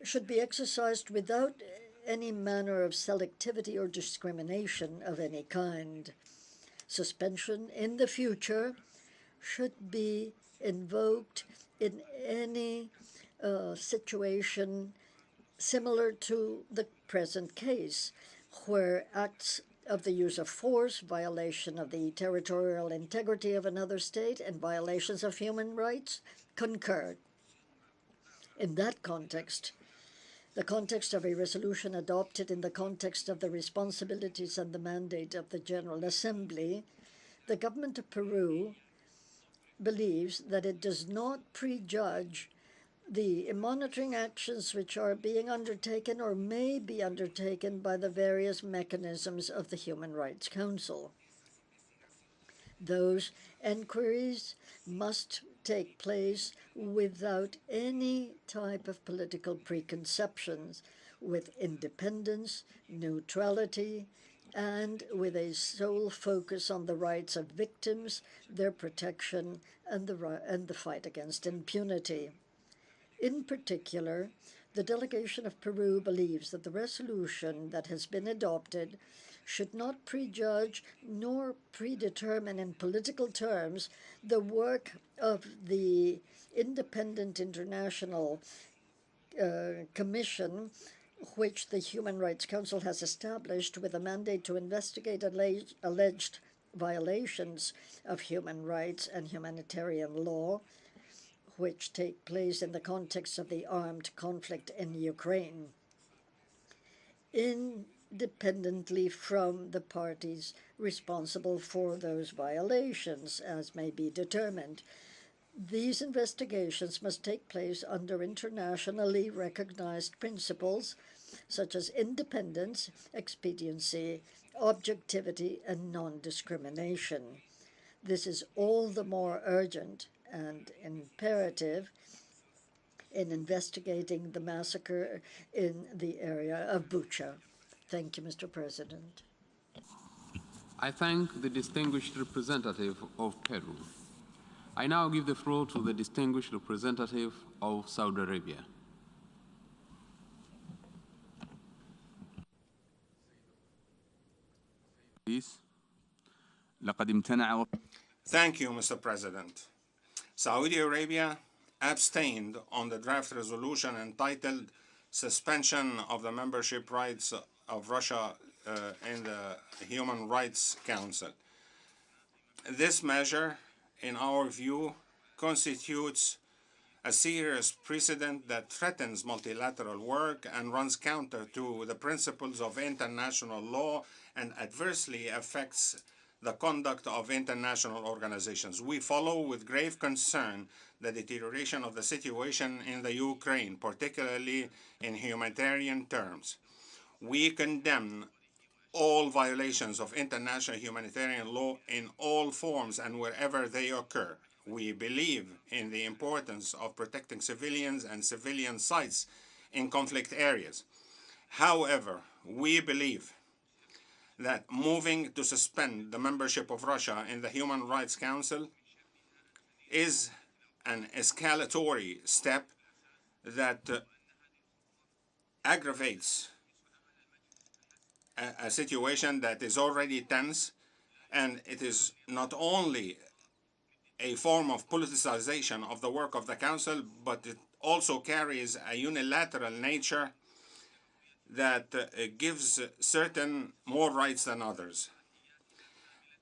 should be exercised without any manner of selectivity or discrimination of any kind. Suspension in the future should be invoked in any situation similar to the present case, where acts of the use of force, violation of the territorial integrity of another state, and violations of human rights concur. In that context, the context of a resolution adopted in the context of the responsibilities and the mandate of the General Assembly, the government of Peru believes that it does not prejudge the monitoring actions which are being undertaken or may be undertaken by the various mechanisms of the Human Rights Council. Those inquiries must take place without any type of political preconceptions, with independence, neutrality, and with a sole focus on the rights of victims, their protection, and the fight against impunity. In particular, the delegation of Peru believes that the resolution that has been adopted should not prejudge nor predetermine in political terms the work of the independent international commission which the Human Rights Council has established with a mandate to investigate alleged violations of human rights and humanitarian law which take place in the context of the armed conflict in Ukraine, independently from the parties responsible for those violations, as may be determined. These investigations must take place under internationally recognized principles such as independence, expediency, objectivity, and non-discrimination. This is all the more urgent and imperative in investigating the massacre in the area of Bucha. Thank you, Mr. President. I thank the distinguished representative of Peru. I now give the floor to the distinguished representative of Saudi Arabia. Please. Thank you, Mr. President. Saudi Arabia abstained on the draft resolution entitled Suspension of the Membership Rights of Russia in the Human Rights Council. This measure, in our view, constitutes a serious precedent that threatens multilateral work and runs counter to the principles of international law and adversely affects the conduct of international organizations. We follow with grave concern the deterioration of the situation in the Ukraine, particularly in humanitarian terms. We condemn all violations of international humanitarian law in all forms and wherever they occur. We believe in the importance of protecting civilians and civilian sites in conflict areas. However, we believe that moving to suspend the membership of Russia in the Human Rights Council is an escalatory step that aggravates a situation that is already tense, and it is not only a form of politicization of the work of the Council, but it also carries a unilateral nature that gives certain more rights than others.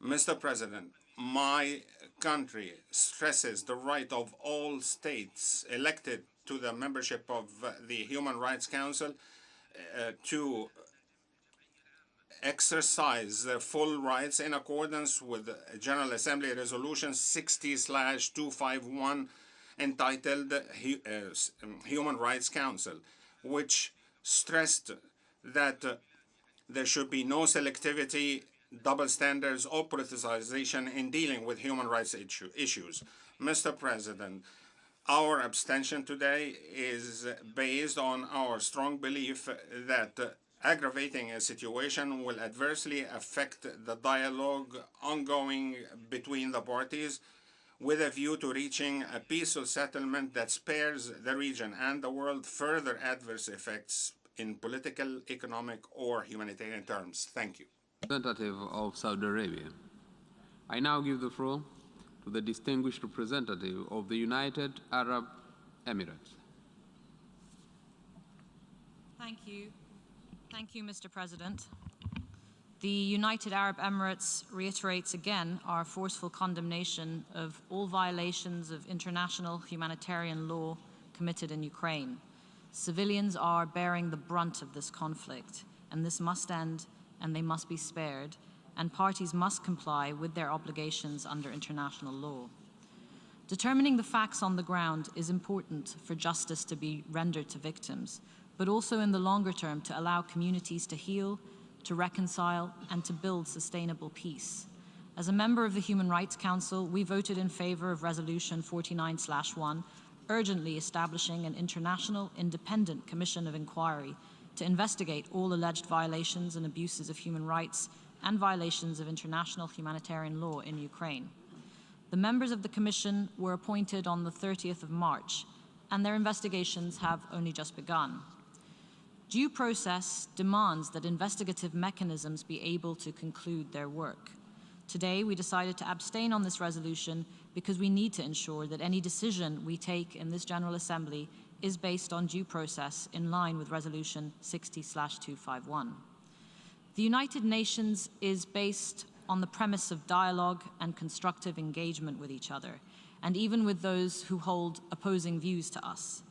Mr. President, my country stresses the right of all states elected to the membership of the Human Rights Council to exercise their full rights in accordance with General Assembly Resolution 60/251 entitled Human Rights Council, which stressed that there should be no selectivity, double standards, or politicization in dealing with human rights issues. Mr. President, our abstention today is based on our strong belief that aggravating a situation will adversely affect the dialogue ongoing between the parties with a view to reaching a peaceful settlement that spares the region and the world further adverse effects in political, economic, or humanitarian terms. Thank you. Representative of Saudi Arabia. I now give the floor to the distinguished representative of the United Arab Emirates. Thank you. Thank you, Mr. President. The United Arab Emirates reiterates again our forceful condemnation of all violations of international humanitarian law committed in Ukraine. Civilians are bearing the brunt of this conflict, and this must end, and they must be spared, and parties must comply with their obligations under international law. Determining the facts on the ground is important for justice to be rendered to victims, but also in the longer term to allow communities to heal, to reconcile, and to build sustainable peace. As a member of the Human Rights Council, we voted in favor of Resolution 49/1, urgently establishing an international independent commission of inquiry to investigate all alleged violations and abuses of human rights and violations of international humanitarian law in Ukraine. The members of the commission were appointed on the 30th of March, and their investigations have only just begun. Due process demands that investigative mechanisms be able to conclude their work. Today, we decided to abstain on this resolution because we need to ensure that any decision we take in this General Assembly is based on due process in line with Resolution 60/251. The United Nations is based on the premise of dialogue and constructive engagement with each other, and even with those who hold opposing views to us.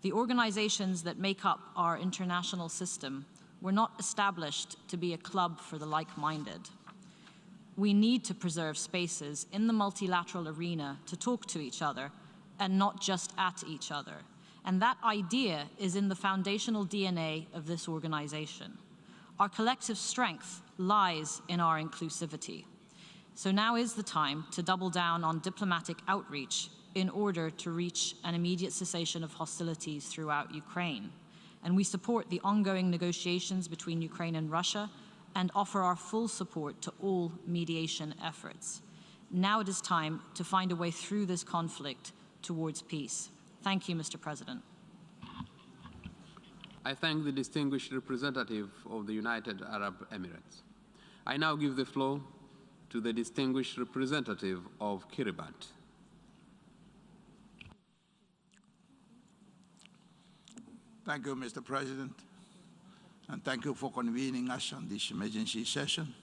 The organizations that make up our international system were not established to be a club for the like-minded. We need to preserve spaces in the multilateral arena to talk to each other and not just at each other. And that idea is in the foundational DNA of this organization. Our collective strength lies in our inclusivity. So now is the time to double down on diplomatic outreach in order to reach an immediate cessation of hostilities throughout Ukraine. And we support the ongoing negotiations between Ukraine and Russia and offer our full support to all mediation efforts. Now it is time to find a way through this conflict towards peace. Thank you, Mr. President. I thank the distinguished representative of the United Arab Emirates. I now give the floor to the distinguished representative of Kiribati. Thank you, Mr. President, and thank you for convening us on this emergency session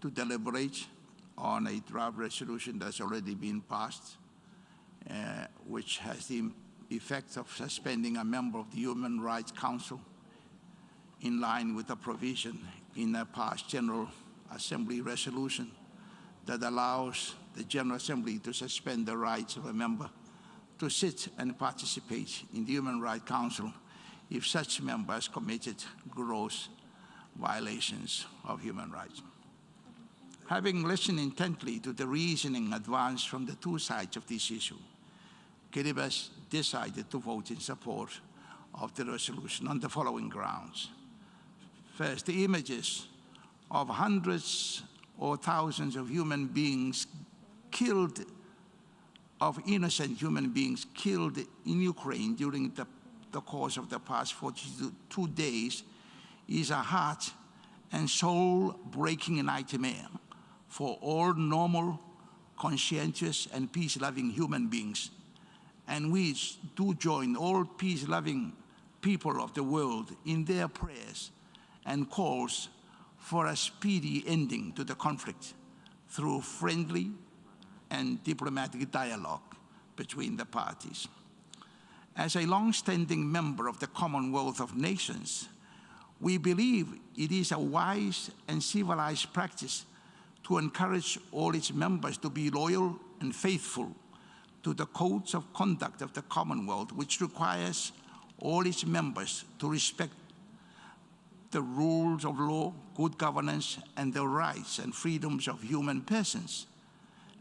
to deliberate on a draft resolution that's already been passed, which has the effect of suspending a member of the Human Rights Council in line with a provision in a past General Assembly resolution that allows the General Assembly to suspend the rights of a member to sit and participate in the Human Rights Council if such member has committed gross violations of human rights. Having listened intently to the reasoning advanced from the two sides of this issue, Kiribati decided to vote in support of the resolution on the following grounds. First, the images of hundreds or thousands of human beings killed, of innocent human beings killed in Ukraine during the course of the past 42 days is a and soul-breaking nightmare for all normal, conscientious, and peace-loving human beings. And we do join all peace-loving people of the world in their prayers and calls for a speedy ending to the conflict through friendly and diplomatic dialogue between the parties. As a long-standing member of the Commonwealth of Nations, we believe it is a wise and civilized practice to encourage all its members to be loyal and faithful to the codes of conduct of the Commonwealth, which requires all its members to respect the rules of law, good governance, and the rights and freedoms of human persons,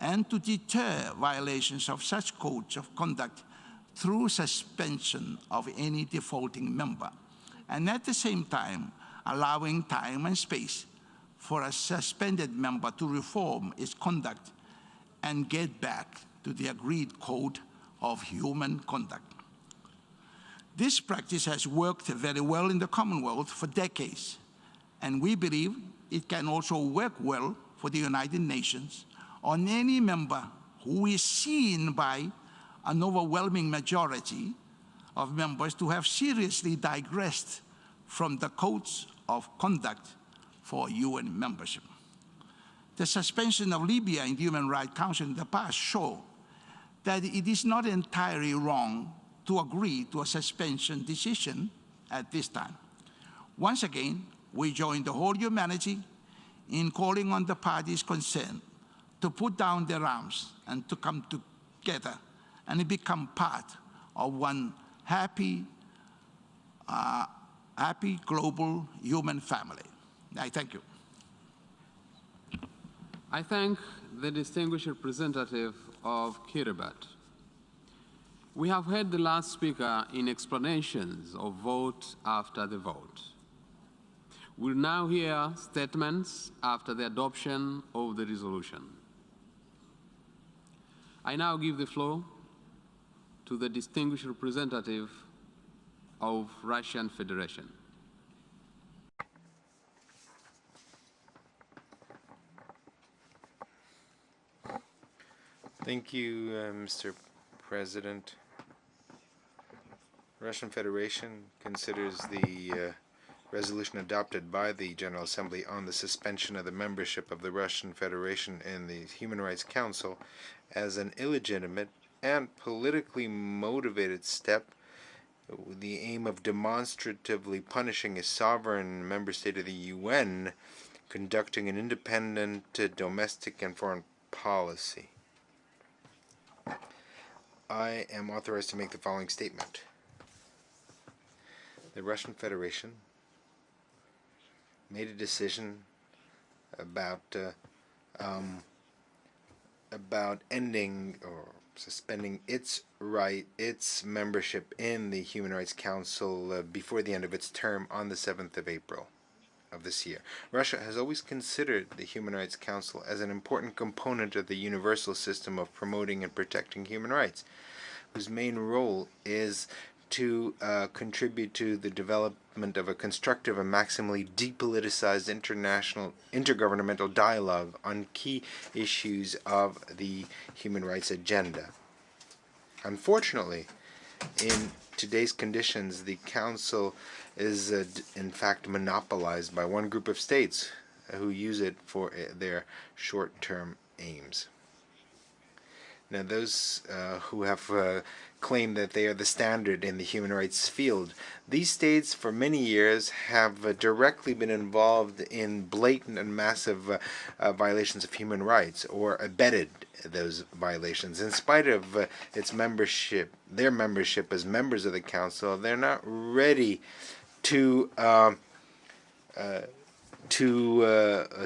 and to deter violations of such codes of conduct through suspension of any defaulting member, and at the same time allowing time and space for a suspended member to reform its conduct and get back to the agreed code of human conduct. This practice has worked very well in the Commonwealth for decades, and we believe it can also work well for the United Nations on any member who is seen by an overwhelming majority of members to have seriously digressed from the codes of conduct for UN membership. The suspension of Libya in the Human Rights Council in the past show that it is not entirely wrong to agree to a suspension decision at this time. Once again, we join the whole humanity in calling on the parties concerned to put down their arms and to come together and become part of one happy global human family. I thank you. I thank the distinguished representative of Kiribati. We have heard the last speaker in explanations of vote after the vote. We'll now hear statements after the adoption of the resolution. I now give the floor to the distinguished representative of Russian Federation. Thank you, Mr. President. Russian Federation considers the resolution adopted by the General Assembly on the suspension of the membership of the Russian Federation in the Human Rights Council as an illegitimate and politically motivated step with the aim of demonstratively punishing a sovereign member state of the UN conducting an independent domestic and foreign policy. I am authorized to make the following statement. The Russian Federation made a decision about ending or suspending its membership in the Human Rights Council before the end of its term on the 7th of April of this year. Russia has always considered the Human Rights Council as an important component of the universal system of promoting and protecting human rights, whose main role is to contribute to the development of a constructive and maximally depoliticized intergovernmental dialogue on key issues of the human rights agenda. Unfortunately, in today's conditions, the Council is in fact monopolized by one group of states who use it for their short-term aims. Now, those who have claimed that they are the standard in the human rights field, these states for many years have directly been involved in blatant and massive violations of human rights, or abetted those violations. In spite of its membership, their membership as members of the Council, they're not ready to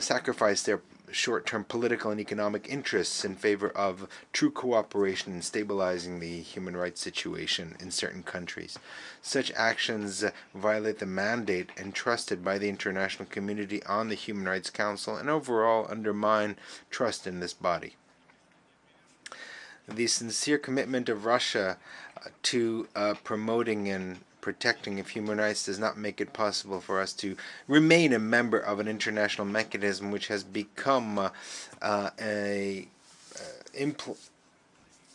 sacrifice their short-term political and economic interests in favor of true cooperation in stabilizing the human rights situation in certain countries. Such actions violate the mandate entrusted by the international community on the Human Rights Council and overall undermine trust in this body. The sincere commitment of Russia to promoting and protecting of human rights does not make it possible for us to remain a member of an international mechanism which has become an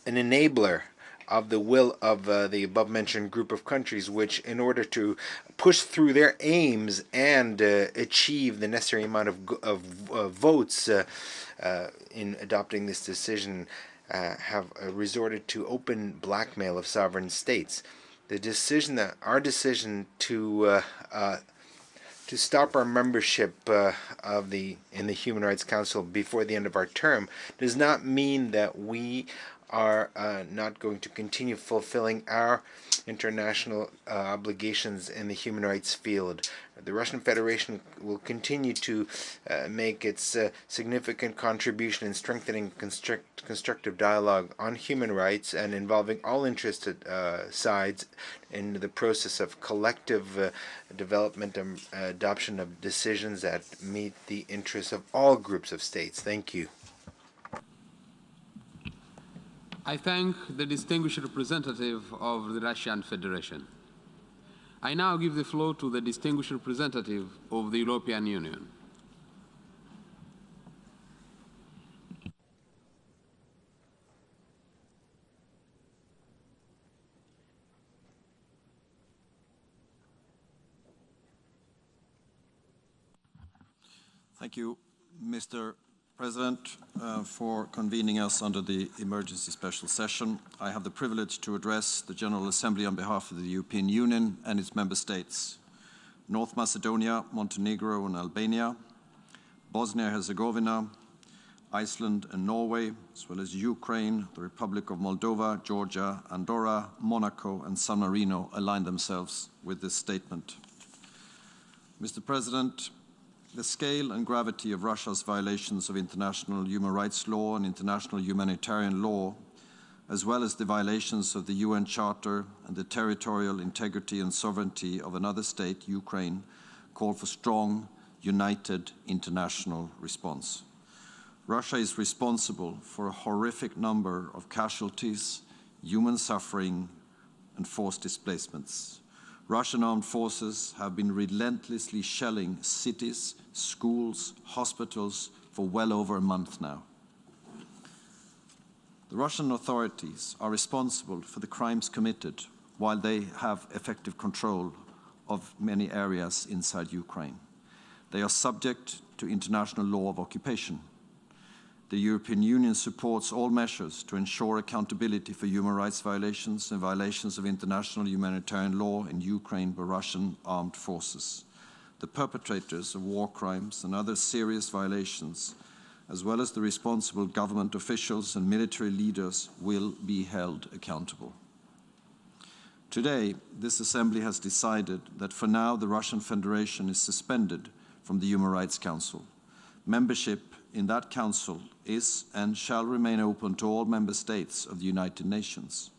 enabler of the will of the above-mentioned group of countries, which, in order to push through their aims and achieve the necessary amount of votes in adopting this decision, have resorted to open blackmail of sovereign states. The decision, our decision to stop our membership in the Human Rights Council before the end of our term does not mean that we are not going to continue fulfilling our international obligations in the human rights field. The Russian Federation will continue to make its significant contribution in strengthening constructive dialogue on human rights and involving all interested sides in the process of collective development and adoption of decisions that meet the interests of all groups of states. Thank you. I thank the distinguished representative of the Russian Federation. I now give the floor to the distinguished representative of the European Union. Thank you, Mr. President, for convening us under the emergency special session. I have the privilege to address the General Assembly on behalf of the European Union and its member states, North Macedonia, Montenegro and Albania, Bosnia-Herzegovina, Iceland and Norway, as well as Ukraine, the Republic of Moldova, Georgia, Andorra, Monaco and San Marino align themselves with this statement. Mr. President, the scale and gravity of Russia's violations of international human rights law and international humanitarian law, as well as the violations of the UN Charter and the territorial integrity and sovereignty of another state, Ukraine, call for strong, united international response. Russia is responsible for a horrific number of casualties, human suffering, and forced displacements. Russian armed forces have been relentlessly shelling cities, schools, hospitals for well over a month now. The Russian authorities are responsible for the crimes committed while they have effective control of many areas inside Ukraine. They are subject to international law of occupation. The European Union supports all measures to ensure accountability for human rights violations and violations of international humanitarian law in Ukraine by Russian armed forces. The perpetrators of war crimes and other serious violations, as well as the responsible government officials and military leaders, will be held accountable. Today, this Assembly has decided that for now the Russian Federation is suspended from the Human Rights Council. Membership in that council is and shall remain open to all member states of the United Nations.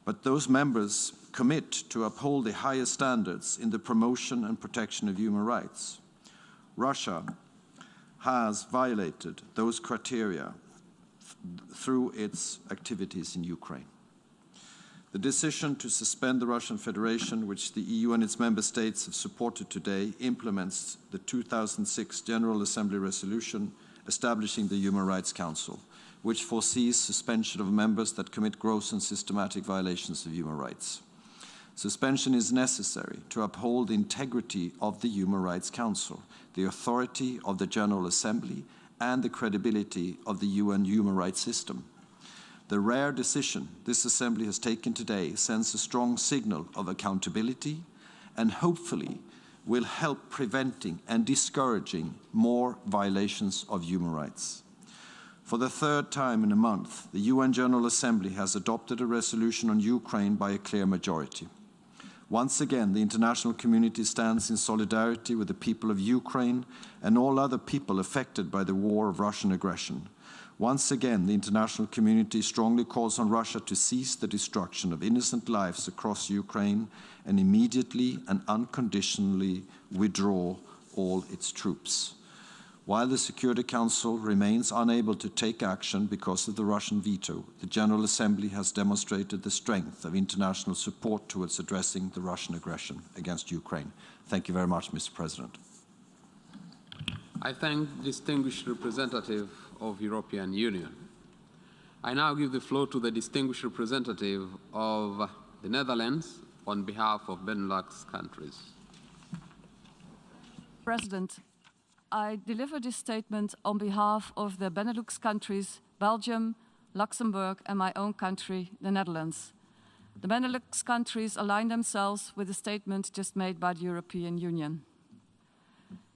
But those members commit to uphold the highest standards in the promotion and protection of human rights. Russia has violated those criteria through its activities in Ukraine. The decision to suspend the Russian Federation, which the EU and its member states have supported today, implements the 2006 General Assembly resolution establishing the Human Rights Council, which foresees suspension of members that commit gross and systematic violations of human rights. Suspension is necessary to uphold the integrity of the Human Rights Council, the authority of the General Assembly, and the credibility of the UN human rights system. The rare decision this Assembly has taken today sends a strong signal of accountability and hopefully will help preventing and discouraging more violations of human rights. For the third time in a month, the UN General Assembly has adopted a resolution on Ukraine by a clear majority. Once again, the international community stands in solidarity with the people of Ukraine and all other people affected by the war of Russian aggression. Once again, the international community strongly calls on Russia to cease the destruction of innocent lives across Ukraine and immediately and unconditionally withdraw all its troops. While the Security Council remains unable to take action because of the Russian veto, the General Assembly has demonstrated the strength of international support towards addressing the Russian aggression against Ukraine. Thank you very much, Mr. President. I thank the distinguished representative of European Union. I now give the floor to the distinguished representative of the Netherlands on behalf of Benelux countries. President, I deliver this statement on behalf of the Benelux countries, Belgium, Luxembourg, and my own country, the Netherlands. The Benelux countries align themselves with the statement just made by the European Union.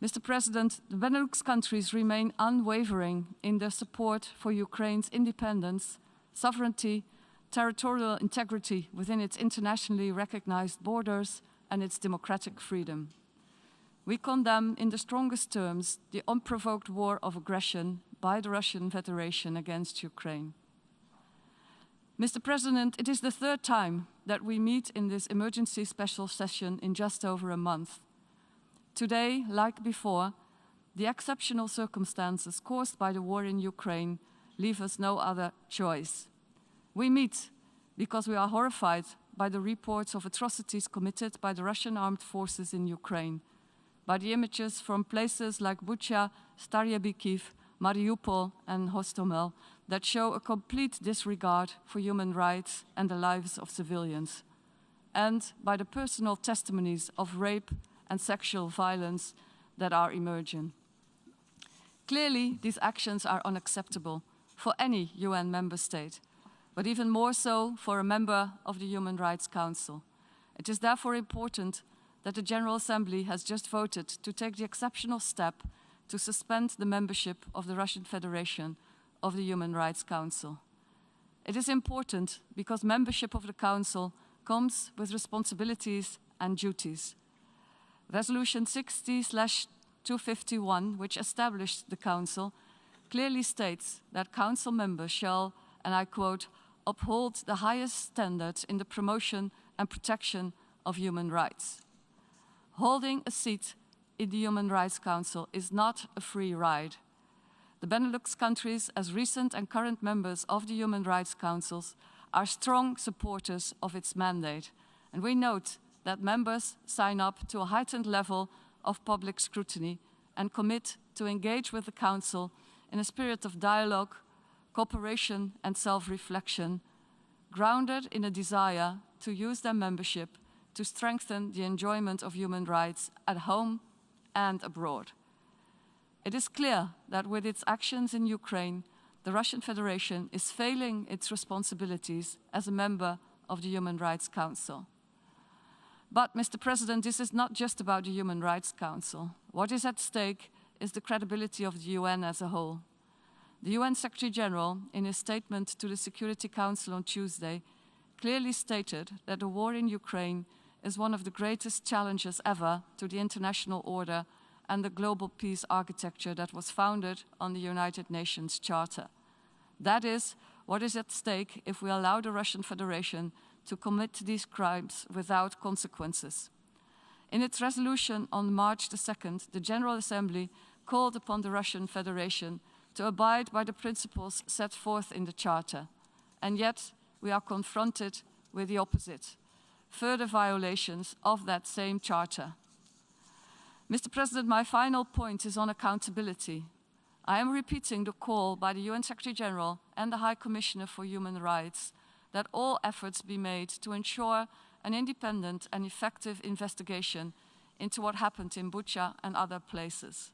Mr. President, the Benelux countries remain unwavering in their support for Ukraine's independence, sovereignty, territorial integrity within its internationally recognized borders, and its democratic freedom. We condemn in the strongest terms the unprovoked war of aggression by the Russian Federation against Ukraine. Mr. President, it is the third time that we meet in this emergency special session in just over a month. Today, like before, the exceptional circumstances caused by the war in Ukraine leave us no other choice. We meet because we are horrified by the reports of atrocities committed by the Russian armed forces in Ukraine, by the images from places like Bucha, Starye-Bikiv, Mariupol, and Hostomel that show a complete disregard for human rights and the lives of civilians, and by the personal testimonies of rape and sexual violence that are emerging. Clearly, these actions are unacceptable for any UN member state, but even more so for a member of the Human Rights Council. It is therefore important that the General Assembly has just voted to take the exceptional step to suspend the membership of the Russian Federation of the Human Rights Council. It is important because membership of the Council comes with responsibilities and duties. Resolution 60/251, which established the Council, clearly states that Council members shall, and I quote, uphold the highest standards in the promotion and protection of human rights. Holding a seat in the Human Rights Council is not a free ride. The Benelux countries, as recent and current members of the Human Rights Councils, are strong supporters of its mandate, and we note that members sign up to a heightened level of public scrutiny and commit to engage with the Council in a spirit of dialogue, cooperation, and self-reflection, grounded in a desire to use their membership to strengthen the enjoyment of human rights at home and abroad. It is clear that with its actions in Ukraine, the Russian Federation is failing its responsibilities as a member of the Human Rights Council. But, Mr. President, this is not just about the Human Rights Council. What is at stake is the credibility of the UN as a whole. The UN Secretary General, in his statement to the Security Council on Tuesday, clearly stated that the war in Ukraine is one of the greatest challenges ever to the international order and the global peace architecture that was founded on the United Nations Charter. That is what is at stake if we allow the Russian Federation to commit these crimes without consequences. In its resolution on March the 2nd, the General Assembly called upon the Russian Federation to abide by the principles set forth in the Charter. And yet, we are confronted with the opposite, further violations of that same Charter. Mr. President, my final point is on accountability. I am repeating the call by the UN Secretary General and the High Commissioner for Human Rights that all efforts be made to ensure an independent and effective investigation into what happened in Bucha and other places.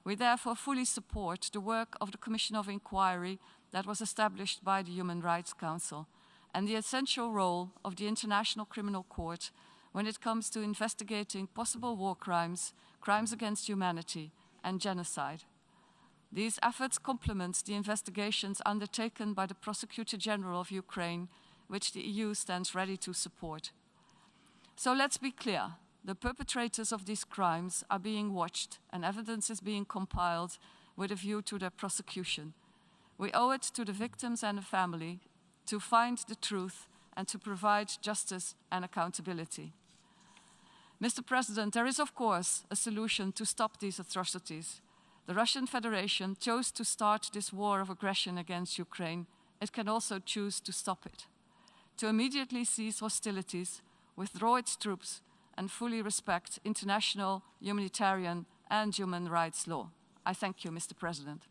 We therefore fully support the work of the Commission of Inquiry that was established by the Human Rights Council and the essential role of the International Criminal Court when it comes to investigating possible war crimes, crimes against humanity, and genocide. These efforts complement the investigations undertaken by the Prosecutor General of Ukraine, which the EU stands ready to support. So let's be clear. The perpetrators of these crimes are being watched and evidence is being compiled with a view to their prosecution. We owe it to the victims and the family to find the truth and to provide justice and accountability. Mr. President, there is of course a solution to stop these atrocities. the Russian Federation chose to start this war of aggression against Ukraine, it can also choose to stop it, to immediately cease hostilities, withdraw its troops, and fully respect international humanitarian and human rights law. I thank you, Mr. President.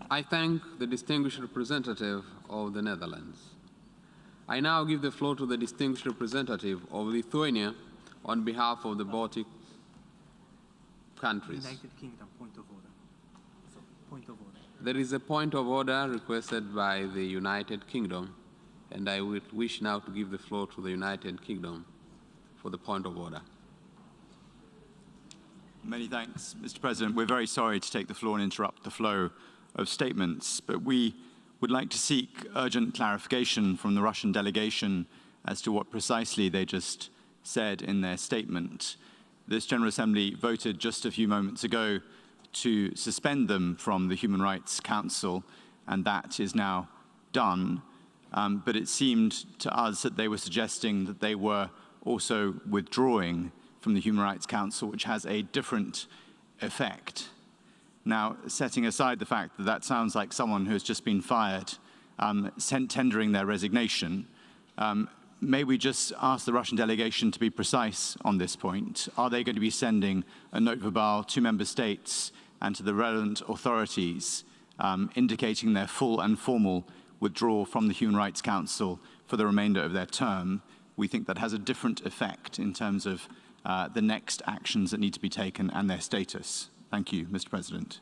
I thank the distinguished representative of the Netherlands. I now give the floor to the distinguished representative of Lithuania on behalf of the Baltic countries. United Kingdom, point of order. So, point of order. There is a point of order requested by the United Kingdom, and I would wish now to give the floor to the United Kingdom for the point of order. Many thanks, Mr. President. We're very sorry to take the floor and interrupt the flow of statements, but we would like to seek urgent clarification from the Russian delegation as to what precisely they just said in their statement. This General Assembly voted just a few moments ago to suspend them from the Human Rights Council, and that is now done. But it seemed to us that they were suggesting that they were also withdrawing from the Human Rights Council, which has a different effect. Now, setting aside the fact that that sounds like someone who has just been fired, tendering their resignation, may we just ask the Russian delegation to be precise on this point? Are they going to be sending a note verbale to member states and to the relevant authorities indicating their full and formal withdrawal from the Human Rights Council for the remainder of their term? We think that has a different effect in terms of the next actions that need to be taken and their status. Thank you, Mr. President.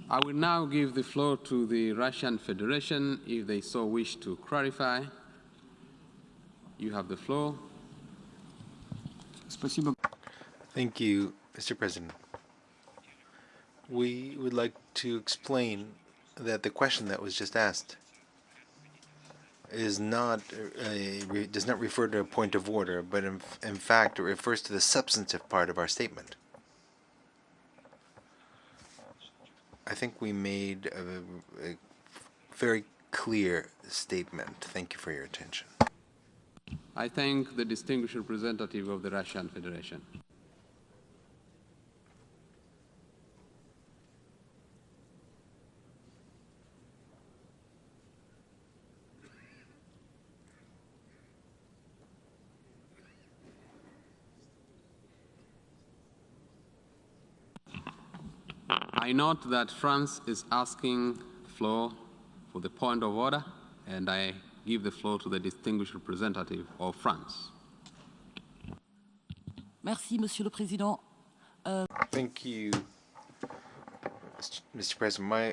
I will now give the floor to the Russian Federation if they so wish to clarify. You have the floor. Thank you, Mr. President. We would like to explain that the question that was just asked is not does not refer to a point of order, but in fact it refers to the substantive part of our statement. I think we made a very clear statement. Thank you for your attention. I thank the distinguished representative of the Russian Federation. I note that France is asking the floor for the point of order, and I give the floor to the distinguished representative of France. Merci, Monsieur le Président. Thank you, Mr. President. My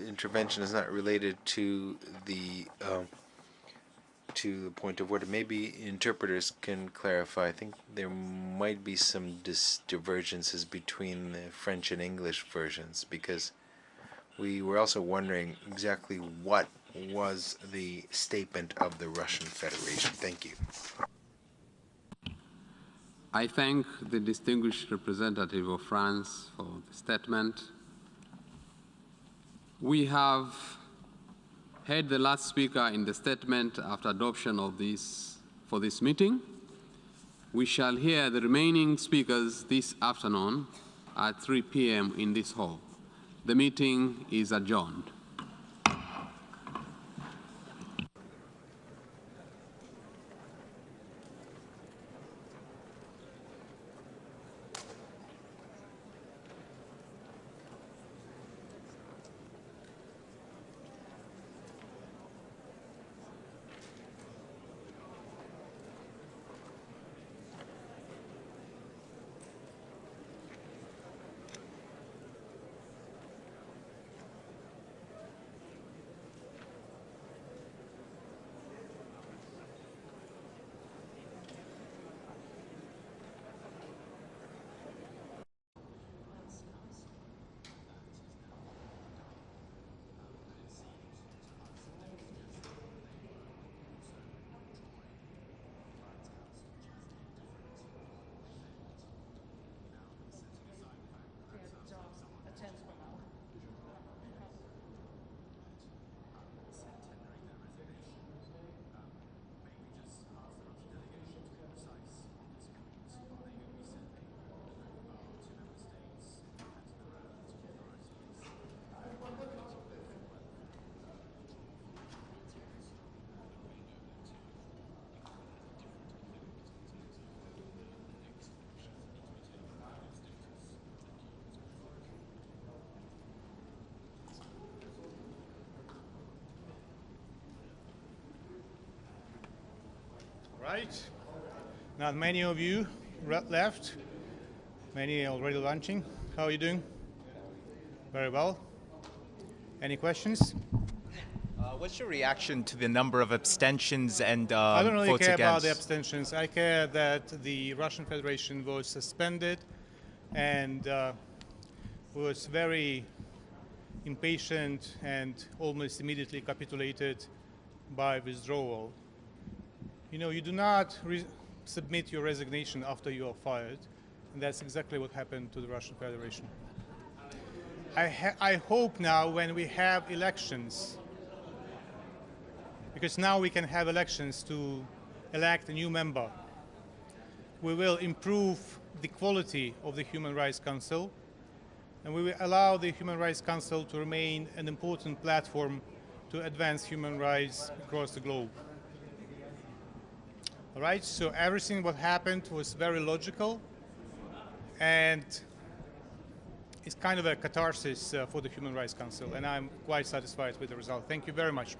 intervention is not related to the point of order. Maybe interpreters can clarify. I think there might be some divergences between the French and English versions, because we were also wondering exactly what was the statement of the Russian Federation. Thank you. I thank the distinguished representative of France for the statement. We have heard the last speaker in the statement after adoption of this for this meeting. We shall hear the remaining speakers this afternoon at 3 p.m. in this hall. The meeting is adjourned. right. Not many of you left. Many already lunching. How are you doing? Very well. Any questions? What's your reaction to the number of abstentions and I don't really votes care against? about the abstentions. I care that the Russian Federation was suspended and was very impatient and almost immediately capitulated by withdrawal. You know, you do not submit your resignation after you are fired, and that's exactly what happened to the Russian Federation. I hope now when we have elections, because now we can have elections to elect a new member, we will improve the quality of the Human Rights Council, and we will allow the Human Rights Council to remain an important platform to advance human rights across the globe. All right, so everything what happened was very logical, and it's kind of a catharsis for the Human Rights Council, and I'm quite satisfied with the result. Thank you very much.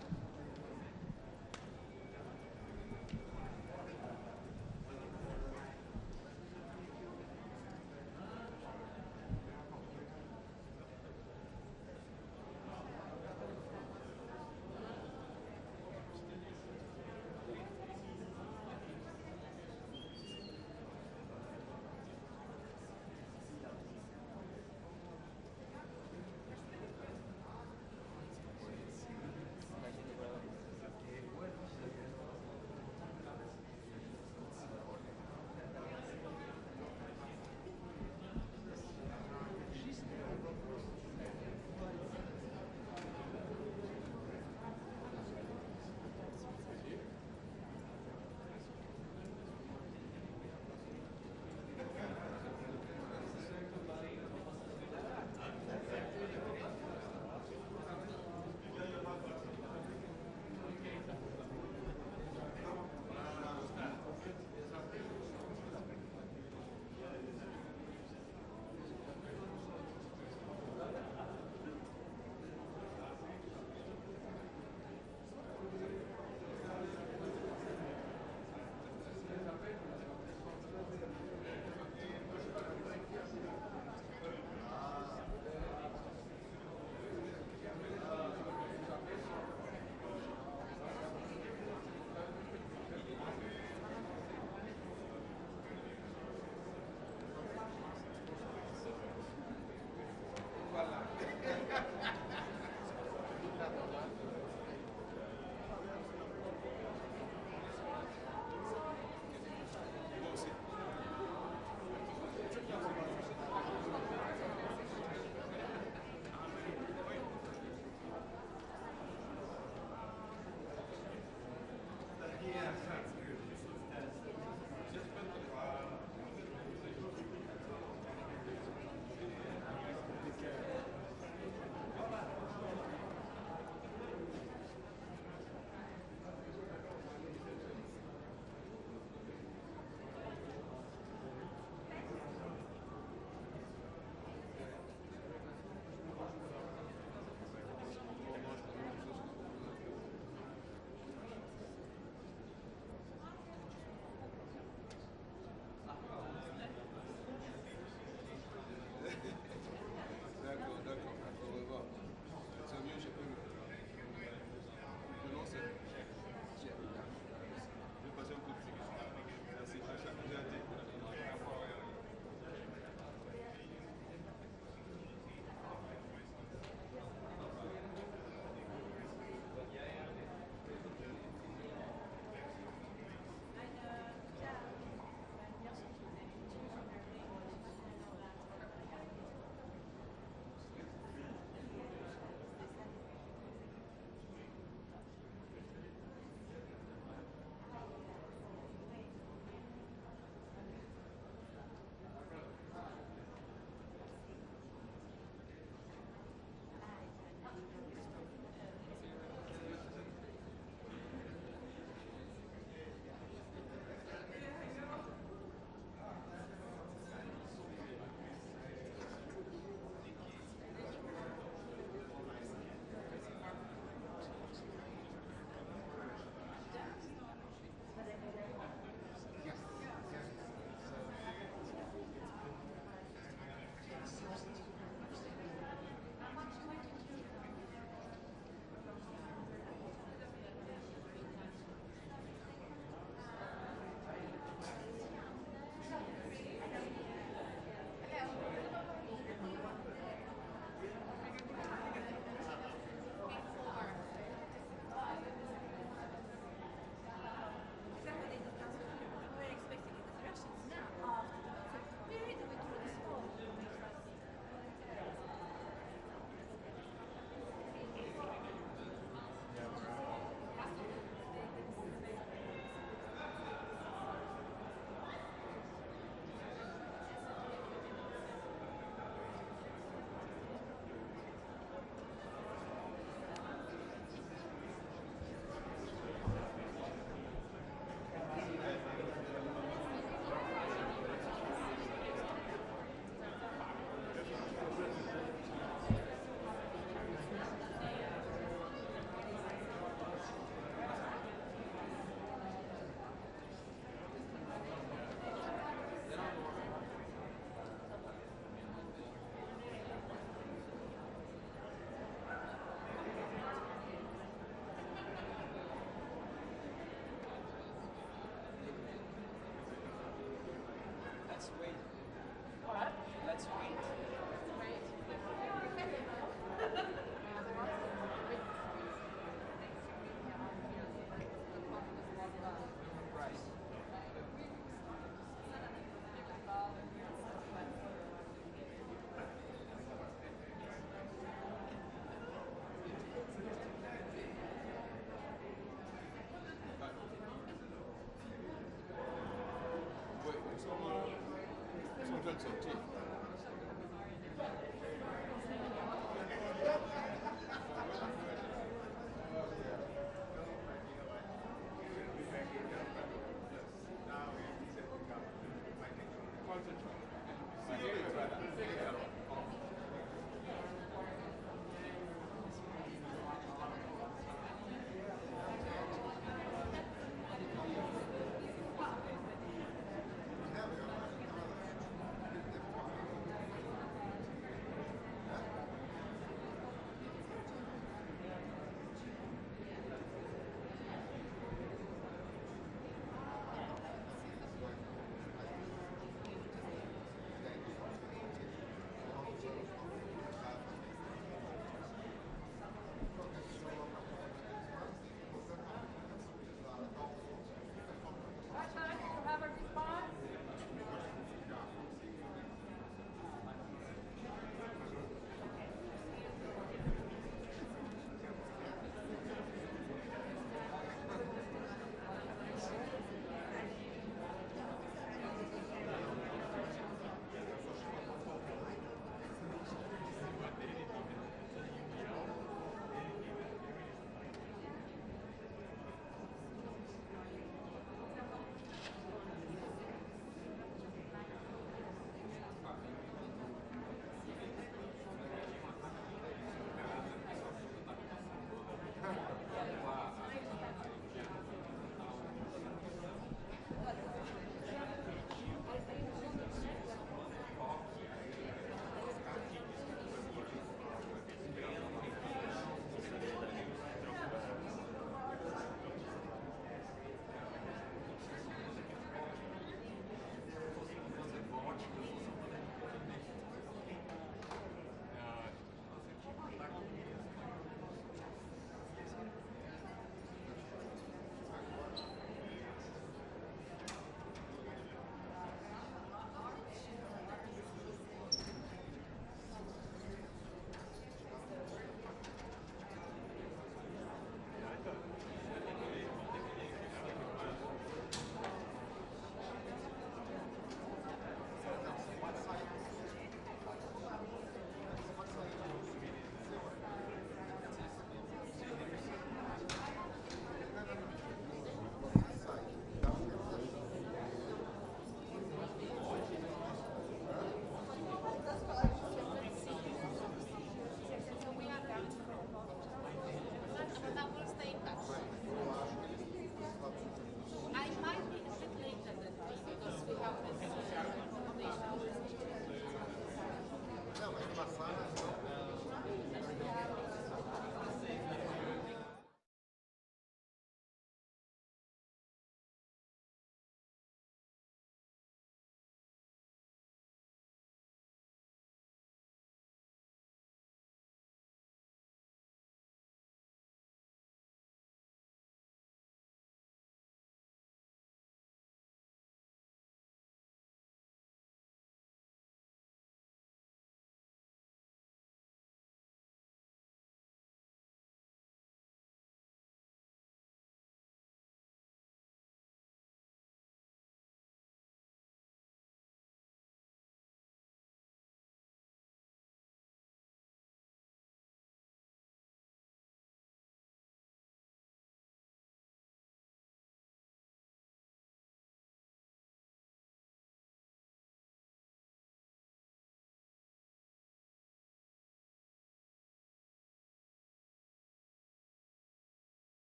602.